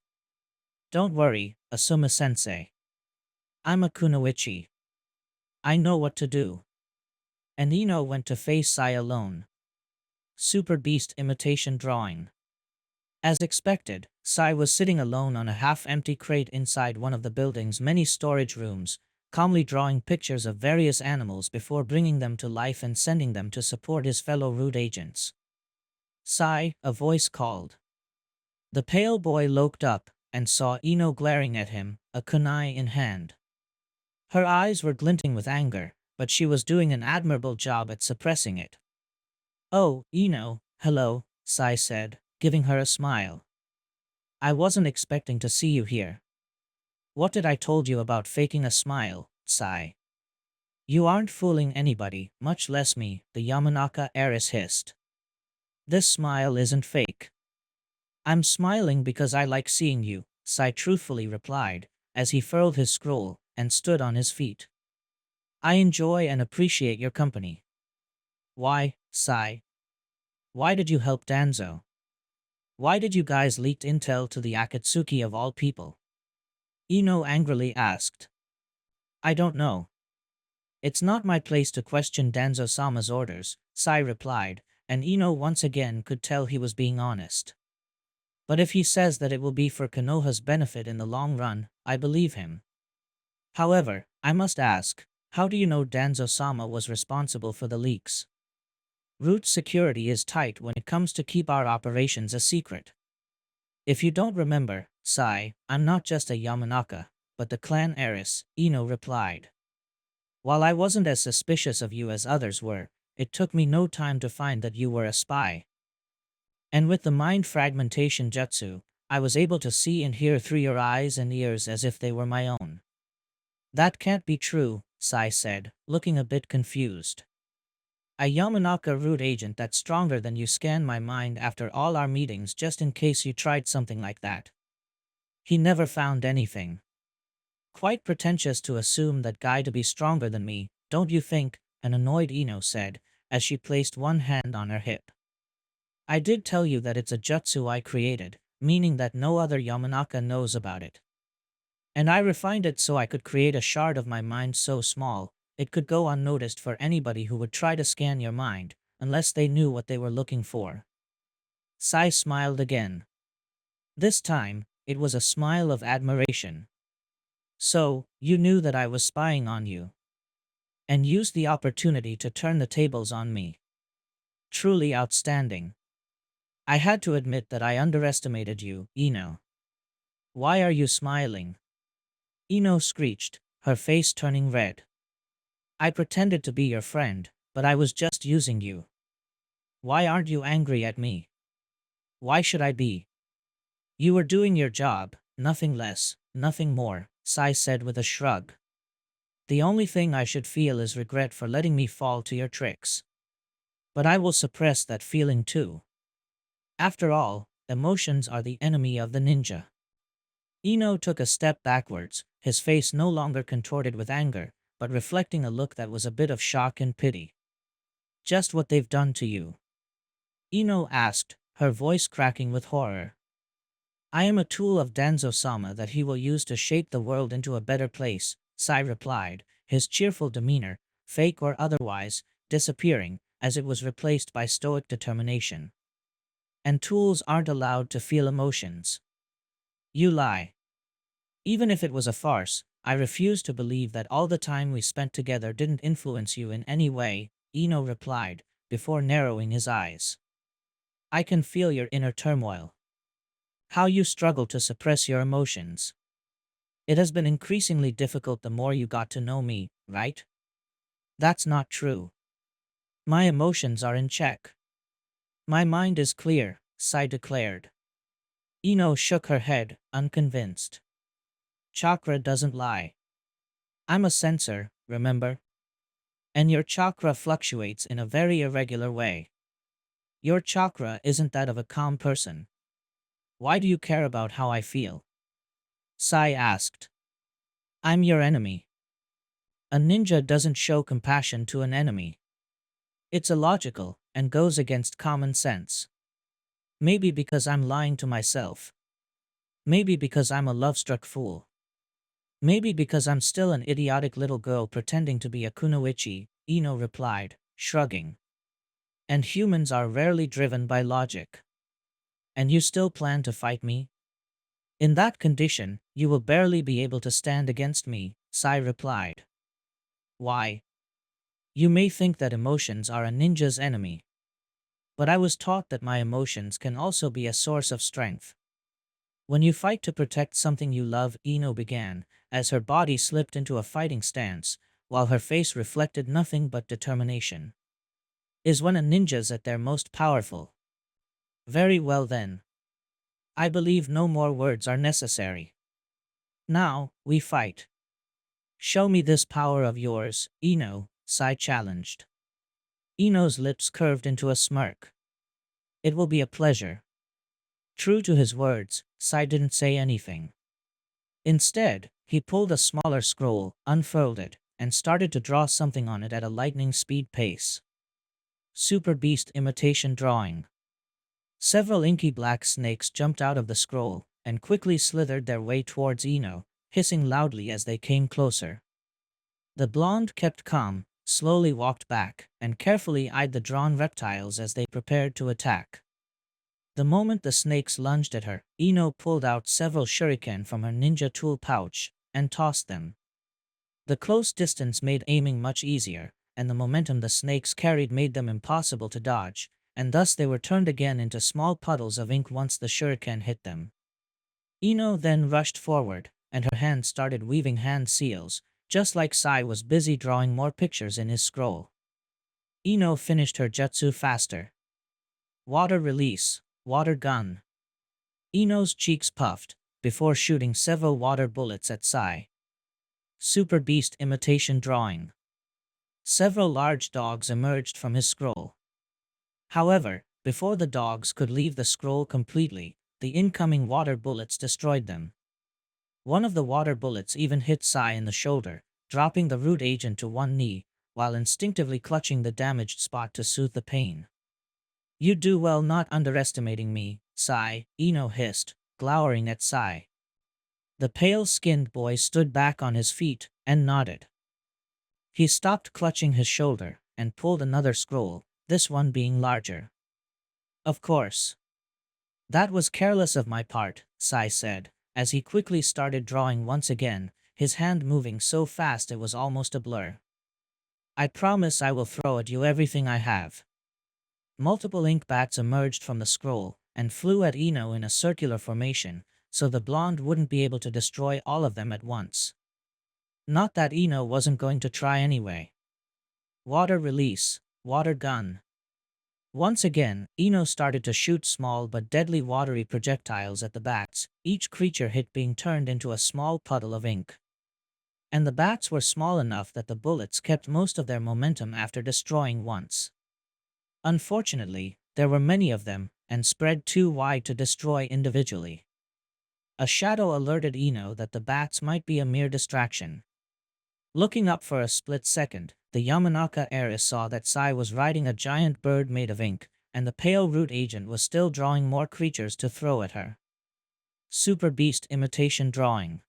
[SPEAKER 1] Don't worry, Asuma-sensei. I'm a kunoichi. I know what to do. And Ino went to face Sai alone. Super Beast imitation drawing. As expected, Sai was sitting alone on a half-empty crate inside one of the building's many storage rooms, calmly drawing pictures of various animals before bringing them to life and sending them to support his fellow root agents. Sai, a voice called. The pale boy looked up, and saw Ino glaring at him, a kunai in hand. Her eyes were glinting with anger, but she was doing an admirable job at suppressing it. Oh, Ino, hello, Sai said, giving her a smile. I wasn't expecting to see you here. What did I told you about faking a smile, Sai? You aren't fooling anybody, much less me, the Yamanaka heiress hissed. This smile isn't fake. I'm smiling because I like seeing you, Sai truthfully replied, as he furled his scroll and stood on his feet. I enjoy and appreciate your company. Why, Sai? Why did you help Danzo? Why did you guys leak intel to the Akatsuki of all people? Ino angrily asked. I don't know. It's not my place to question Danzo-sama's orders, Sai replied, and Ino once again could tell he was being honest. But if he says that it will be for Konoha's benefit in the long run, I believe him. However, I must ask, how do you know Danzo-sama was responsible for the leaks? Root security is tight when it comes to keep our operations a secret. If you don't remember, Sai, I'm not just a Yamanaka, but the clan heiress, Ino replied. While I wasn't as suspicious of you as others were, it took me no time to find that you were a spy. And with the mind fragmentation jutsu, I was able to see and hear through your eyes and ears as if they were my own. That can't be true, Sai said, looking a bit confused. A Yamanaka root agent that's stronger than you scanned my mind after all our meetings just in case you tried something like that. He never found anything. Quite pretentious to assume that guy to be stronger than me, don't you think? An annoyed Ino said, as she placed one hand on her hip. I did tell you that it's a jutsu I created, meaning that no other Yamanaka knows about it. And I refined it so I could create a shard of my mind so small, it could go unnoticed for anybody who would try to scan your mind, unless they knew what they were looking for. Sai smiled again. This time, it was a smile of admiration. So, you knew that I was spying on you. And used the opportunity to turn the tables on me. Truly outstanding. I had to admit that I underestimated you, Ino. Why are you smiling? Ino screeched, her face turning red. I pretended to be your friend, but I was just using you. Why aren't you angry at me? Why should I be? You were doing your job, nothing less, nothing more, Sai said with a shrug. The only thing I should feel is regret for letting me fall to your tricks. But I will suppress that feeling too. After all, emotions are the enemy of the ninja. Ino took a step backwards, his face no longer contorted with anger, but reflecting a look that was a bit of shock and pity. Just what they've done to you? Ino asked, her voice cracking with horror. I am a tool of Danzo-sama that he will use to shape the world into a better place, Sai replied, his cheerful demeanor, fake or otherwise, disappearing, as it was replaced by stoic determination. And tools aren't allowed to feel emotions. You lie. Even if it was a farce, I refuse to believe that all the time we spent together didn't influence you in any way, Ino replied, before narrowing his eyes. I can feel your inner turmoil. How you struggle to suppress your emotions. It has been increasingly difficult the more you got to know me, right? That's not true. My emotions are in check. My mind is clear, Sai declared. Ino shook her head, unconvinced. Chakra doesn't lie. I'm a sensor, remember? And your chakra fluctuates in a very irregular way. Your chakra isn't that of a calm person. Why do you care about how I feel? Sai asked. I'm your enemy. A ninja doesn't show compassion to an enemy. It's illogical, and goes against common sense. Maybe because I'm lying to myself. Maybe because I'm a love-struck fool. Maybe because I'm still an idiotic little girl pretending to be a kunoichi, Ino replied, shrugging. And humans are rarely driven by logic. And you still plan to fight me? In that condition, you will barely be able to stand against me, Sai replied. Why? You may think that emotions are a ninja's enemy. But I was taught that my emotions can also be a source of strength. When you fight to protect something you love, Ino began, as her body slipped into a fighting stance, while her face reflected nothing but determination. Is when a ninja's at their most powerful. Very well then. I believe no more words are necessary. Now, we fight. Show me this power of yours, Ino, Sai challenged. Ino's lips curved into a smirk. It will be a pleasure. True to his words, Sai didn't say anything. Instead, he pulled a smaller scroll, unfurled it, and started to draw something on it at a lightning speed pace. Super Beast imitation drawing. Several inky black snakes jumped out of the scroll, and quickly slithered their way towards Ino, hissing loudly as they came closer. The blonde kept calm, slowly walked back, and carefully eyed the drawn reptiles as they prepared to attack. The moment the snakes lunged at her, Ino pulled out several shuriken from her ninja tool pouch, and tossed them. The close distance made aiming much easier, and the momentum the snakes carried made them impossible to dodge, and thus they were turned again into small puddles of ink once the shuriken hit them. Ino then rushed forward, and her hand started weaving hand seals, just like Sai was busy drawing more pictures in his scroll. Ino finished her jutsu faster. Water release, water gun. Ino's cheeks puffed, before shooting several water bullets at Sai. Super beast imitation drawing. Several large dogs emerged from his scroll. However, before the dogs could leave the scroll completely, the incoming water bullets destroyed them. One of the water bullets even hit Sai in the shoulder, dropping the root agent to one knee, while instinctively clutching the damaged spot to soothe the pain. "You do well not underestimating me, Sai," Ino hissed, glowering at Sai. The pale-skinned boy stood back on his feet and nodded. He stopped clutching his shoulder and pulled another scroll, this one being larger. "Of course. That was careless of my part," Sai said, as he quickly started drawing once again, his hand moving so fast it was almost a blur. "I promise I will throw at you everything I have." Multiple ink bats emerged from the scroll and flew at Ino in a circular formation, so the blonde wouldn't be able to destroy all of them at once. Not that Ino wasn't going to try anyway. Water release, water gun. Once again, Ino started to shoot small but deadly watery projectiles at the bats, each creature hit being turned into a small puddle of ink. And the bats were small enough that the bullets kept most of their momentum after destroying once. Unfortunately, there were many of them, and spread too wide to destroy individually. A shadow alerted Ino that the bats might be a mere distraction. Looking up for a split second, the Yamanaka heiress saw that Sai was riding a giant bird made of ink, and the pale root agent was still drawing more creatures to throw at her. Super beast imitation drawing.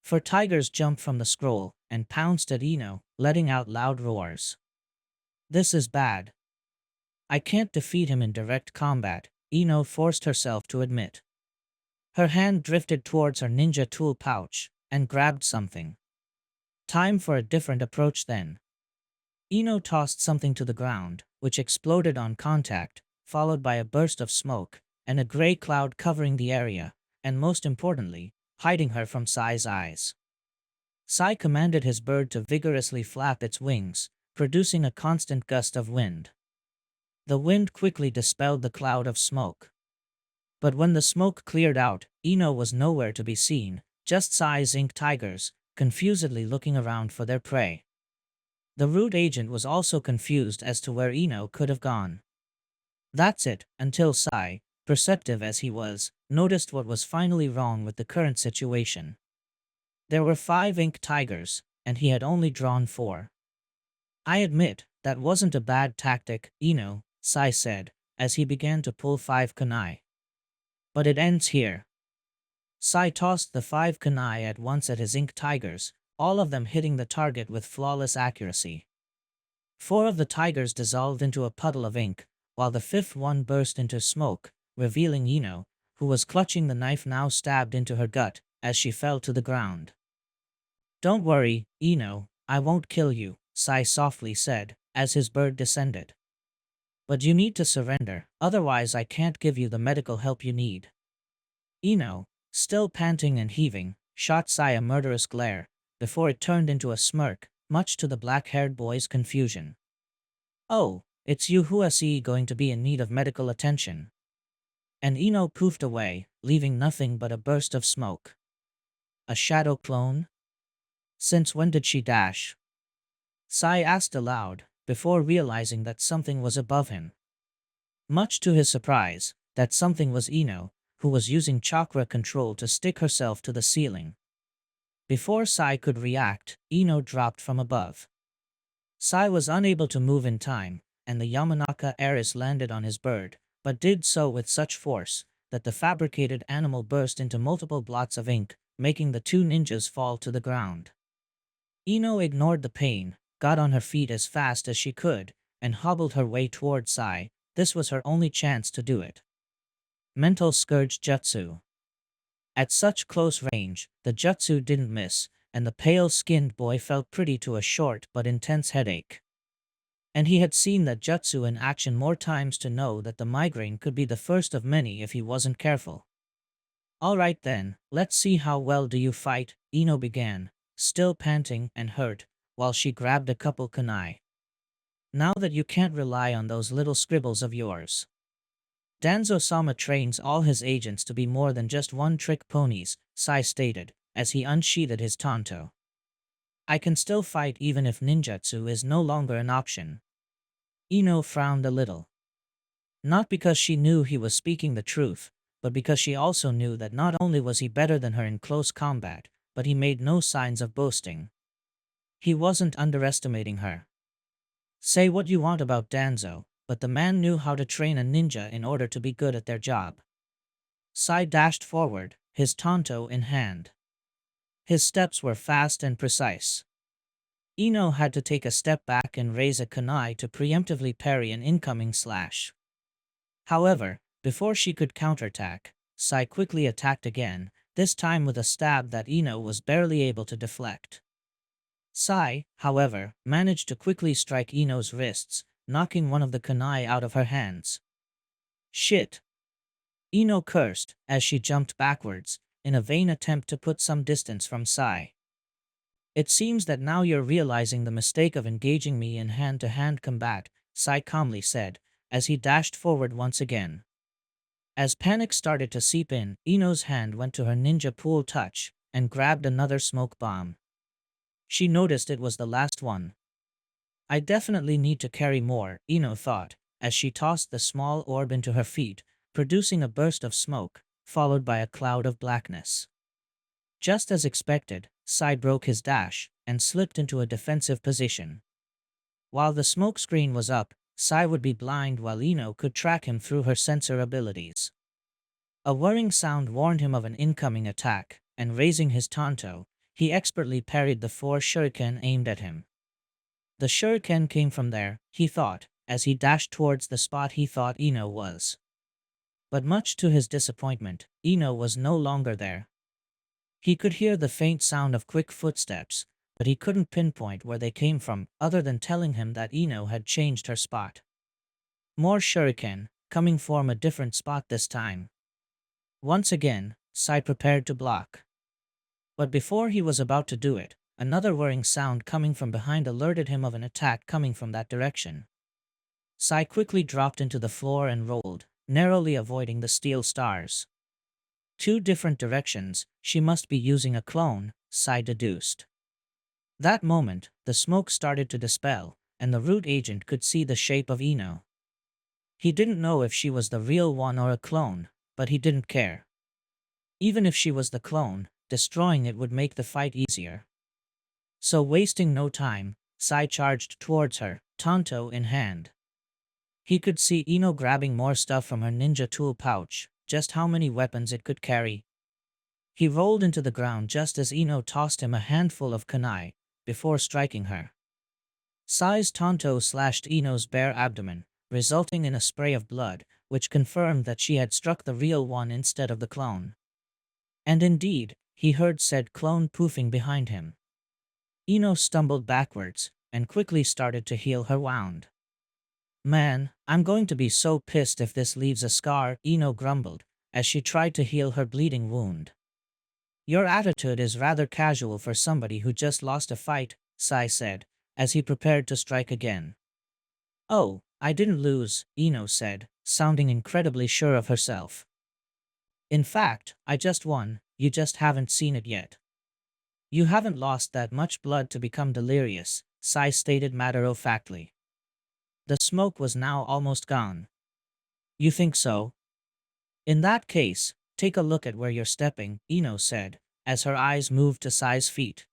[SPEAKER 1] Four tigers jumped from the scroll and pounced at Ino, letting out loud roars. "This is bad. I can't defeat him in direct combat," Ino forced herself to admit. Her hand drifted towards her ninja tool pouch and grabbed something. Time for a different approach then. Ino tossed something to the ground, which exploded on contact, followed by a burst of smoke, and a gray cloud covering the area, and most importantly, hiding her from Sai's eyes. Sai commanded his bird to vigorously flap its wings, producing a constant gust of wind. The wind quickly dispelled the cloud of smoke. But when the smoke cleared out, Ino was nowhere to be seen, just Sai's ink tigers, confusedly looking around for their prey. The root agent was also confused as to where Ino could have gone. That's it, until Sai, perceptive as he was, noticed what was finally wrong with the current situation. There were 5 ink tigers, and he had only drawn 4. "I admit, that wasn't a bad tactic, Ino," Sai said, as he began to pull 5 kunai. "But it ends here." Sai tossed the 5 kunai at once at his ink tigers, all of them hitting the target with flawless accuracy. 4 of the tigers dissolved into a puddle of ink, while the 5th one burst into smoke, revealing Ino, who was clutching the knife now stabbed into her gut, as she fell to the ground. "Don't worry, Ino, I won't kill you," Sai softly said, as his bird descended. "But you need to surrender, otherwise I can't give you the medical help you need." Ino, still panting and heaving, shot Sai a murderous glare, before it turned into a smirk, much to the black-haired boy's confusion. "Oh, it's you who is going to be in need of medical attention." And Ino poofed away, leaving nothing but a burst of smoke. A shadow clone? Since when did she dash? Sai asked aloud, before realizing that something was above him. Much to his surprise, that something was Ino, who was using chakra control to stick herself to the ceiling. Before Sai could react, Ino dropped from above. Sai was unable to move in time, and the Yamanaka heiress landed on his bird, but did so with such force that the fabricated animal burst into multiple blots of ink, making the 2 ninjas fall to the ground. Ino ignored the pain, got on her feet as fast as she could, and hobbled her way toward Sai. This was her only chance to do it. Mental Scourge Jutsu. At such close range, the jutsu didn't miss, and the pale-skinned boy felt pretty to a short but intense headache. And he had seen that jutsu in action more times to know that the migraine could be the first of many if he wasn't careful. Alright then, let's see how well do you fight, Ino began, still panting and hurt, while she grabbed a couple kunai. Now that you can't rely on those little scribbles of yours. Danzo-sama trains all his agents to be more than just one-trick ponies, Sai stated, as he unsheathed his tanto. I can still fight even if ninjutsu is no longer an option. Ino frowned a little. Not because she knew he was speaking the truth, but because she also knew that not only was he better than her in close combat, but he made no signs of boasting. He wasn't underestimating her. Say what you want about Danzo, but the man knew how to train a ninja in order to be good at their job. Sai dashed forward, his tanto in hand. His steps were fast and precise. Ino had to take a step back and raise a kunai to preemptively parry an incoming slash. However, before she could counterattack, Sai quickly attacked again, this time with a stab that Ino was barely able to deflect. Sai, however, managed to quickly strike Ino's wrists, knocking one of the kunai out of her hands. Shit! Ino cursed as she jumped backwards, in a vain attempt to put some distance from Sai. It seems that now you're realizing the mistake of engaging me in hand-to-hand combat, Sai calmly said, as he dashed forward once again. As panic started to seep in, Ino's hand went to her ninja pool touch, and grabbed another smoke bomb. She noticed it was the last one. I definitely need to carry more, Ino thought, as she tossed the small orb into her feet, producing a burst of smoke, followed by a cloud of blackness. Just as expected, Sai broke his dash, and slipped into a defensive position. While the smoke screen was up, Sai would be blind while Ino could track him through her sensor abilities. A whirring sound warned him of an incoming attack, and raising his tanto, he expertly parried the 4 shuriken aimed at him. The shuriken came from there, he thought, as he dashed towards the spot he thought Ino was. But much to his disappointment, Ino was no longer there. He could hear the faint sound of quick footsteps, but he couldn't pinpoint where they came from other than telling him that Ino had changed her spot. More shuriken, coming from a different spot this time. Once again, Sai prepared to block. But before he was about to do it, another whirring sound coming from behind alerted him of an attack coming from that direction. Sai quickly dropped into the floor and rolled, narrowly avoiding the steel stars. 2 different directions, she must be using a clone, Sai deduced. That moment, the smoke started to dispel, and the root agent could see the shape of Ino. He didn't know if she was the real one or a clone, but he didn't care. Even if she was the clone, destroying it would make the fight easier. So wasting no time, Sai charged towards her, tanto in hand. He could see Ino grabbing more stuff from her ninja tool pouch, just how many weapons it could carry. He rolled into the ground just as Ino tossed him a handful of kunai, before striking her. Sai's tanto slashed Ino's bare abdomen, resulting in a spray of blood, which confirmed that she had struck the real one instead of the clone. And indeed, he heard said clone poofing behind him. Ino stumbled backwards, and quickly started to heal her wound. Man, I'm going to be so pissed if this leaves a scar, Ino grumbled, as she tried to heal her bleeding wound. Your attitude is rather casual for somebody who just lost a fight, Sai said, as he prepared to strike again. Oh, I didn't lose, Ino said, sounding incredibly sure of herself. In fact, I just won, you just haven't seen it yet. You haven't lost that much blood to become delirious, Sai stated matter-of-factly. The smoke was now almost gone. You think so? In that case, take a look at where you're stepping, Ino said, as her eyes moved to Sai's feet.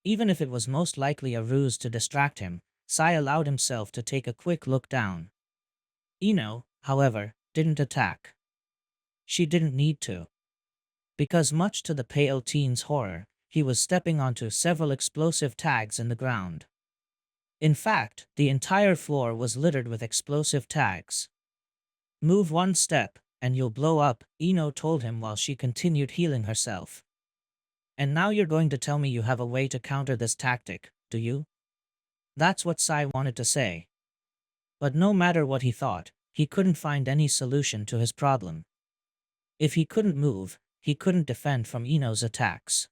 [SPEAKER 1] Even if it was most likely a ruse to distract him, Sai allowed himself to take a quick look down. Ino, however, didn't attack. She didn't need to. Because much to the pale teen's horror, he was stepping onto several explosive tags in the ground. In fact, the entire floor was littered with explosive tags. Move one step, and you'll blow up, Ino told him while she continued healing herself. And now you're going to tell me you have a way to counter this tactic, do you? That's what Sai wanted to say. But no matter what he thought, he couldn't find any solution to his problem. If he couldn't move, he couldn't defend from Ino's attacks.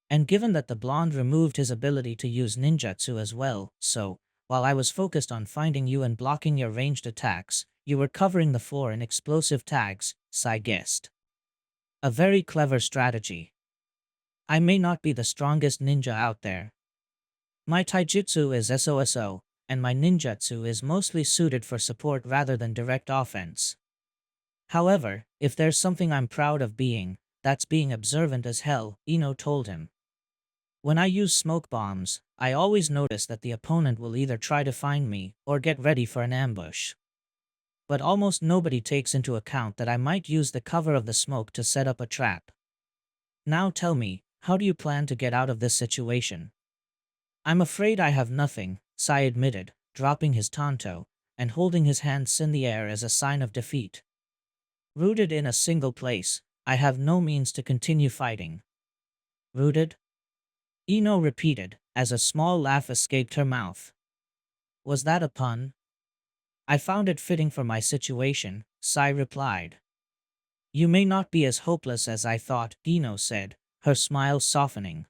[SPEAKER 1] And given that the blonde removed his ability to use ninjutsu as well, so, while I was focused on finding you and blocking your ranged attacks, you were covering the floor in explosive tags, Sai guessed. A very clever strategy. I may not be the strongest ninja out there. My taijutsu is SOSO, and my ninjutsu is mostly suited for support rather than direct offense. However, if there's something I'm proud of being, that's being observant as hell, Ino told him. When I use smoke bombs, I always notice that the opponent will either try to find me or get ready for an ambush. But almost nobody takes into account that I might use the cover of the smoke to set up a trap. Now tell me, how do you plan to get out of this situation? I'm afraid I have nothing, Sai admitted, dropping his tanto and holding his hands in the air as a sign of defeat. Rooted in a single place, I have no means to continue fighting. Rooted? Ino repeated, as a small laugh escaped her mouth. Was that a pun? I found it fitting for my situation, Sai replied. You may not be as hopeless as I thought, Ino said, her smile softening.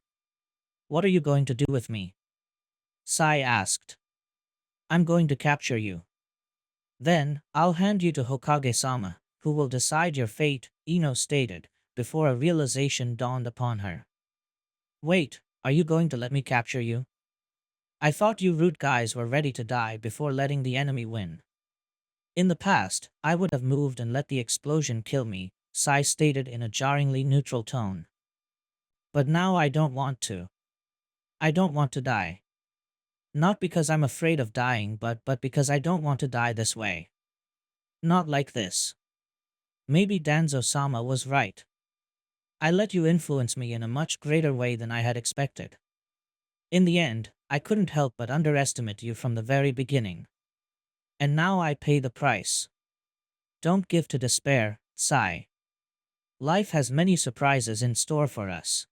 [SPEAKER 1] What are you going to do with me? Sai asked. I'm going to capture you. Then, I'll hand you to Hokage-sama, who will decide your fate, Ino stated, before a realization dawned upon her. Wait, are you going to let me capture you? I thought you rude guys were ready to die before letting the enemy win. In the past, I would have moved and let the explosion kill me, Sai stated in a jarringly neutral tone. But now I don't want to. I don't want to die. Not because I'm afraid of dying, but because I don't want to die this way. Not like this. Maybe Danzo-sama was right. I let you influence me in a much greater way than I had expected. In the end, I couldn't help but underestimate you from the very beginning. And now I pay the price. Don't give to despair, Sai. Life has many surprises in store for us.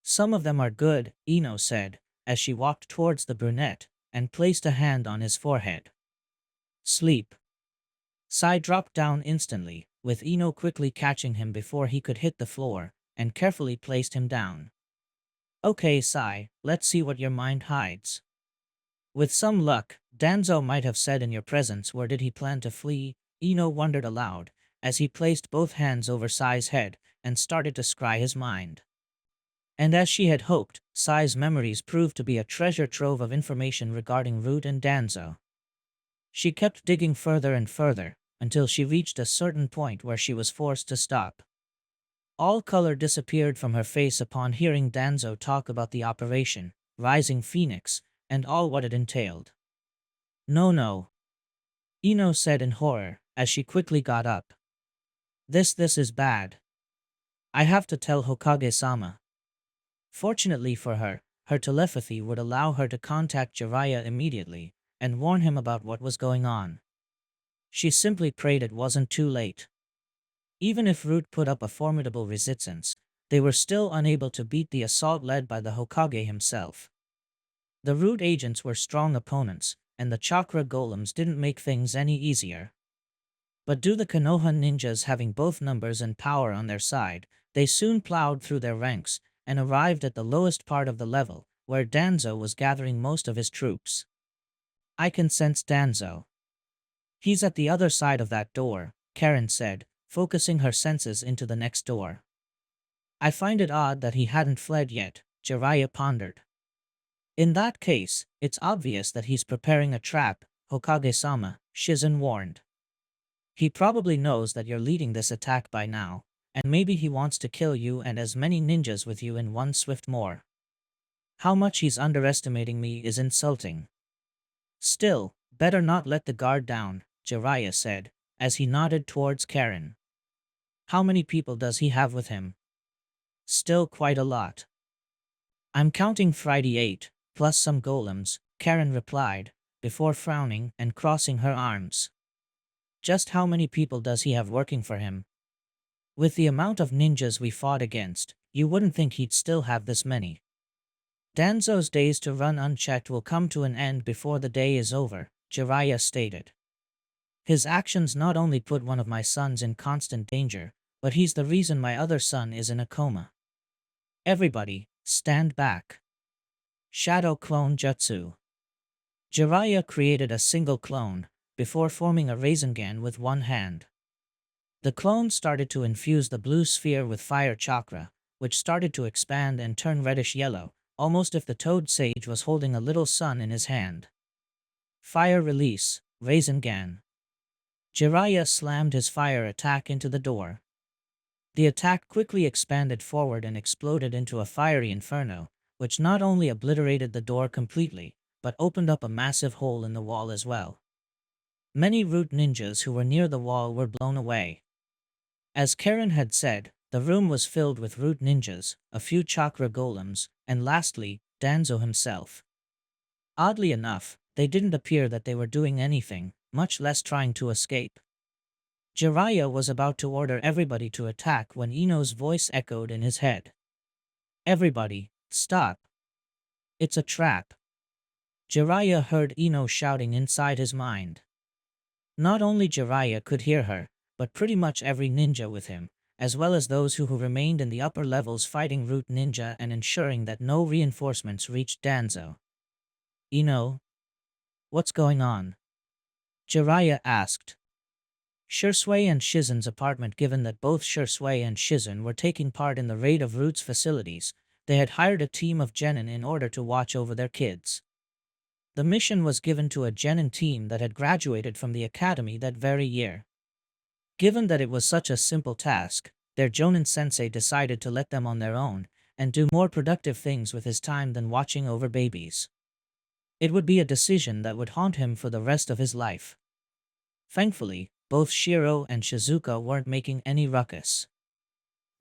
[SPEAKER 1] Some of them are good, Ino said, as she walked towards the brunette and placed a hand on his forehead. Sleep. Sai dropped down instantly, with Ino quickly catching him before he could hit the floor, and carefully placed him down. Okay, Sai, let's see what your mind hides. With some luck, Danzo might have said in your presence where did he plan to flee, Ino wondered aloud, as he placed both hands over Sai's head and started to scry his mind. And as she had hoped, Sai's memories proved to be a treasure trove of information regarding Root and Danzo. She kept digging further and further, until she reached a certain point where she was forced to stop. All color disappeared from her face upon hearing Danzo talk about the operation, Rising Phoenix, and all what it entailed. No. Ino said in horror, as she quickly got up. This is bad. I have to tell Hokage-sama. Fortunately for her, her telepathy would allow her to contact Jiraiya immediately, and warn him about what was going on. She simply prayed it wasn't too late. Even if Root put up a formidable resistance, they were still unable to beat the assault led by the Hokage himself. The Root agents were strong opponents, and the chakra golems didn't make things any easier. But due to the Konoha ninjas having both numbers and power on their side, they soon plowed through their ranks and arrived at the lowest part of the level, where Danzo was gathering most of his troops. I can sense Danzo. He's at the other side of that door, Karen said, focusing her senses into the next door. I find it odd that he hadn't fled yet, Jiraiya pondered. In that case, it's obvious that he's preparing a trap, Hokage-sama, Shizen warned. He probably knows that you're leading this attack by now, and maybe he wants to kill you and as many ninjas with you in one swift more. How much he's underestimating me is insulting. Still, better not let the guard down, Jiraiya said, as he nodded towards Karen. How many people does he have with him? Still quite a lot. I'm counting Friday 8, plus some golems, Karen replied, before frowning and crossing her arms. Just how many people does he have working for him? With the amount of ninjas we fought against, you wouldn't think he'd still have this many. Danzo's days to run unchecked will come to an end before the day is over, Jiraiya stated. His actions not only put one of my sons in constant danger, but he's the reason my other son is in a coma. Everybody, stand back. Shadow Clone Jutsu. Jiraiya created a single clone, before forming a Rasengan with one hand. The clone started to infuse the blue sphere with fire chakra, which started to expand and turn reddish-yellow, almost if the Toad Sage was holding a little sun in his hand. Fire release, Rasengan. Jiraiya slammed his fire attack into the door. The attack quickly expanded forward and exploded into a fiery inferno, which not only obliterated the door completely, but opened up a massive hole in the wall as well. Many root ninjas who were near the wall were blown away. As Karen had said, the room was filled with root ninjas, a few chakra golems, and lastly, Danzo himself. Oddly enough, they didn't appear that they were doing anything, much less trying to escape. Jiraiya was about to order everybody to attack when Ino's voice echoed in his head. Everybody, stop. It's a trap. Jiraiya heard Ino shouting inside his mind. Not only Jiraiya could hear her, but pretty much every ninja with him, as well as those who remained in the upper levels fighting Root Ninja and ensuring that no reinforcements reached Danzo. Ino? What's going on? Jiraiya asked. Shisui and Shizen's apartment. Given that both Shisui and Shizen were taking part in the raid of Root's facilities, they had hired a team of genin in order to watch over their kids. The mission was given to a genin team that had graduated from the academy that very year. Given that it was such a simple task, their Jonin sensei decided to let them on their own and do more productive things with his time than watching over babies. It would be a decision that would haunt him for the rest of his life. Thankfully, both Shiro and Shizuka weren't making any ruckus.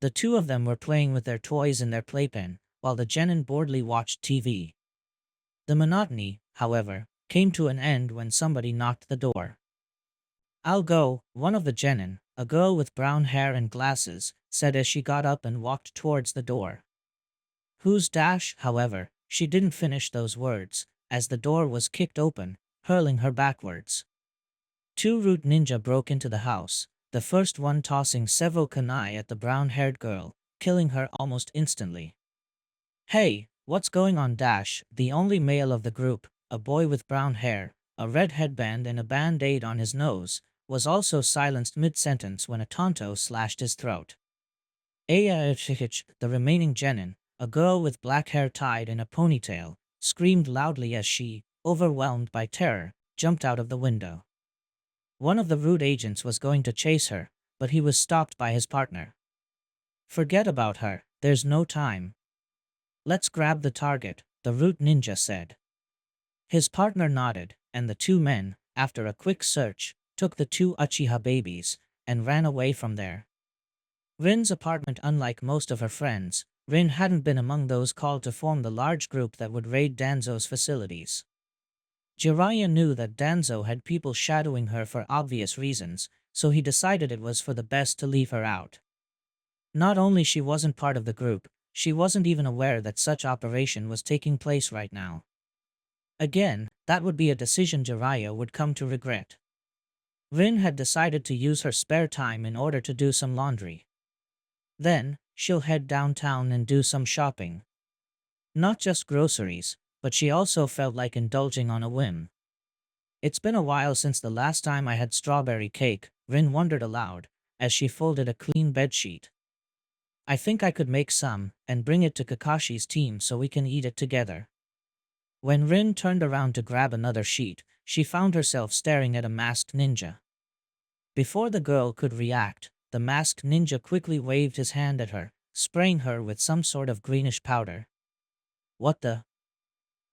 [SPEAKER 1] The two of them were playing with their toys in their playpen, while the genin boredly watched TV. The monotony, however, came to an end when somebody knocked the door. I'll go, one of the genin, a girl with brown hair and glasses, said as she got up and walked towards the door. Who's Dash? However, she didn't finish those words, as the door was kicked open, hurling her backwards. Two Root Ninja broke into the house, the first one tossing several kunai at the brown-haired girl, killing her almost instantly. Hey, what's going on? Dash, the only male of the group, a boy with brown hair, a red headband and a band-aid on his nose, was also silenced mid-sentence when a Tonto slashed his throat. The remaining genin, a girl with black hair tied in a ponytail, screamed loudly as she, overwhelmed by terror, jumped out of the window. One of the Root agents was going to chase her, but he was stopped by his partner. Forget about her, there's no time. Let's grab the target, the Root Ninja said. His partner nodded, and the two men, after a quick search, took the two Uchiha babies, and ran away from there. Rin's apartment. Unlike most of her friends, Rin hadn't been among those called to form the large group that would raid Danzo's facilities. Jiraiya knew that Danzo had people shadowing her for obvious reasons, so he decided it was for the best to leave her out. Not only she wasn't part of the group, she wasn't even aware that such operation was taking place right now. Again, that would be a decision Jiraiya would come to regret. Rin had decided to use her spare time in order to do some laundry. Then, she'll head downtown and do some shopping. Not just groceries, but she also felt like indulging on a whim. It's been a while since the last time I had strawberry cake, Rin wondered aloud, as she folded a clean bedsheet. I think I could make some, and bring it to Kakashi's team so we can eat it together. When Rin turned around to grab another sheet, she found herself staring at a masked ninja. Before the girl could react, the masked ninja quickly waved his hand at her, spraying her with some sort of greenish powder. What the?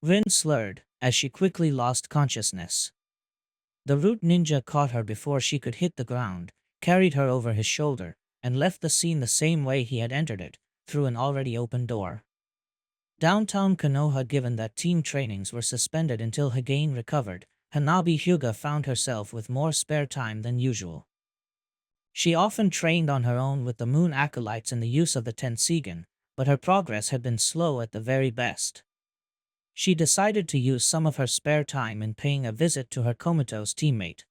[SPEAKER 1] Rin slurred, as she quickly lost consciousness. The Root Ninja caught her before she could hit the ground, carried her over his shoulder, and left the scene the same way he had entered it, through an already open door. Downtown Konoha. Given that team trainings were suspended until Hagane recovered, Hanabi Hyuga found herself with more spare time than usual. She often trained on her own with the Moon Acolytes in the use of the Tensigen, but her progress had been slow at the very best. She decided to use some of her spare time in paying a visit to her comatose teammate.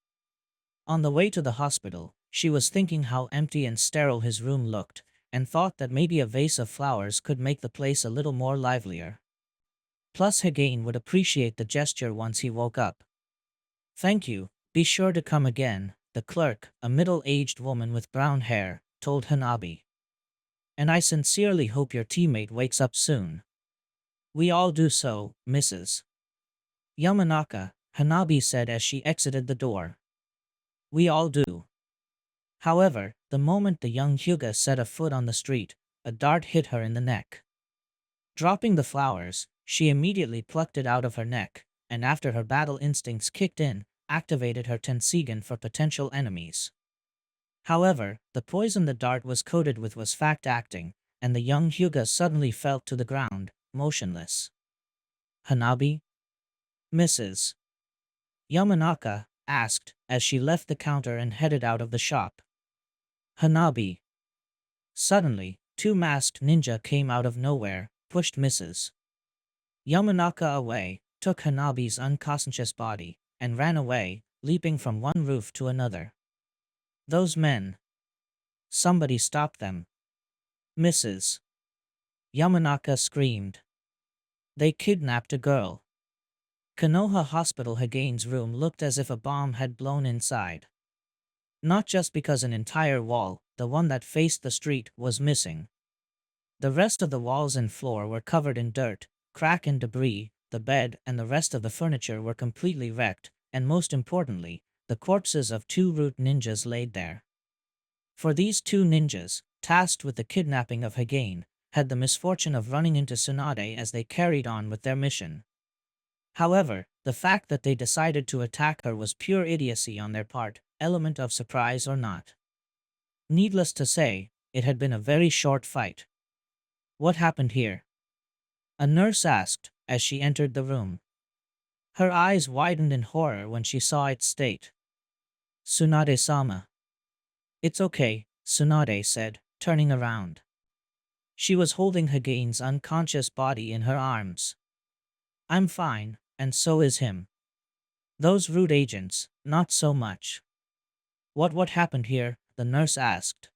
[SPEAKER 1] On the way to the hospital, she was thinking how empty and sterile his room looked, and thought that maybe a vase of flowers could make the place a little more livelier. Plus Hagane would appreciate the gesture once he woke up. "Thank you, be sure to come again," the clerk, a middle-aged woman with brown hair, told Hanabi. "And I sincerely hope your teammate wakes up soon." "We all do so, Mrs. Yamanaka," Hanabi said as she exited the door. "We all do." However, the moment the young Hyuga set a foot on the street, a dart hit her in the neck. Dropping the flowers, she immediately plucked it out of her neck, and after her battle instincts kicked in, activated her Tensigen for potential enemies. However, the poison the dart was coated with was fact-acting, and the young Hyuga suddenly fell to the ground, motionless. "Hanabi?" Mrs. Yamanaka asked as she left the counter and headed out of the shop. "Hanabi." Suddenly, two masked ninja came out of nowhere, pushed Mrs. Yamanaka away, took Hanabi's unconscious body, and ran away, leaping from one roof to another. "Those men! Somebody stop them!" Mrs. Yamanaka screamed. "They kidnapped a girl." Konoha Hospital Hagane's room looked as if a bomb had blown inside. Not just because an entire wall, the one that faced the street, was missing. The rest of the walls and floor were covered in dirt, crack and debris, the bed and the rest of the furniture were completely wrecked, and most importantly, the corpses of two root ninjas laid there. For these two ninjas, tasked with the kidnapping of Hagane, had the misfortune of running into Tsunade as they carried on with their mission. However, the fact that they decided to attack her was pure idiocy on their part, element of surprise or not. Needless to say, it had been a very short fight. "What happened here?" a nurse asked as she entered the room. Her eyes widened in horror when she saw its state. "Tsunade-sama." "It's okay," Tsunade said, turning around. She was holding Hagane's unconscious body in her arms. "I'm fine, and so is him. Those root agents, not so much." What happened here?" the nurse asked.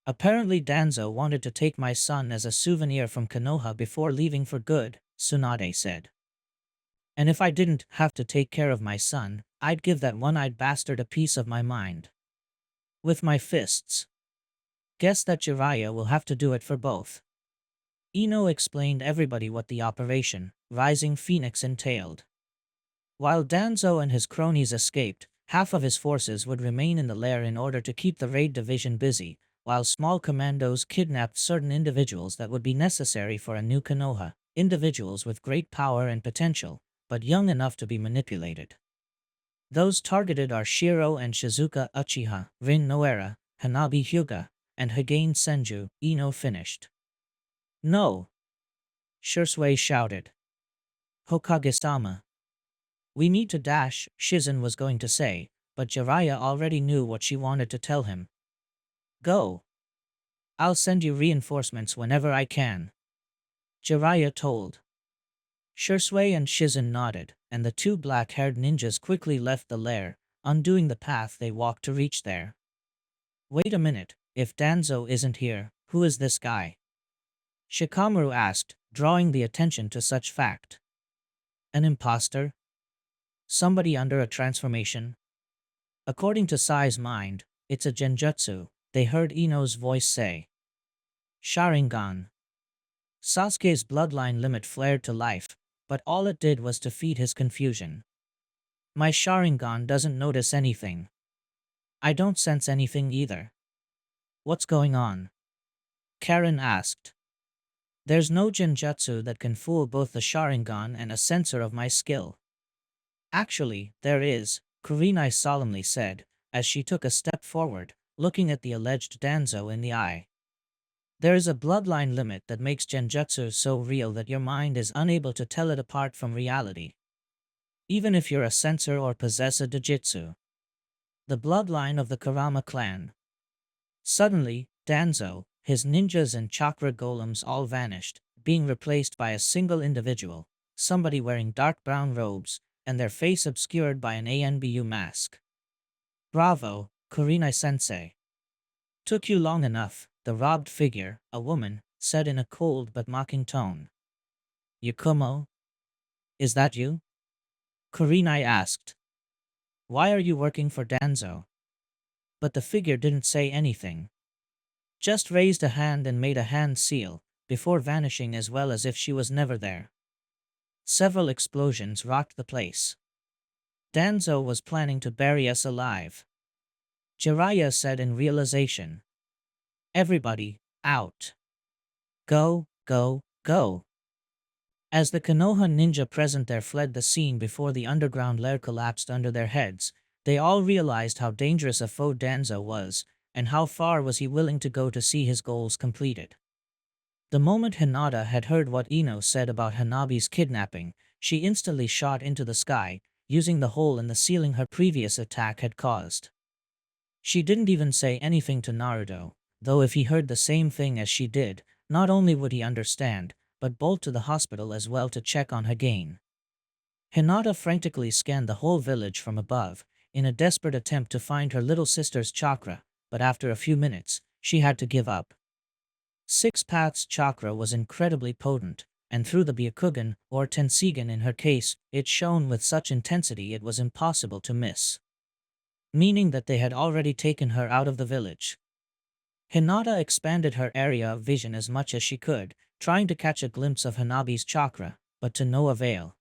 [SPEAKER 1] "Apparently Danzo wanted to take my son as a souvenir from Konoha before leaving for good," Tsunade said. "And if I didn't have to take care of my son, I'd give that one-eyed bastard a piece of my mind. With my fists. Guess that Jiraiya will have to do it for both." Ino explained everybody what the operation, Rising Phoenix, entailed. While Danzo and his cronies escaped, half of his forces would remain in the lair in order to keep the raid division busy, while small commandos kidnapped certain individuals that would be necessary for a new Konoha, individuals with great power and potential, but young enough to be manipulated. Those targeted are Shiro and Shizuka Uchiha, Rin Noera, Hanabi Hyuga, and Hagane Senju, Ino finished. "No!" Shursui shouted. "Hokage-sama." "We need to dash," Shizen was going to say, but Jiraiya already knew what she wanted to tell him. "Go. I'll send you reinforcements whenever I can," Jiraiya told. Shursui and Shizen nodded, and the two black-haired ninjas quickly left the lair, undoing the path they walked to reach there. "Wait a minute, if Danzo isn't here, who is this guy?" Shikamaru asked, drawing the attention to such fact. "An imposter? Somebody under a transformation?" "According to Sai's mind, it's a genjutsu," they heard Ino's voice say. "Sharingan." Sasuke's bloodline limit flared to life, but all it did was to feed his confusion. "My Sharingan doesn't notice anything. I don't sense anything either. What's going on?" Karen asked. "There's no genjutsu that can fool both the Sharingan and a sensor of my skill." "Actually, there is," Kurenai solemnly said, as she took a step forward, looking at the alleged Danzo in the eye. "There is a bloodline limit that makes genjutsu so real that your mind is unable to tell it apart from reality. Even if you're a sensor or possess a dojutsu. The bloodline of the Kurama clan." Suddenly, Danzo, his ninjas and chakra golems all vanished, being replaced by a single individual, somebody wearing dark brown robes, and their face obscured by an ANBU mask. Bravo, Kurinai-sensei. Took you long enough, the robbed figure, a woman, said in a cold but mocking tone. Yakumo? Is that you? Kurinai asked. Why are you working for Danzo? But the figure didn't say anything. Just raised a hand and made a hand seal, before vanishing as well as if she was never there. Several explosions rocked the place. Danzo was planning to bury us alive. Jiraiya said in realization. Everybody, out. Go, go, go. As the Konoha ninja present there fled the scene before the underground lair collapsed under their heads, they all realized how dangerous a foe Danzo was, and how far was he willing to go to see his goals completed. The moment Hinata had heard what Ino said about Hanabi's kidnapping, she instantly shot into the sky, using the hole in the ceiling her previous attack had caused. She didn't even say anything to Naruto, though if he heard the same thing as she did, not only would he understand, but bolt to the hospital as well to check on Hagane. Hinata frantically scanned the whole village from above, in a desperate attempt to find her little sister's chakra, but after a few minutes, she had to give up. Six Paths chakra was incredibly potent, and through the Byakugan, or Tensigen in her case, it shone with such intensity it was impossible to miss. Meaning that they had already taken her out of the village. Hinata expanded her area of vision as much as she could, trying to catch a glimpse of Hanabi's chakra, but to no avail.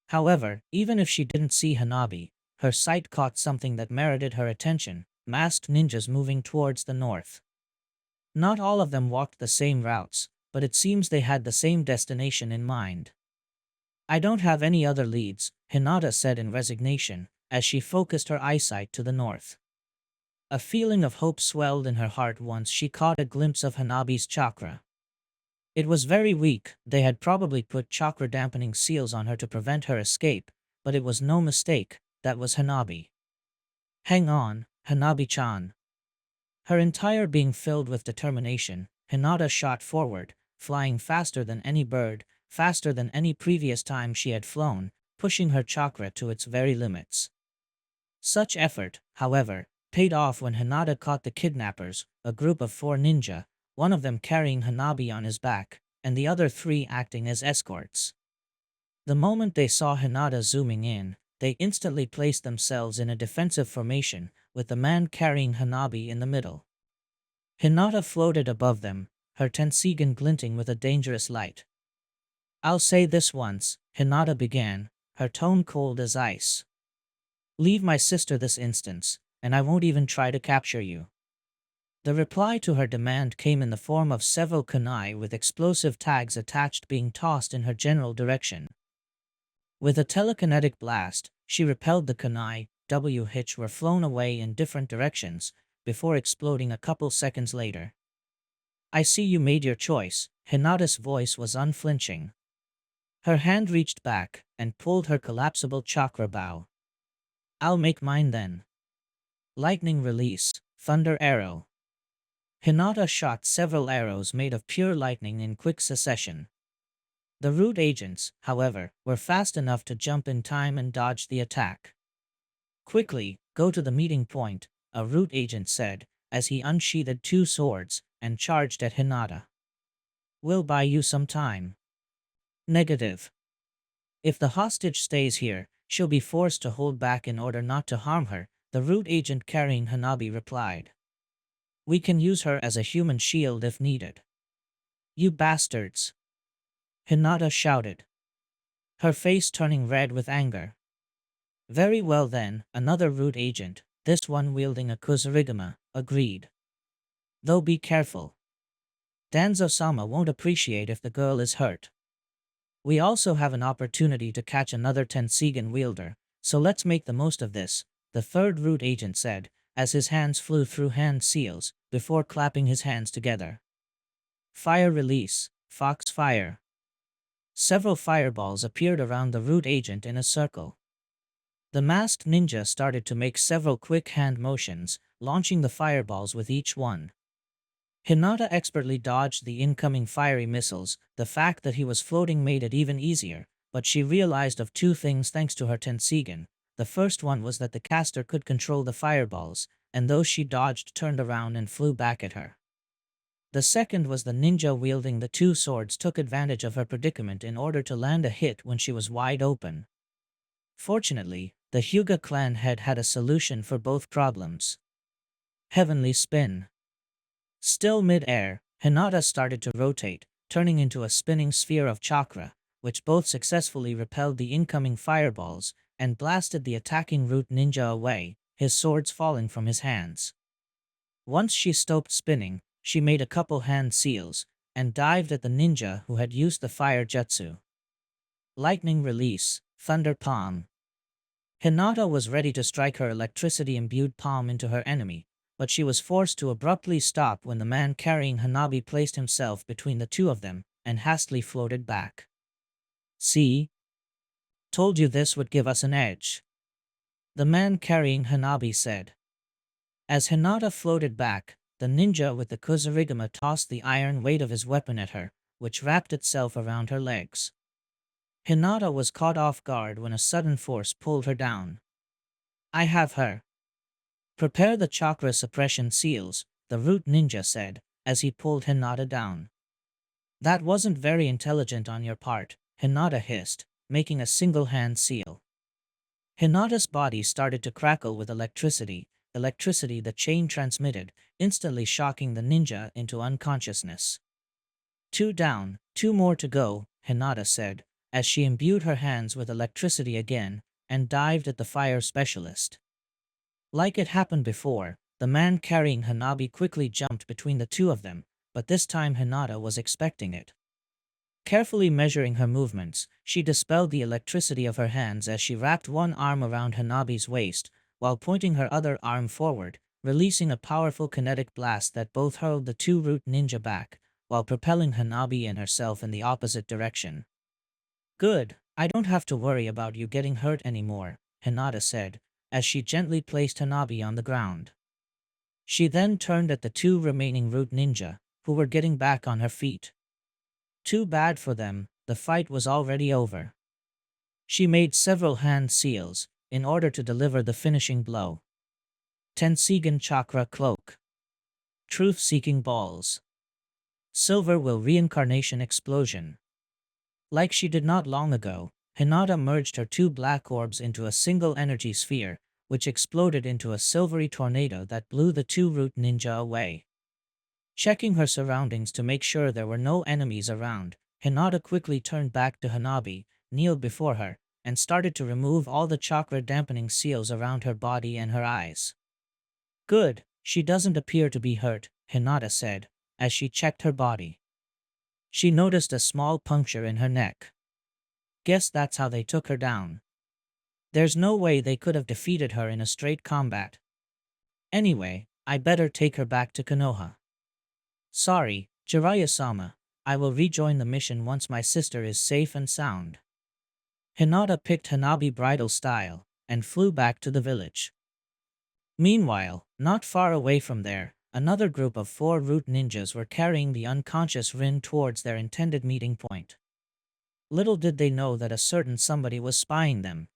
[SPEAKER 1] However, even if she didn't see Hanabi, her sight caught something that merited her attention, masked ninjas moving towards the north. Not all of them walked the same routes, but it seems they had the same destination in mind. I don't have any other leads, Hinata said in resignation, as she focused her eyesight to the north. A feeling of hope swelled in her heart once she caught a glimpse of Hanabi's chakra. It was very weak, they had probably put chakra-dampening seals on her to prevent her escape, but it was no mistake, that was Hanabi. Hang on, Hanabi-chan. Her entire being filled with determination, Hinata shot forward, flying faster than any bird, faster than any previous time she had flown, pushing her chakra to its very limits. Such effort, however, paid off when Hinata caught the kidnappers, a group of 4 ninja, one of them carrying Hanabi on his back, and the other 3 acting as escorts. The moment they saw Hinata zooming in, they instantly placed themselves in a defensive formation, with the man carrying Hanabi in the middle. Hinata floated above them, her Tensigen glinting with a dangerous light. I'll say this once, Hinata began, her tone cold as ice. Leave my sister this instance, and I won't even try to capture you. The reply to her demand came in the form of several kunai with explosive tags attached being tossed in her general direction. With a telekinetic blast, she repelled the kunai, which were flown away in different directions, before exploding a couple seconds later. I see you made your choice, Hinata's voice was unflinching. Her hand reached back, and pulled her collapsible chakra bow. I'll make mine then. Lightning release, thunder arrow. Hinata shot several arrows made of pure lightning in quick succession. The root agents, however, were fast enough to jump in time and dodge the attack. Quickly, go to the meeting point, a root agent said, as he unsheathed 2 swords, and charged at Hinata. We'll buy you some time. Negative. If the hostage stays here, she'll be forced to hold back in order not to harm her, the root agent carrying Hanabi replied. We can use her as a human shield if needed. You bastards! Hinata shouted, her face turning red with anger. Very well then, another root agent, this one wielding a Kusarigama, agreed. Though be careful. Danzo-sama won't appreciate if the girl is hurt. We also have an opportunity to catch another Tensigen wielder, so let's make the most of this, the third root agent said, as his hands flew through hand seals, before clapping his hands together. Fire release, Fox fire. Several fireballs appeared around the root agent in a circle. The masked ninja started to make several quick hand motions, launching the fireballs with each one. Hinata expertly dodged the incoming fiery missiles, the fact that he was floating made it even easier, but she realized of two things thanks to her Tensigen. The first one was that the caster could control the fireballs, and those she dodged turned around and flew back at her. The second was the ninja wielding the two swords took advantage of her predicament in order to land a hit when she was wide open. Fortunately, the Hyuga clan had a solution for both problems. Heavenly Spin. Still mid-air, Hinata started to rotate, turning into a spinning sphere of chakra, which both successfully repelled the incoming fireballs and blasted the attacking root ninja away, his swords falling from his hands. Once she stopped spinning, she made a couple hand seals and dived at the ninja who had used the fire jutsu. Lightning Release, Thunder Palm. Hinata was ready to strike her electricity-imbued palm into her enemy, but she was forced to abruptly stop when the man carrying Hanabi placed himself between the two of them and hastily floated back. "See? Told you this would give us an edge," the man carrying Hanabi said. As Hinata floated back, the ninja with the Kusarigama tossed the iron weight of his weapon at her, which wrapped itself around her legs. Hinata was caught off guard when a sudden force pulled her down. "I have her." "Prepare the chakra suppression seals," the root ninja said, as he pulled Hinata down. "That wasn't very intelligent on your part," Hinata hissed, making a single-hand seal. Hinata's body started to crackle with electricity the chain transmitted, instantly shocking the ninja into unconsciousness. "Two down, two more to go," Hinata said, as she imbued her hands with electricity again and dived at the fire specialist. Like it happened before, the man carrying Hanabi quickly jumped between the two of them, but this time Hinata was expecting it. Carefully measuring her movements, she dispelled the electricity of her hands as she wrapped one arm around Hanabi's waist, while pointing her other arm forward, releasing a powerful kinetic blast that both hurled the two root ninja back, while propelling Hanabi and herself in the opposite direction. "Good, I don't have to worry about you getting hurt anymore," Hinata said, as she gently placed Hanabi on the ground. She then turned at the two remaining root ninja, who were getting back on her feet. Too bad for them, the fight was already over. She made several hand seals in order to deliver the finishing blow. Tensigen Chakra Cloak. Truth-Seeking Balls. Silver Will Reincarnation Explosion. Like she did not long ago, Hinata merged her two black orbs into a single energy sphere, which exploded into a silvery tornado that blew the two root ninja away. Checking her surroundings to make sure there were no enemies around, Hinata quickly turned back to Hanabi, kneeled before her, and started to remove all the chakra-dampening seals around her body and her eyes. "Good, she doesn't appear to be hurt," Hinata said, as she checked her body. She noticed a small puncture in her neck. "Guess that's how they took her down. There's no way they could have defeated her in a straight combat. Anyway, I better take her back to Konoha." "Sorry, Jiraiya-sama, I will rejoin the mission once my sister is safe and sound." Hinata picked Hanabi bridal style and flew back to the village. Meanwhile, not far away from there, another group of 4 root ninjas were carrying the unconscious Rin towards their intended meeting point. Little did they know that a certain somebody was spying them.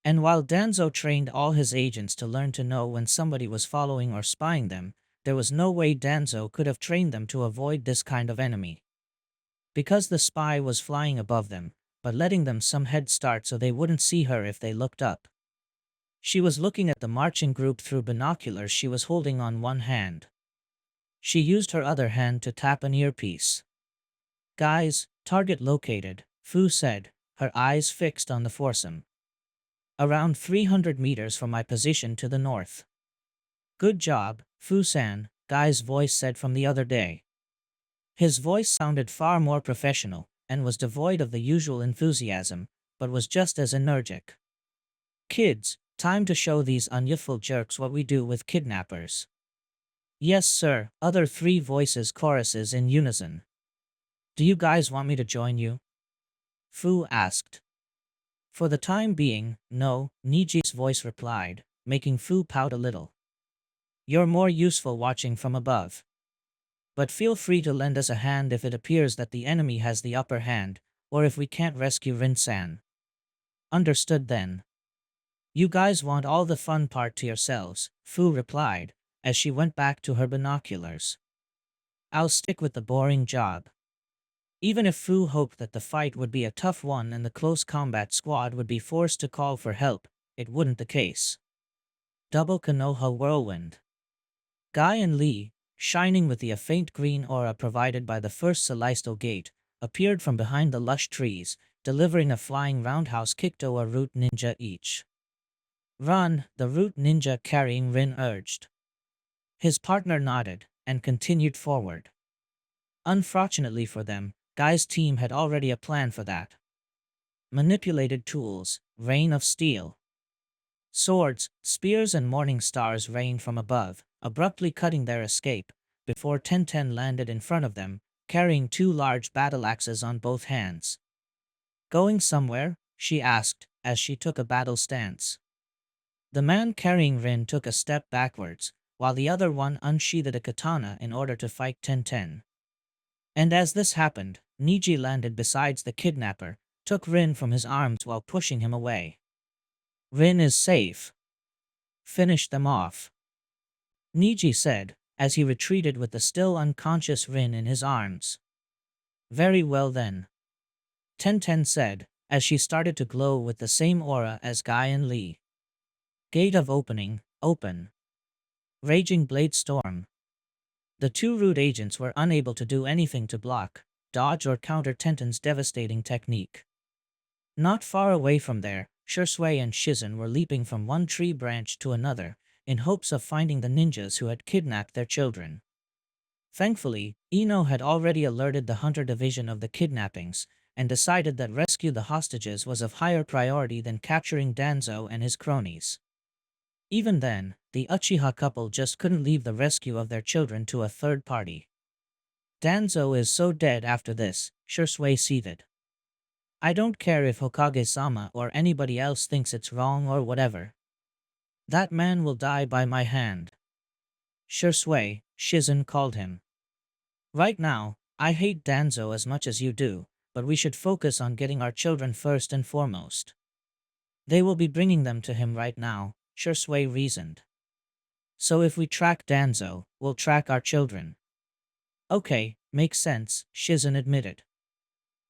[SPEAKER 1] And while Danzo trained all his agents to learn to know when somebody was following or spying them, there was no way Danzo could have trained them to avoid this kind of enemy. Because the spy was flying above them, but letting them some head start so they wouldn't see her if they looked up. She was looking at the marching group through binoculars she was holding on one hand. She used her other hand to tap an earpiece. "Guys, target located," Fu said, her eyes fixed on the foursome. "Around 300 meters from my position to the north." "Good job, Fu-san," Guy's voice said from the other day. His voice sounded far more professional, and was devoid of the usual enthusiasm, but was just as energetic. "Kids, time to show these unyouthful jerks what we do with kidnappers." "Yes, sir," other 3 voices choruses in unison. "Do you guys want me to join you?" Fu asked. "For the time being, no," Niji's voice replied, making Fu pout a little. "You're more useful watching from above. But feel free to lend us a hand if it appears that the enemy has the upper hand, or if we can't rescue Rin-san. Understood then. You guys want all the fun part to yourselves, Fu replied, as she went back to her binoculars. I'll stick with the boring job. Even if Fu hoped that the fight would be a tough one and the close combat squad would be forced to call for help, it wouldn't the case. Double Konoha Whirlwind. Guy and Lee, shining with the faint green aura provided by the first celestial gate, appeared from behind the lush trees, delivering a flying roundhouse kick to a root ninja each. Run, the root ninja carrying Rin urged. His partner nodded, and continued forward. Unfortunately for them, Guy's team had already a plan for that. Manipulated tools, rain of steel. Swords, spears and morning stars rained from above, abruptly cutting their escape, before Tenten landed in front of them, carrying 2 large battle axes on both hands. Going somewhere? She asked, as she took a battle stance. The man carrying Rin took a step backwards, while the other one unsheathed a katana in order to fight Tenten. And as this happened, Niji landed beside the kidnapper, took Rin from his arms while pushing him away. Rin is safe. Finish them off, Niji said, as he retreated with the still unconscious Rin in his arms. Very well then, Tenten said, as she started to glow with the same aura as Guy and Lee. Gate of opening, open. Raging blade storm. The 2 root agents were unable to do anything to block, dodge or counter Tenten's devastating technique. Not far away from there, Shisui and Shizen were leaping from one tree branch to another, in hopes of finding the ninjas who had kidnapped their children. Thankfully, Ino had already alerted the Hunter Division of the kidnappings, and decided that rescue the hostages was of higher priority than capturing Danzo and his cronies. Even then, the Uchiha couple just couldn't leave the rescue of their children to a third party. Danzo is so dead after this, Shisui seethed. I don't care if Hokage-sama or anybody else thinks it's wrong or whatever. That man will die by my hand. Shisui, Shizen called him. Right now, I hate Danzo as much as you do, but we should focus on getting our children first and foremost. They will be bringing them to him right now, Shisui reasoned. So if we track Danzo, we'll track our children. Okay, makes sense, Shizen admitted.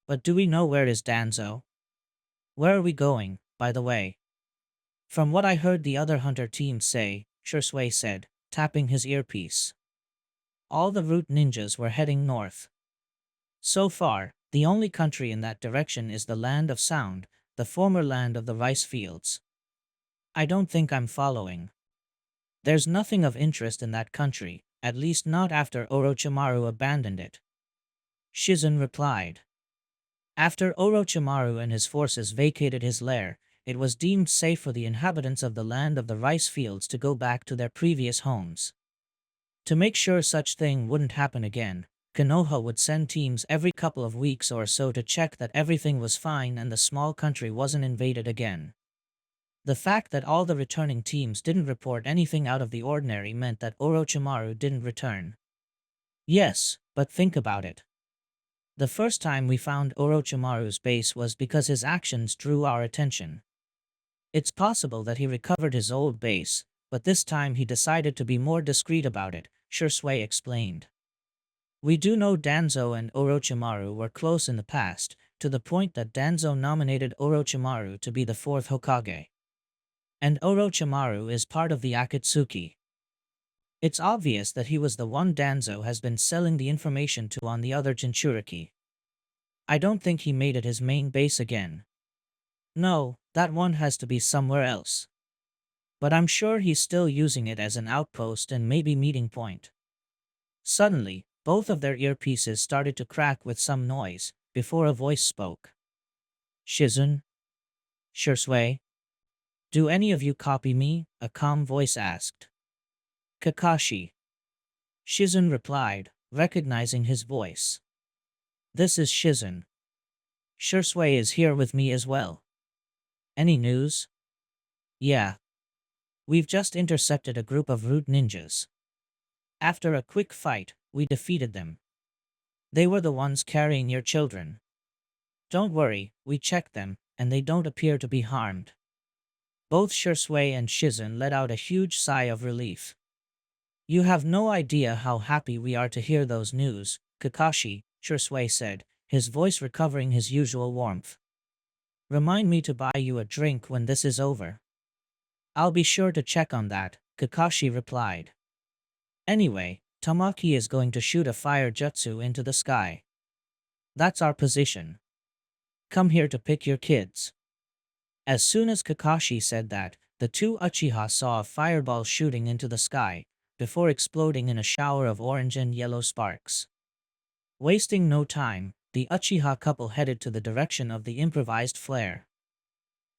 [SPEAKER 1] But do we know where is Danzo? Where are we going, by the way? From what I heard the other hunter teams say, Shisui said, tapping his earpiece. All the root ninjas were heading north. So far, the only country in that direction is the Land of Sound, the former land of the rice fields. I don't think I'm following. There's nothing of interest in that country, at least not after Orochimaru abandoned it. Shizen replied. After Orochimaru and his forces vacated his lair, it was deemed safe for the inhabitants of the land of the rice fields to go back to their previous homes. To make sure such thing wouldn't happen again, Konoha would send teams every couple of weeks or so to check that everything was fine and the small country wasn't invaded again. The fact that all the returning teams didn't report anything out of the ordinary meant that Orochimaru didn't return. Yes, but think about it. The first time we found Orochimaru's base was because his actions drew our attention. It's possible that he recovered his old base, but this time he decided to be more discreet about it, Shisui explained. We do know Danzo and Orochimaru were close in the past, to the point that Danzo nominated Orochimaru to be the 4th Hokage. And Orochimaru is part of the Akatsuki. It's obvious that he was the one Danzo has been selling the information to on the other Jinchuriki. I don't think he made it his main base again. No, that one has to be somewhere else. But I'm sure he's still using it as an outpost and maybe meeting point. Suddenly, both of their earpieces started to crack with some noise, before a voice spoke. Shizen? Shisui? Do any of you copy me? A calm voice asked. Kakashi. Shizen replied, recognizing his voice. This is Shizen. Shisui is here with me as well. Any news? Yeah. We've just intercepted a group of root ninjas. After a quick fight, we defeated them. They were the ones carrying your children. Don't worry, we checked them, and they don't appear to be harmed. Both Shursui and Shizen let out a huge sigh of relief. You have no idea how happy we are to hear those news, Kakashi, Shursui said, his voice recovering his usual warmth. Remind me to buy you a drink when this is over. I'll be sure to check on that, Kakashi replied. Anyway, Tamaki is going to shoot a fire jutsu into the sky. That's our position. Come here to pick your kids. As soon as Kakashi said that, the two Uchiha saw a fireball shooting into the sky, before exploding in a shower of orange and yellow sparks. Wasting no time, the Uchiha couple headed to the direction of the improvised flare.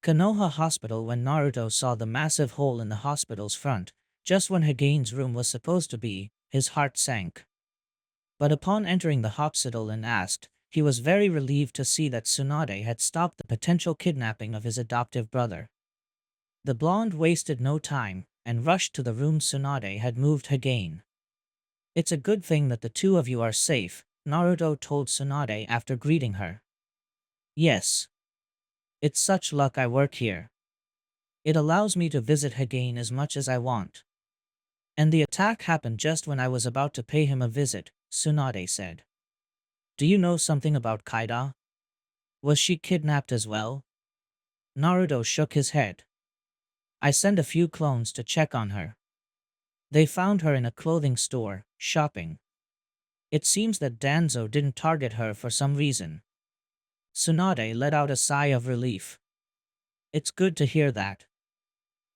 [SPEAKER 1] Konoha Hospital. When Naruto saw the massive hole in the hospital's front, just when Hogane's room was supposed to be, his heart sank. But upon entering the hospital and asked, he was very relieved to see that Tsunade had stopped the potential kidnapping of his adoptive brother. The blonde wasted no time, and rushed to the room Tsunade had moved Hogane. It's a good thing that the two of you are safe, Naruto told Tsunade after greeting her. Yes. It's such luck I work here. It allows me to visit Hogane as much as I want. And the attack happened just when I was about to pay him a visit, Tsunade said. Do you know something about Kaida? Was she kidnapped as well? Naruto shook his head. I sent a few clones to check on her. They found her in a clothing store, shopping. It seems that Danzo didn't target her for some reason. Tsunade let out a sigh of relief. It's good to hear that.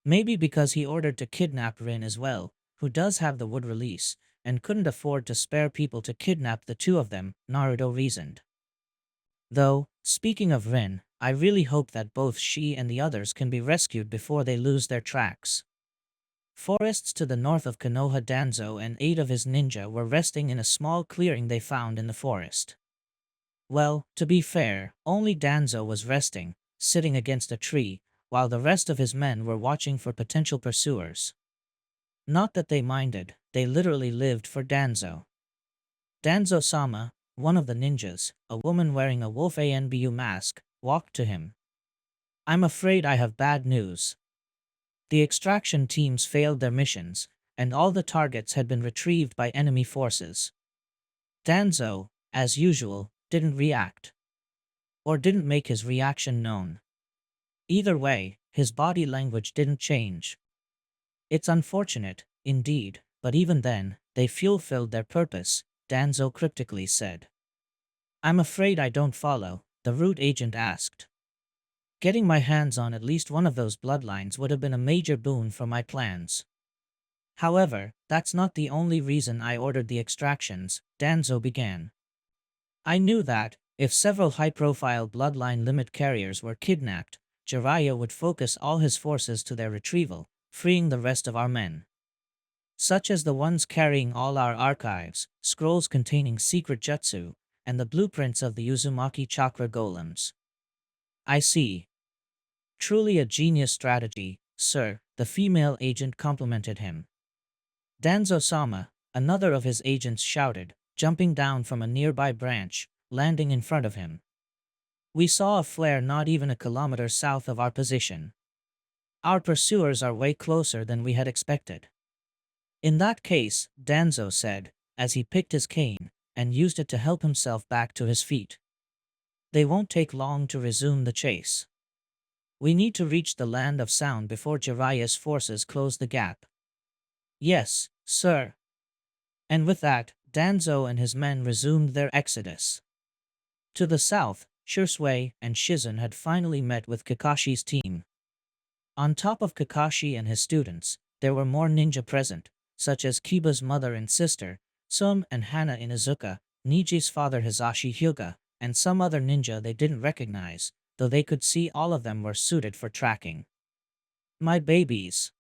[SPEAKER 1] Maybe because he ordered to kidnap Rin as well, who does have the wood release, and couldn't afford to spare people to kidnap the two of them, Naruto reasoned. Though, speaking of Rin, I really hope that both she and the others can be rescued before they lose their tracks. Forests to the north of Konoha. Danzo and 8 of his ninja were resting in a small clearing they found in the forest. Well, to be fair, only Danzo was resting, sitting against a tree, while the rest of his men were watching for potential pursuers. Not that they minded, they literally lived for Danzo. Danzo-sama, one of the ninjas, a woman wearing a wolf Anbu mask, walked to him. I'm afraid I have bad news. The extraction teams failed their missions, and all the targets had been retrieved by enemy forces. Danzo, as usual, didn't react. Or didn't make his reaction known. Either way, his body language didn't change. It's unfortunate, indeed, but even then, they fulfilled their purpose, Danzo cryptically said. I'm afraid I don't follow, the root agent asked. Getting my hands on at least one of those bloodlines would have been a major boon for my plans. However, that's not the only reason I ordered the extractions, Danzo began. I knew that, if several high-profile bloodline limit carriers were kidnapped, Jiraiya would focus all his forces to their retrieval, freeing the rest of our men. Such as the ones carrying all our archives, scrolls containing secret jutsu, and the blueprints of the Uzumaki chakra golems. I see. Truly a genius strategy, sir, the female agent complimented him. Danzo-sama, another of his agents shouted, jumping down from a nearby branch, landing in front of him. We saw a flare not even a kilometer south of our position. Our pursuers are way closer than we had expected. In that case, Danzo said, as he picked his cane, and used it to help himself back to his feet. They won't take long to resume the chase. We need to reach the land of sound before Jiraiya's forces close the gap. Yes, sir. And with that, Danzo and his men resumed their exodus. To the south, Shursui and Shizen had finally met with Kakashi's team. On top of Kakashi and his students, there were more ninja present, such as Kiba's mother and sister, Sum and Hana Inuzuka, Niji's father Hisashi Hyuga, and some other ninja they didn't recognize, though they could see all of them were suited for tracking. My babies,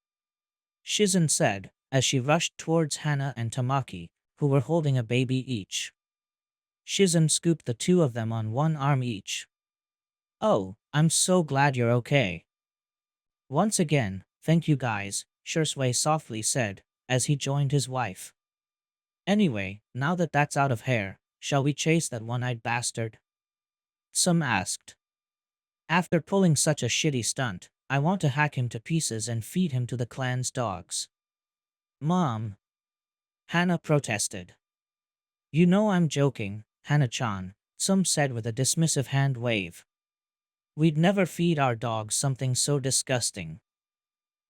[SPEAKER 1] Shizen said, as she rushed towards Hana and Tamaki, who were holding a baby each. Shizen scooped the two of them on one arm each. Oh, I'm so glad you're okay. Once again, thank you guys, Shursui softly said, as he joined his wife. Anyway, now that that's out of hair, shall we chase that one-eyed bastard? Some asked. After pulling such a shitty stunt, I want to hack him to pieces and feed him to the clan's dogs. Mom, Hannah protested. You know I'm joking, Hannah-chan, some said with a dismissive hand wave. We'd never feed our dogs something so disgusting.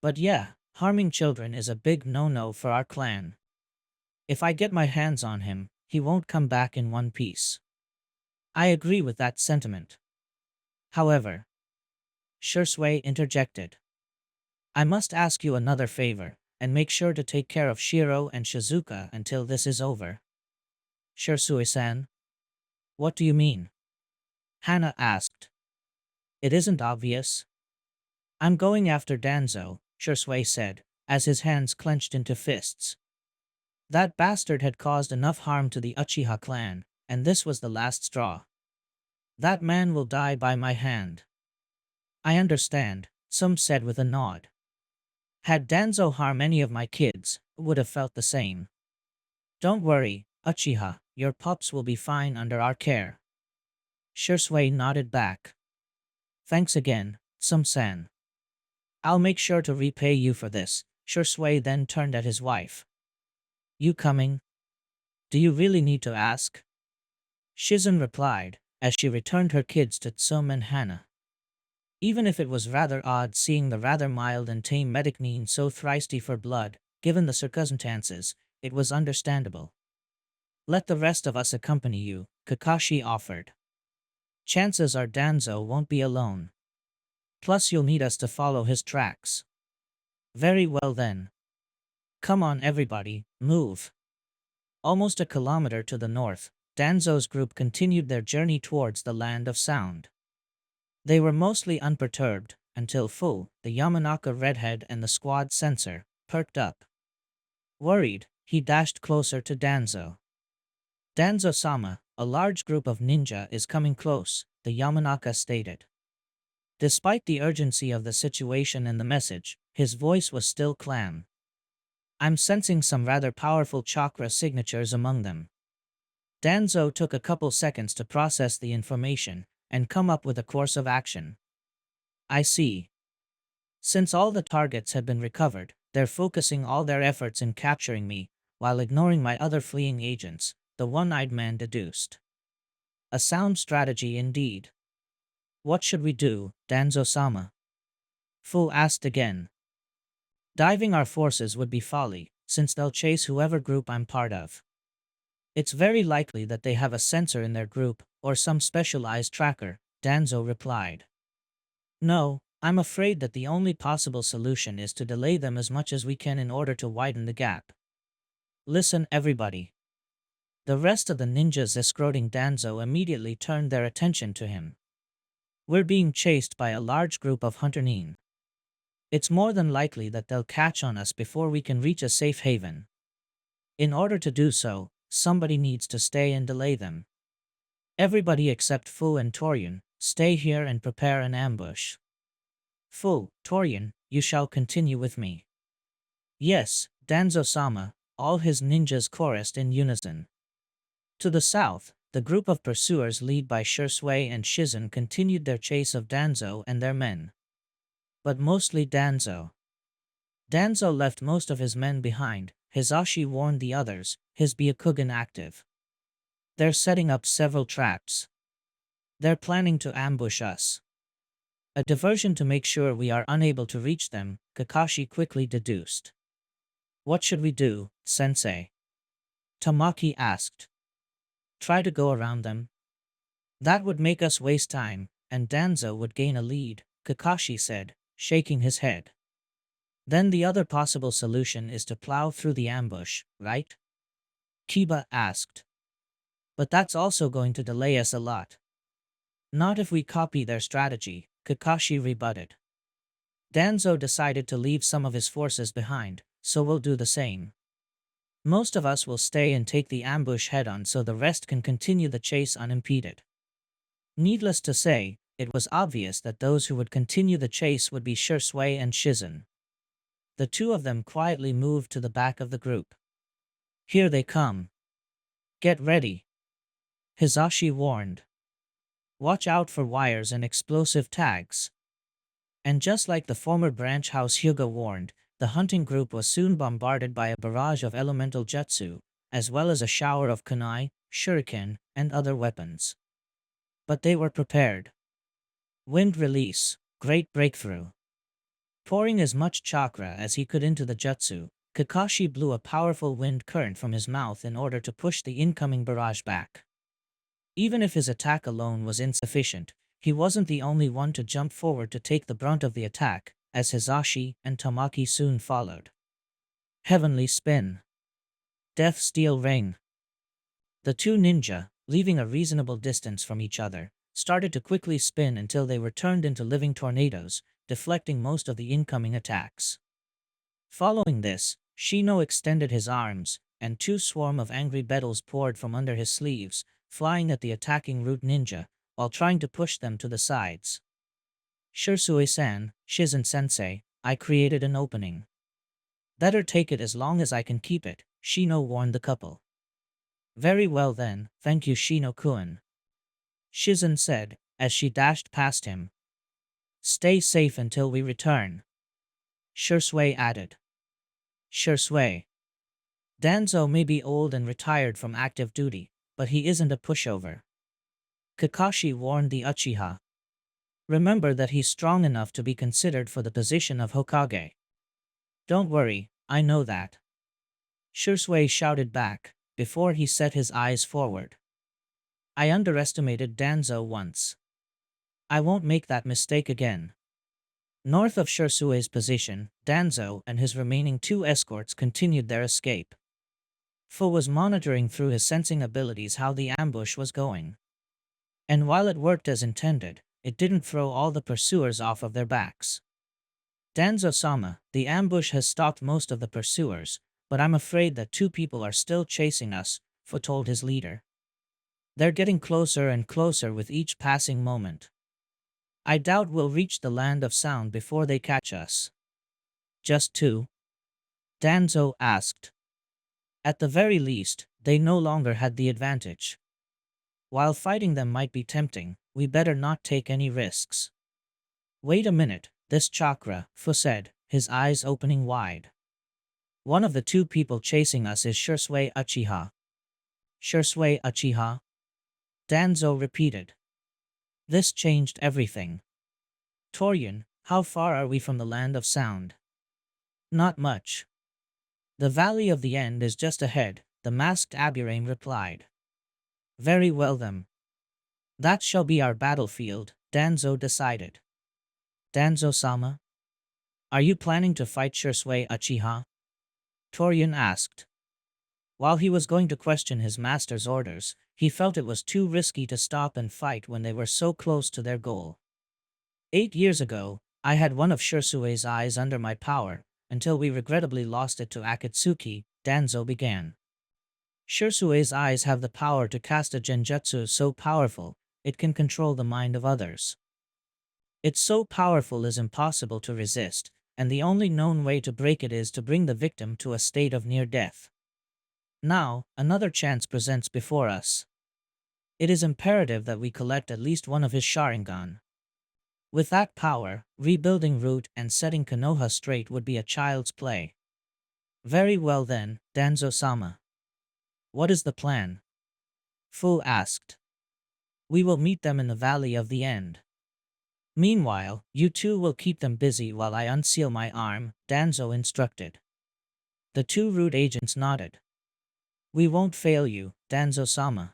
[SPEAKER 1] But yeah, harming children is a big no-no for our clan. If I get my hands on him, he won't come back in one piece. I agree with that sentiment. However, Shursui interjected. I must ask you another favor, and make sure to take care of Shiro and Shizuka until this is over. Shursui-san? What do you mean? Hannah asked. It isn't obvious. I'm going after Danzo, Shursui said, as his hands clenched into fists. That bastard had caused enough harm to the Uchiha clan, and this was the last straw. That man will die by my hand. I understand, some said with a nod. Had Danzo harmed any of my kids, would have felt the same. Don't worry, Uchiha, your pups will be fine under our care. Shursui nodded back. Thanks again, Some-san. I'll make sure to repay you for this. Shursui then turned at his wife. You coming? Do you really need to ask? Shizen replied, as she returned her kids to Tsum and Hannah. Even if it was rather odd seeing the rather mild and tame Medicnine so thirsty for blood, given the circumstances, it was understandable. Let the rest of us accompany you, Kakashi offered. Chances are Danzo won't be alone. Plus you'll need us to follow his tracks. Very well then. Come on everybody, move. Almost a kilometer to the north, Danzo's group continued their journey towards the land of sound. They were mostly unperturbed, until Fu, the Yamanaka redhead and the squad censor, perked up. Worried, he dashed closer to Danzo. Danzo-sama, a large group of ninja is coming close, the Yamanaka stated. Despite the urgency of the situation and the message, his voice was still calm. I'm sensing some rather powerful chakra signatures among them. Danzo took a couple seconds to process the information and come up with a course of action. I see. Since all the targets had been recovered, they're focusing all their efforts in capturing me, while ignoring my other fleeing agents, the one-eyed man deduced. A sound strategy indeed. What should we do, Danzo-sama? Fu asked again. Diving our forces would be folly, since they'll chase whoever group I'm part of. It's very likely that they have a sensor in their group, or some specialized tracker, Danzo replied. No, I'm afraid that the only possible solution is to delay them as much as we can in order to widen the gap. Listen everybody. The rest of the ninjas escorting Danzo immediately turned their attention to him. We're being chased by a large group of hunter nin. It's more than likely that they'll catch on us before we can reach a safe haven. In order to do so, somebody needs to stay and delay them. Everybody except Fu and Torian, stay here and prepare an ambush. Fu, Torian, you shall continue with me. Yes, Danzo-sama, all his ninjas chorused in unison. To the south, the group of pursuers led by Shursui and Shizen continued their chase of Danzo and their men. But mostly Danzo. Danzo left most of his men behind. Hisashi warned the others, his Byakugan active. They're setting up several traps. They're planning to ambush us. A diversion to make sure we are unable to reach them, Kakashi quickly deduced. What should we do, sensei? Tamaki asked. Try to go around them. That would make us waste time, and Danzo would gain a lead, Kakashi said, shaking his head. Then the other possible solution is to plow through the ambush, right? Kiba asked. But that's also going to delay us a lot. Not if we copy their strategy, Kakashi rebutted. Danzo decided to leave some of his forces behind, so we'll do the same. Most of us will stay and take the ambush head-on so the rest can continue the chase unimpeded. Needless to say, it was obvious that those who would continue the chase would be Shursui and Shizen. The two of them quietly moved to the back of the group. Here they come. Get ready. Hisashi warned. Watch out for wires and explosive tags. And just like the former branch house Hyuga warned, the hunting group was soon bombarded by a barrage of elemental jutsu, as well as a shower of kunai, shuriken, and other weapons. But they were prepared. Wind release, great breakthrough. Pouring as much chakra as he could into the jutsu, Kakashi blew a powerful wind current from his mouth in order to push the incoming barrage back. Even if his attack alone was insufficient, he wasn't the only one to jump forward to take the brunt of the attack, as Hizashi and Tamaki soon followed. Heavenly Spin. Death Steel Ring. The two ninja, leaving a reasonable distance from each other, started to quickly spin until they were turned into living tornadoes, deflecting most of the incoming attacks. Following this, Shino extended his arms, and two swarm of angry beetles poured from under his sleeves, flying at the attacking root ninja, while trying to push them to the sides. Shursui-san, Shizen-sensei, I created an opening. Better take it as long as I can keep it, Shino warned the couple. Very well then, thank you Shino-kun. Shizen said, as she dashed past him. Stay safe until we return. Shursui added. Shursui. Danzo may be old and retired from active duty, but he isn't a pushover. Kakashi warned the Uchiha. Remember that he's strong enough to be considered for the position of Hokage. Don't worry, I know that. Shursui shouted back, before he set his eyes forward. I underestimated Danzo once. I won't make that mistake again. North of Shursui's position, Danzo and his remaining two escorts continued their escape. Fu was monitoring through his sensing abilities how the ambush was going. And while it worked as intended, it didn't throw all the pursuers off of their backs. Danzo-sama, the ambush has stopped most of the pursuers, but I'm afraid that two people are still chasing us, Fu told his leader. They're getting closer and closer with each passing moment. I doubt we'll reach the land of sound before they catch us. Just two? Danzo asked. At the very least, they no longer had the advantage. While fighting them might be tempting, we better not take any risks. Wait a minute, this chakra, Fu said, his eyes opening wide. One of the two people chasing us is Shursui Uchiha. Shursui Uchiha? Danzo repeated. This changed everything. Torian, how far are we from the land of sound? Not much. The Valley of the End is just ahead, the masked Aburame replied. Very well then. That shall be our battlefield, Danzo decided. Danzo-sama? Are you planning to fight Shursui Uchiha? Torian asked. While he was going to question his master's orders, he felt it was too risky to stop and fight when they were so close to their goal. 8 years ago, I had one of Shursui's eyes under my power, until we regrettably lost it to Akatsuki, Danzo began. Shursui's eyes have the power to cast a genjutsu so powerful, it can control the mind of others. It's so powerful is impossible to resist, and the only known way to break it is to bring the victim to a state of near death. Now, another chance presents before us. It is imperative that we collect at least one of his Sharingan. With that power, rebuilding Root and setting Konoha straight would be a child's play. Very well then, Danzo-sama. What is the plan? Fu asked. We will meet them in the Valley of the End. Meanwhile, you two will keep them busy while I unseal my arm, Danzo instructed. The two Root agents nodded. We won't fail you, Danzo-sama.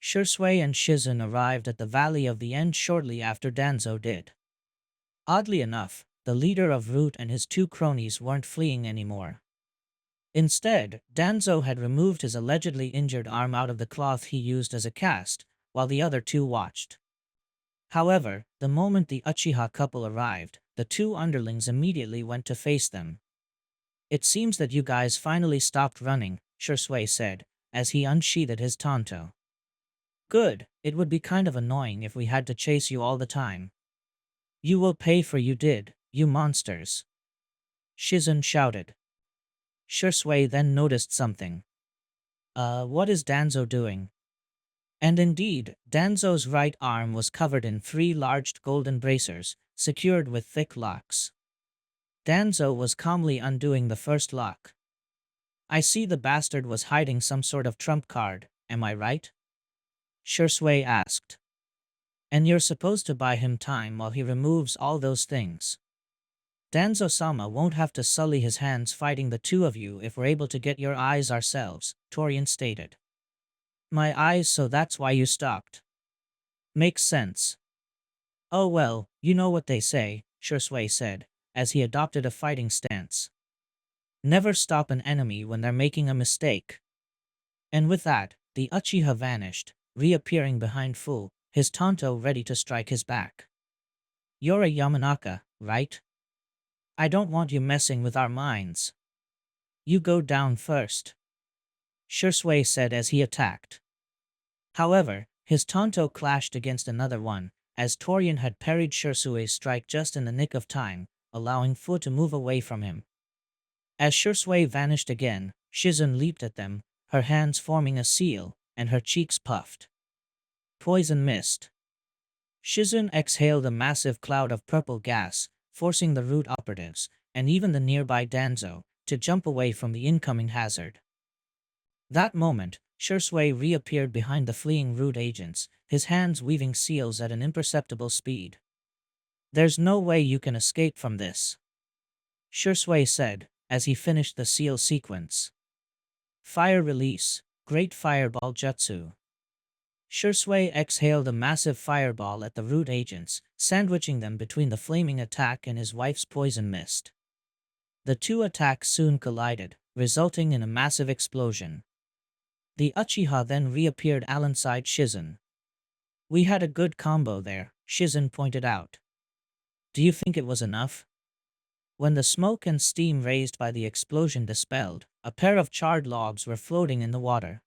[SPEAKER 1] Shursui and Shizen arrived at the Valley of the End shortly after Danzo did. Oddly enough, the leader of Root and his two cronies weren't fleeing anymore. Instead, Danzo had removed his allegedly injured arm out of the cloth he used as a cast, while the other two watched. However, the moment the Uchiha couple arrived, the two underlings immediately went to face them. It seems that you guys finally stopped running, Shursui said, as he unsheathed his tanto. Good, it would be kind of annoying if we had to chase you all the time. You will pay for you did, you monsters. Shizen shouted. Shursui then noticed something. What is Danzo doing? And indeed, Danzo's right arm was covered in 3 large golden bracers, secured with thick locks. Danzo was calmly undoing the first lock. I see the bastard was hiding some sort of trump card, am I right? Shursui asked. And you're supposed to buy him time while he removes all those things. Danzo-sama won't have to sully his hands fighting the two of you if we're able to get your eyes ourselves, Torian stated. My eyes, so that's why you stopped. Makes sense. Oh well, you know what they say, Shursui said, as he adopted a fighting stance. Never stop an enemy when they're making a mistake. And with that, the Uchiha vanished, reappearing behind Fu, his Tonto ready to strike his back. You're a Yamanaka, right? I don't want you messing with our minds. You go down first, Shursui said as he attacked. However, his Tonto clashed against another one, as Torian had parried Shursui's strike just in the nick of time, allowing Fu to move away from him. As Shursui vanished again, Shizun leaped at them, her hands forming a seal, and her cheeks puffed. Poison mist. Shizun exhaled a massive cloud of purple gas, forcing the root operatives, and even the nearby Danzo, to jump away from the incoming hazard. That moment, Shursui reappeared behind the fleeing root agents, his hands weaving seals at an imperceptible speed. There's no way you can escape from this, Shursui said, as he finished the seal sequence. Fire release, Great Fireball Jutsu. Shursui exhaled a massive fireball at the root agents, sandwiching them between the flaming attack and his wife's poison mist. The two attacks soon collided, resulting in a massive explosion. The Uchiha then reappeared alongside Shizun. We had a good combo there, Shizun pointed out. Do you think it was enough? When the smoke and steam raised by the explosion dispelled, a pair of charred logs were floating in the water.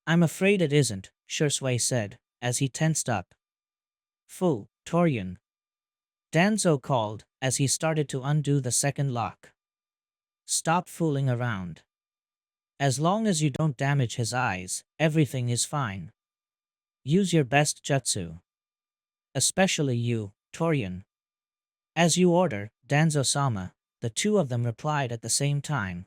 [SPEAKER 1] I'm afraid it isn't, Shursui said, as he tensed up. Fu, Torian. Danzo called, as he started to undo the second lock. Stop fooling around. As long as you don't damage his eyes, everything is fine. Use your best jutsu. Especially you, Torian. As you order, Danzo-sama, the two of them replied at the same time.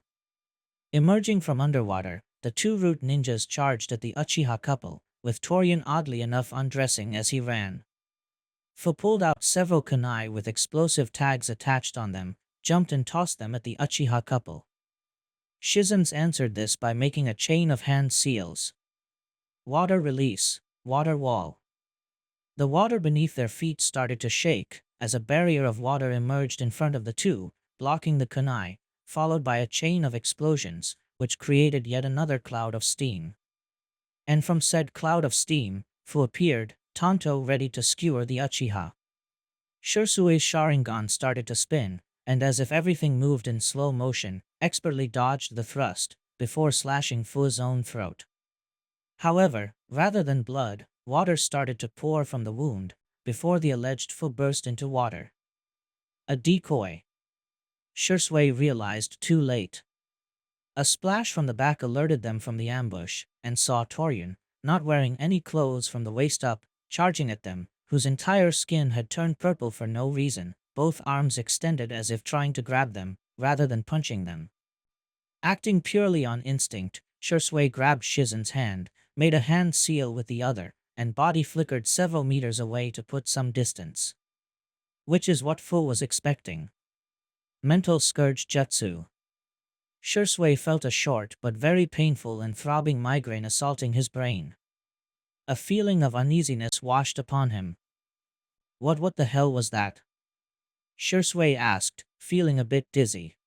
[SPEAKER 1] Emerging from underwater, the two root ninjas charged at the Uchiha couple, with Torian oddly enough undressing as he ran. Fu pulled out several kunai with explosive tags attached on them, jumped and tossed them at the Uchiha couple. Shizun's answered this by making a chain of hand seals. Water release, water wall. The water beneath their feet started to shake, as a barrier of water emerged in front of the two, blocking the kunai, followed by a chain of explosions, which created yet another cloud of steam. And from said cloud of steam, Fu appeared, Tonto ready to skewer the Uchiha. Shursui's Sharingan started to spin, and as if everything moved in slow motion, expertly dodged the thrust, before slashing Fu's own throat. However, rather than blood, water started to pour from the wound, before the alleged Fu burst into water. A decoy. Shursui realized too late. A splash from the back alerted them from the ambush, and saw Torian, not wearing any clothes from the waist up, charging at them, whose entire skin had turned purple for no reason, both arms extended as if trying to grab them, rather than punching them. Acting purely on instinct, Shursui grabbed Shizun's hand, made a hand seal with the other, and body flickered several meters away to put some distance. Which is what Fu was expecting. Mental Scourge Jutsu. Shursui felt a short but very painful and throbbing migraine assaulting his brain. A feeling of uneasiness washed upon him. What the hell was that? Shursui asked, feeling a bit dizzy.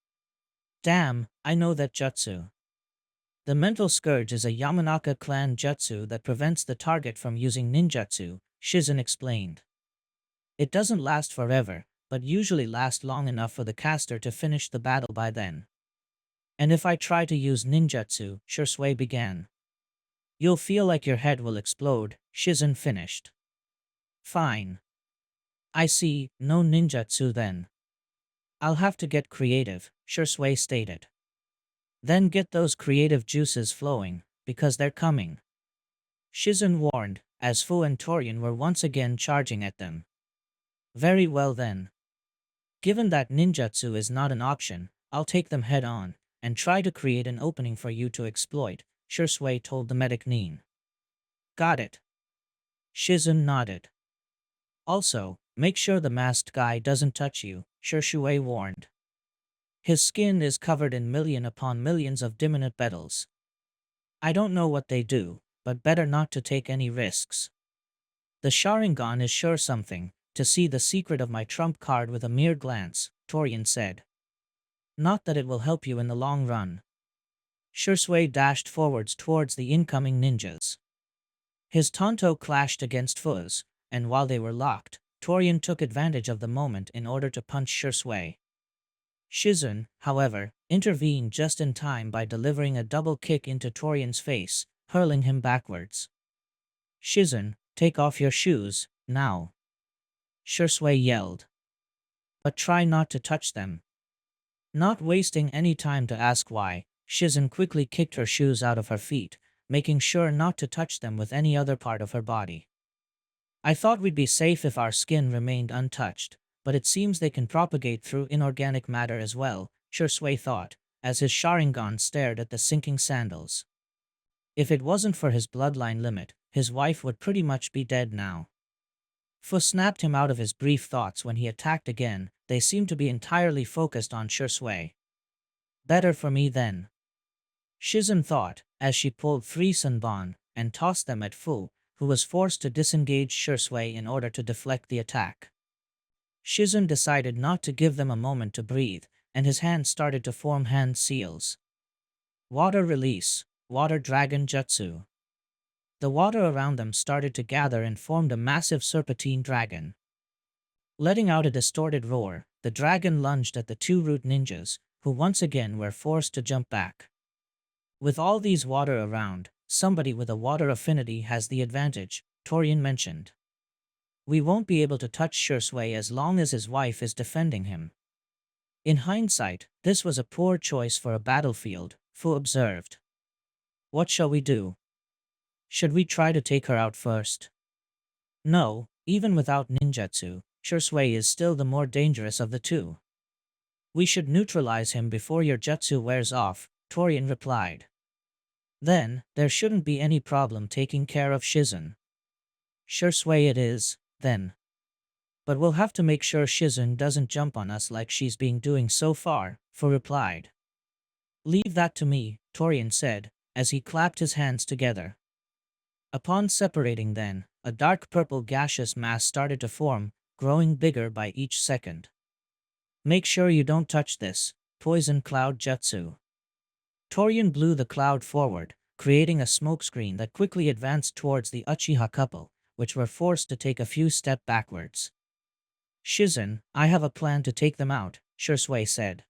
[SPEAKER 1] Damn, I know that jutsu. The Mental Scourge is a Yamanaka clan jutsu that prevents the target from using ninjutsu, Shizun explained. It doesn't last forever, but usually lasts long enough for the caster to finish the battle by then. And if I try to use ninjutsu, Shursui began. You'll feel like your head will explode, Shizun finished. Fine. I see, no ninjutsu then. I'll have to get creative, Shursui stated. Then get those creative juices flowing, because they're coming. Shizun warned, as Fu and Torian were once again charging at them. Very well then. Given that ninjutsu is not an option, I'll take them head on, and try to create an opening for you to exploit, Shui told the medic Nin. Got it. Shizun nodded. Also, make sure the masked guy doesn't touch you, Shui warned. His skin is covered in million upon millions of diminutive petals. I don't know what they do, but better not to take any risks. The Sharingan is sure something, to see the secret of my trump card with a mere glance, Torian said. Not that it will help you in the long run. Shui dashed forwards towards the incoming ninjas. His Tonto clashed against Fu's, and while they were locked, Torian took advantage of the moment in order to punch Shui. Shizun, however, intervened just in time by delivering a double kick into Torian's face, hurling him backwards. Shizun, take off your shoes, now. Shui yelled. But try not to touch them. Not wasting any time to ask why, Shizun quickly kicked her shoes out of her feet, making sure not to touch them with any other part of her body. I thought we'd be safe if our skin remained untouched, but it seems they can propagate through inorganic matter as well, Shui thought, as his Sharingan stared at the sinking sandals. If it wasn't for his bloodline limit, his wife would pretty much be dead now. Fu snapped him out of his brief thoughts when he attacked again. They seemed to be entirely focused on Shui. Better for me then. Shizun thought, as she pulled 3 Sanban and tossed them at Fu, who was forced to disengage Shui in order to deflect the attack. Shizun decided not to give them a moment to breathe, and his hands started to form hand seals. Water release, water dragon jutsu. The water around them started to gather and formed a massive serpentine dragon. Letting out a distorted roar, the dragon lunged at the 2 root ninjas, who once again were forced to jump back. With all these water around, somebody with a water affinity has the advantage, Torian mentioned. We won't be able to touch Shui as long as his wife is defending him. In hindsight, this was a poor choice for a battlefield, Fu observed. What shall we do? Should we try to take her out first? No, even without ninjutsu, Shui is still the more dangerous of the two. We should neutralize him before your jutsu wears off, Torian replied. Then, there shouldn't be any problem taking care of Shizun. Shui it is, then. But we'll have to make sure Shizun doesn't jump on us like she's been doing so far, Fu replied. Leave that to me, Torian said, as he clapped his hands together. Upon separating then, a dark purple gaseous mass started to form, growing bigger by each second. Make sure you don't touch this, poison cloud jutsu. Torian blew the cloud forward, creating a smokescreen that quickly advanced towards the Uchiha couple, which were forced to take a few steps backwards. Shizun, I have a plan to take them out, Shui said.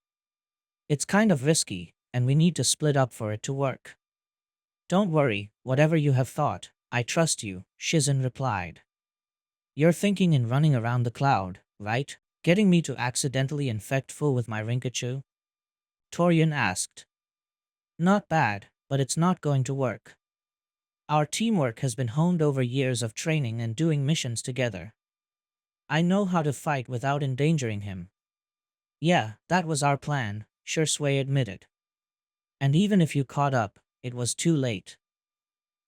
[SPEAKER 1] It's kind of risky, and we need to split up for it to work. Don't worry, whatever you have thought, I trust you, Shizun replied. You're thinking in running around the cloud, right? Getting me to accidentally infect Fu with my Rinkachu? Torian asked. Not bad, but it's not going to work. Our teamwork has been honed over years of training and doing missions together. I know how to fight without endangering him. Yeah, that was our plan, Shui admitted. And even if you caught up, it was too late.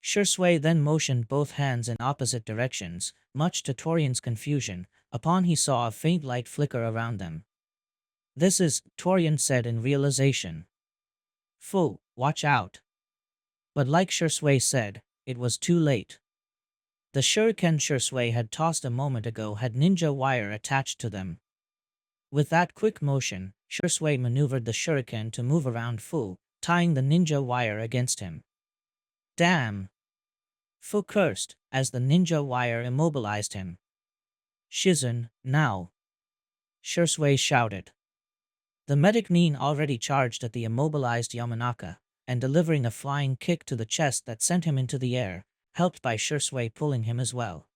[SPEAKER 1] Shui then motioned both hands in opposite directions, much to Torian's confusion, upon he saw a faint light flicker around them. This is, Torian said in realization. Fu, watch out. But like Shui said, it was too late. The shuriken Shui had tossed a moment ago had ninja wire attached to them. With that quick motion, Shui maneuvered the shuriken to move around Fu, tying the ninja wire against him. Damn! Fu cursed, as the ninja wire immobilized him. Shizun, now! Shui shouted. The medic Nin already charged at the immobilized Yamanaka, and delivering a flying kick to the chest that sent him into the air, helped by Shui pulling him as well.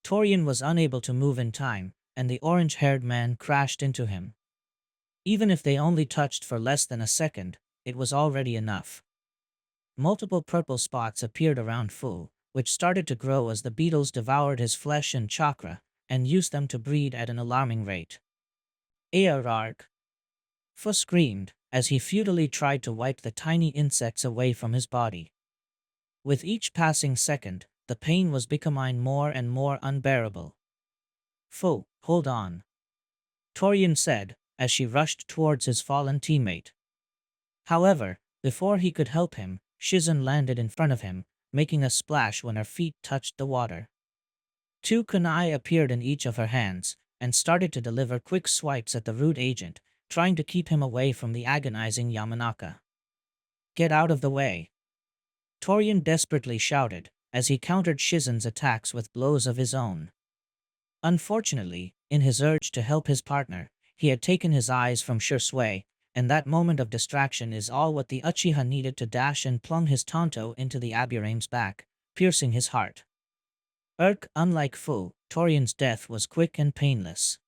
[SPEAKER 1] Torian was unable to move in time, and the orange-haired man crashed into him. Even if they only touched for less than a second, it was already enough. Multiple purple spots appeared around Fu, which started to grow as the beetles devoured his flesh and chakra, and used them to breed at an alarming rate. Ararg! Fu screamed, as he futilely tried to wipe the tiny insects away from his body. With each passing second, the pain was becoming more and more unbearable. Fu, hold on, Torian said, as she rushed towards his fallen teammate. However, before he could help him, Shizun landed in front of him, making a splash when her feet touched the water. Two kunai appeared in each of her hands, and started to deliver quick swipes at the rude agent, trying to keep him away from the agonizing Yamanaka. Get out of the way! Torian desperately shouted, as he countered Shizun's attacks with blows of his own. Unfortunately, in his urge to help his partner, he had taken his eyes from Shursui, and that moment of distraction is all what the Uchiha needed to dash and plunge his Tonto into the Aburame's back, piercing his heart. Unlike Fu, Torian's death was quick and painless.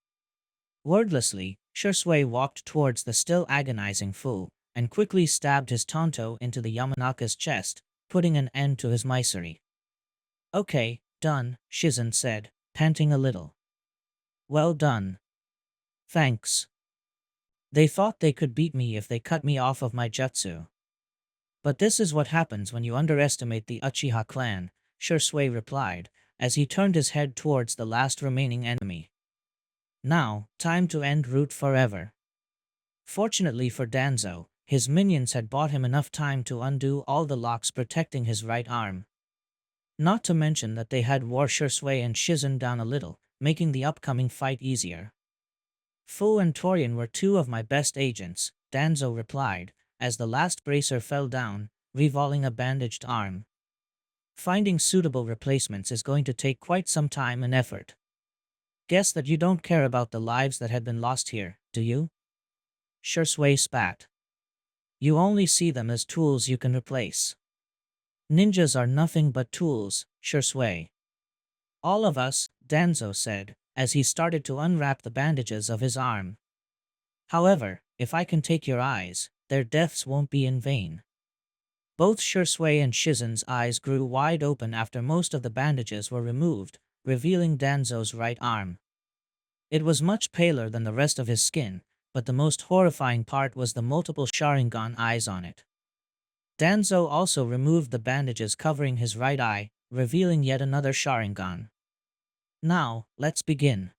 [SPEAKER 1] Wordlessly, Shursui walked towards the still agonizing Fu, and quickly stabbed his Tonto into the Yamanaka's chest, putting an end to his misery. Okay, done, Shizun said, panting a little. Well done. Thanks. They thought they could beat me if they cut me off of my jutsu. But this is what happens when you underestimate the Uchiha clan, Shursui replied, as he turned his head towards the last remaining enemy. Now, time to end route forever. Fortunately for Danzo, his minions had bought him enough time to undo all the locks protecting his right arm. Not to mention that they had wore Shursui and Shizun down a little, making the upcoming fight easier. Fu and Torian were two of my best agents, Danzo replied, as the last bracer fell down, revolving a bandaged arm. Finding suitable replacements is going to take quite some time and effort. Guess that you don't care about the lives that had been lost here, do you? Shursui spat. You only see them as tools you can replace. Ninjas are nothing but tools, Shursui. All of us, Danzo said, as he started to unwrap the bandages of his arm. However, if I can take your eyes, their deaths won't be in vain. Both Shursui and Shizun's eyes grew wide open after most of the bandages were removed, revealing Danzo's right arm. It was much paler than the rest of his skin, but the most horrifying part was the multiple Sharingan eyes on it. Danzo also removed the bandages covering his right eye, revealing yet another Sharingan. Now, let's begin.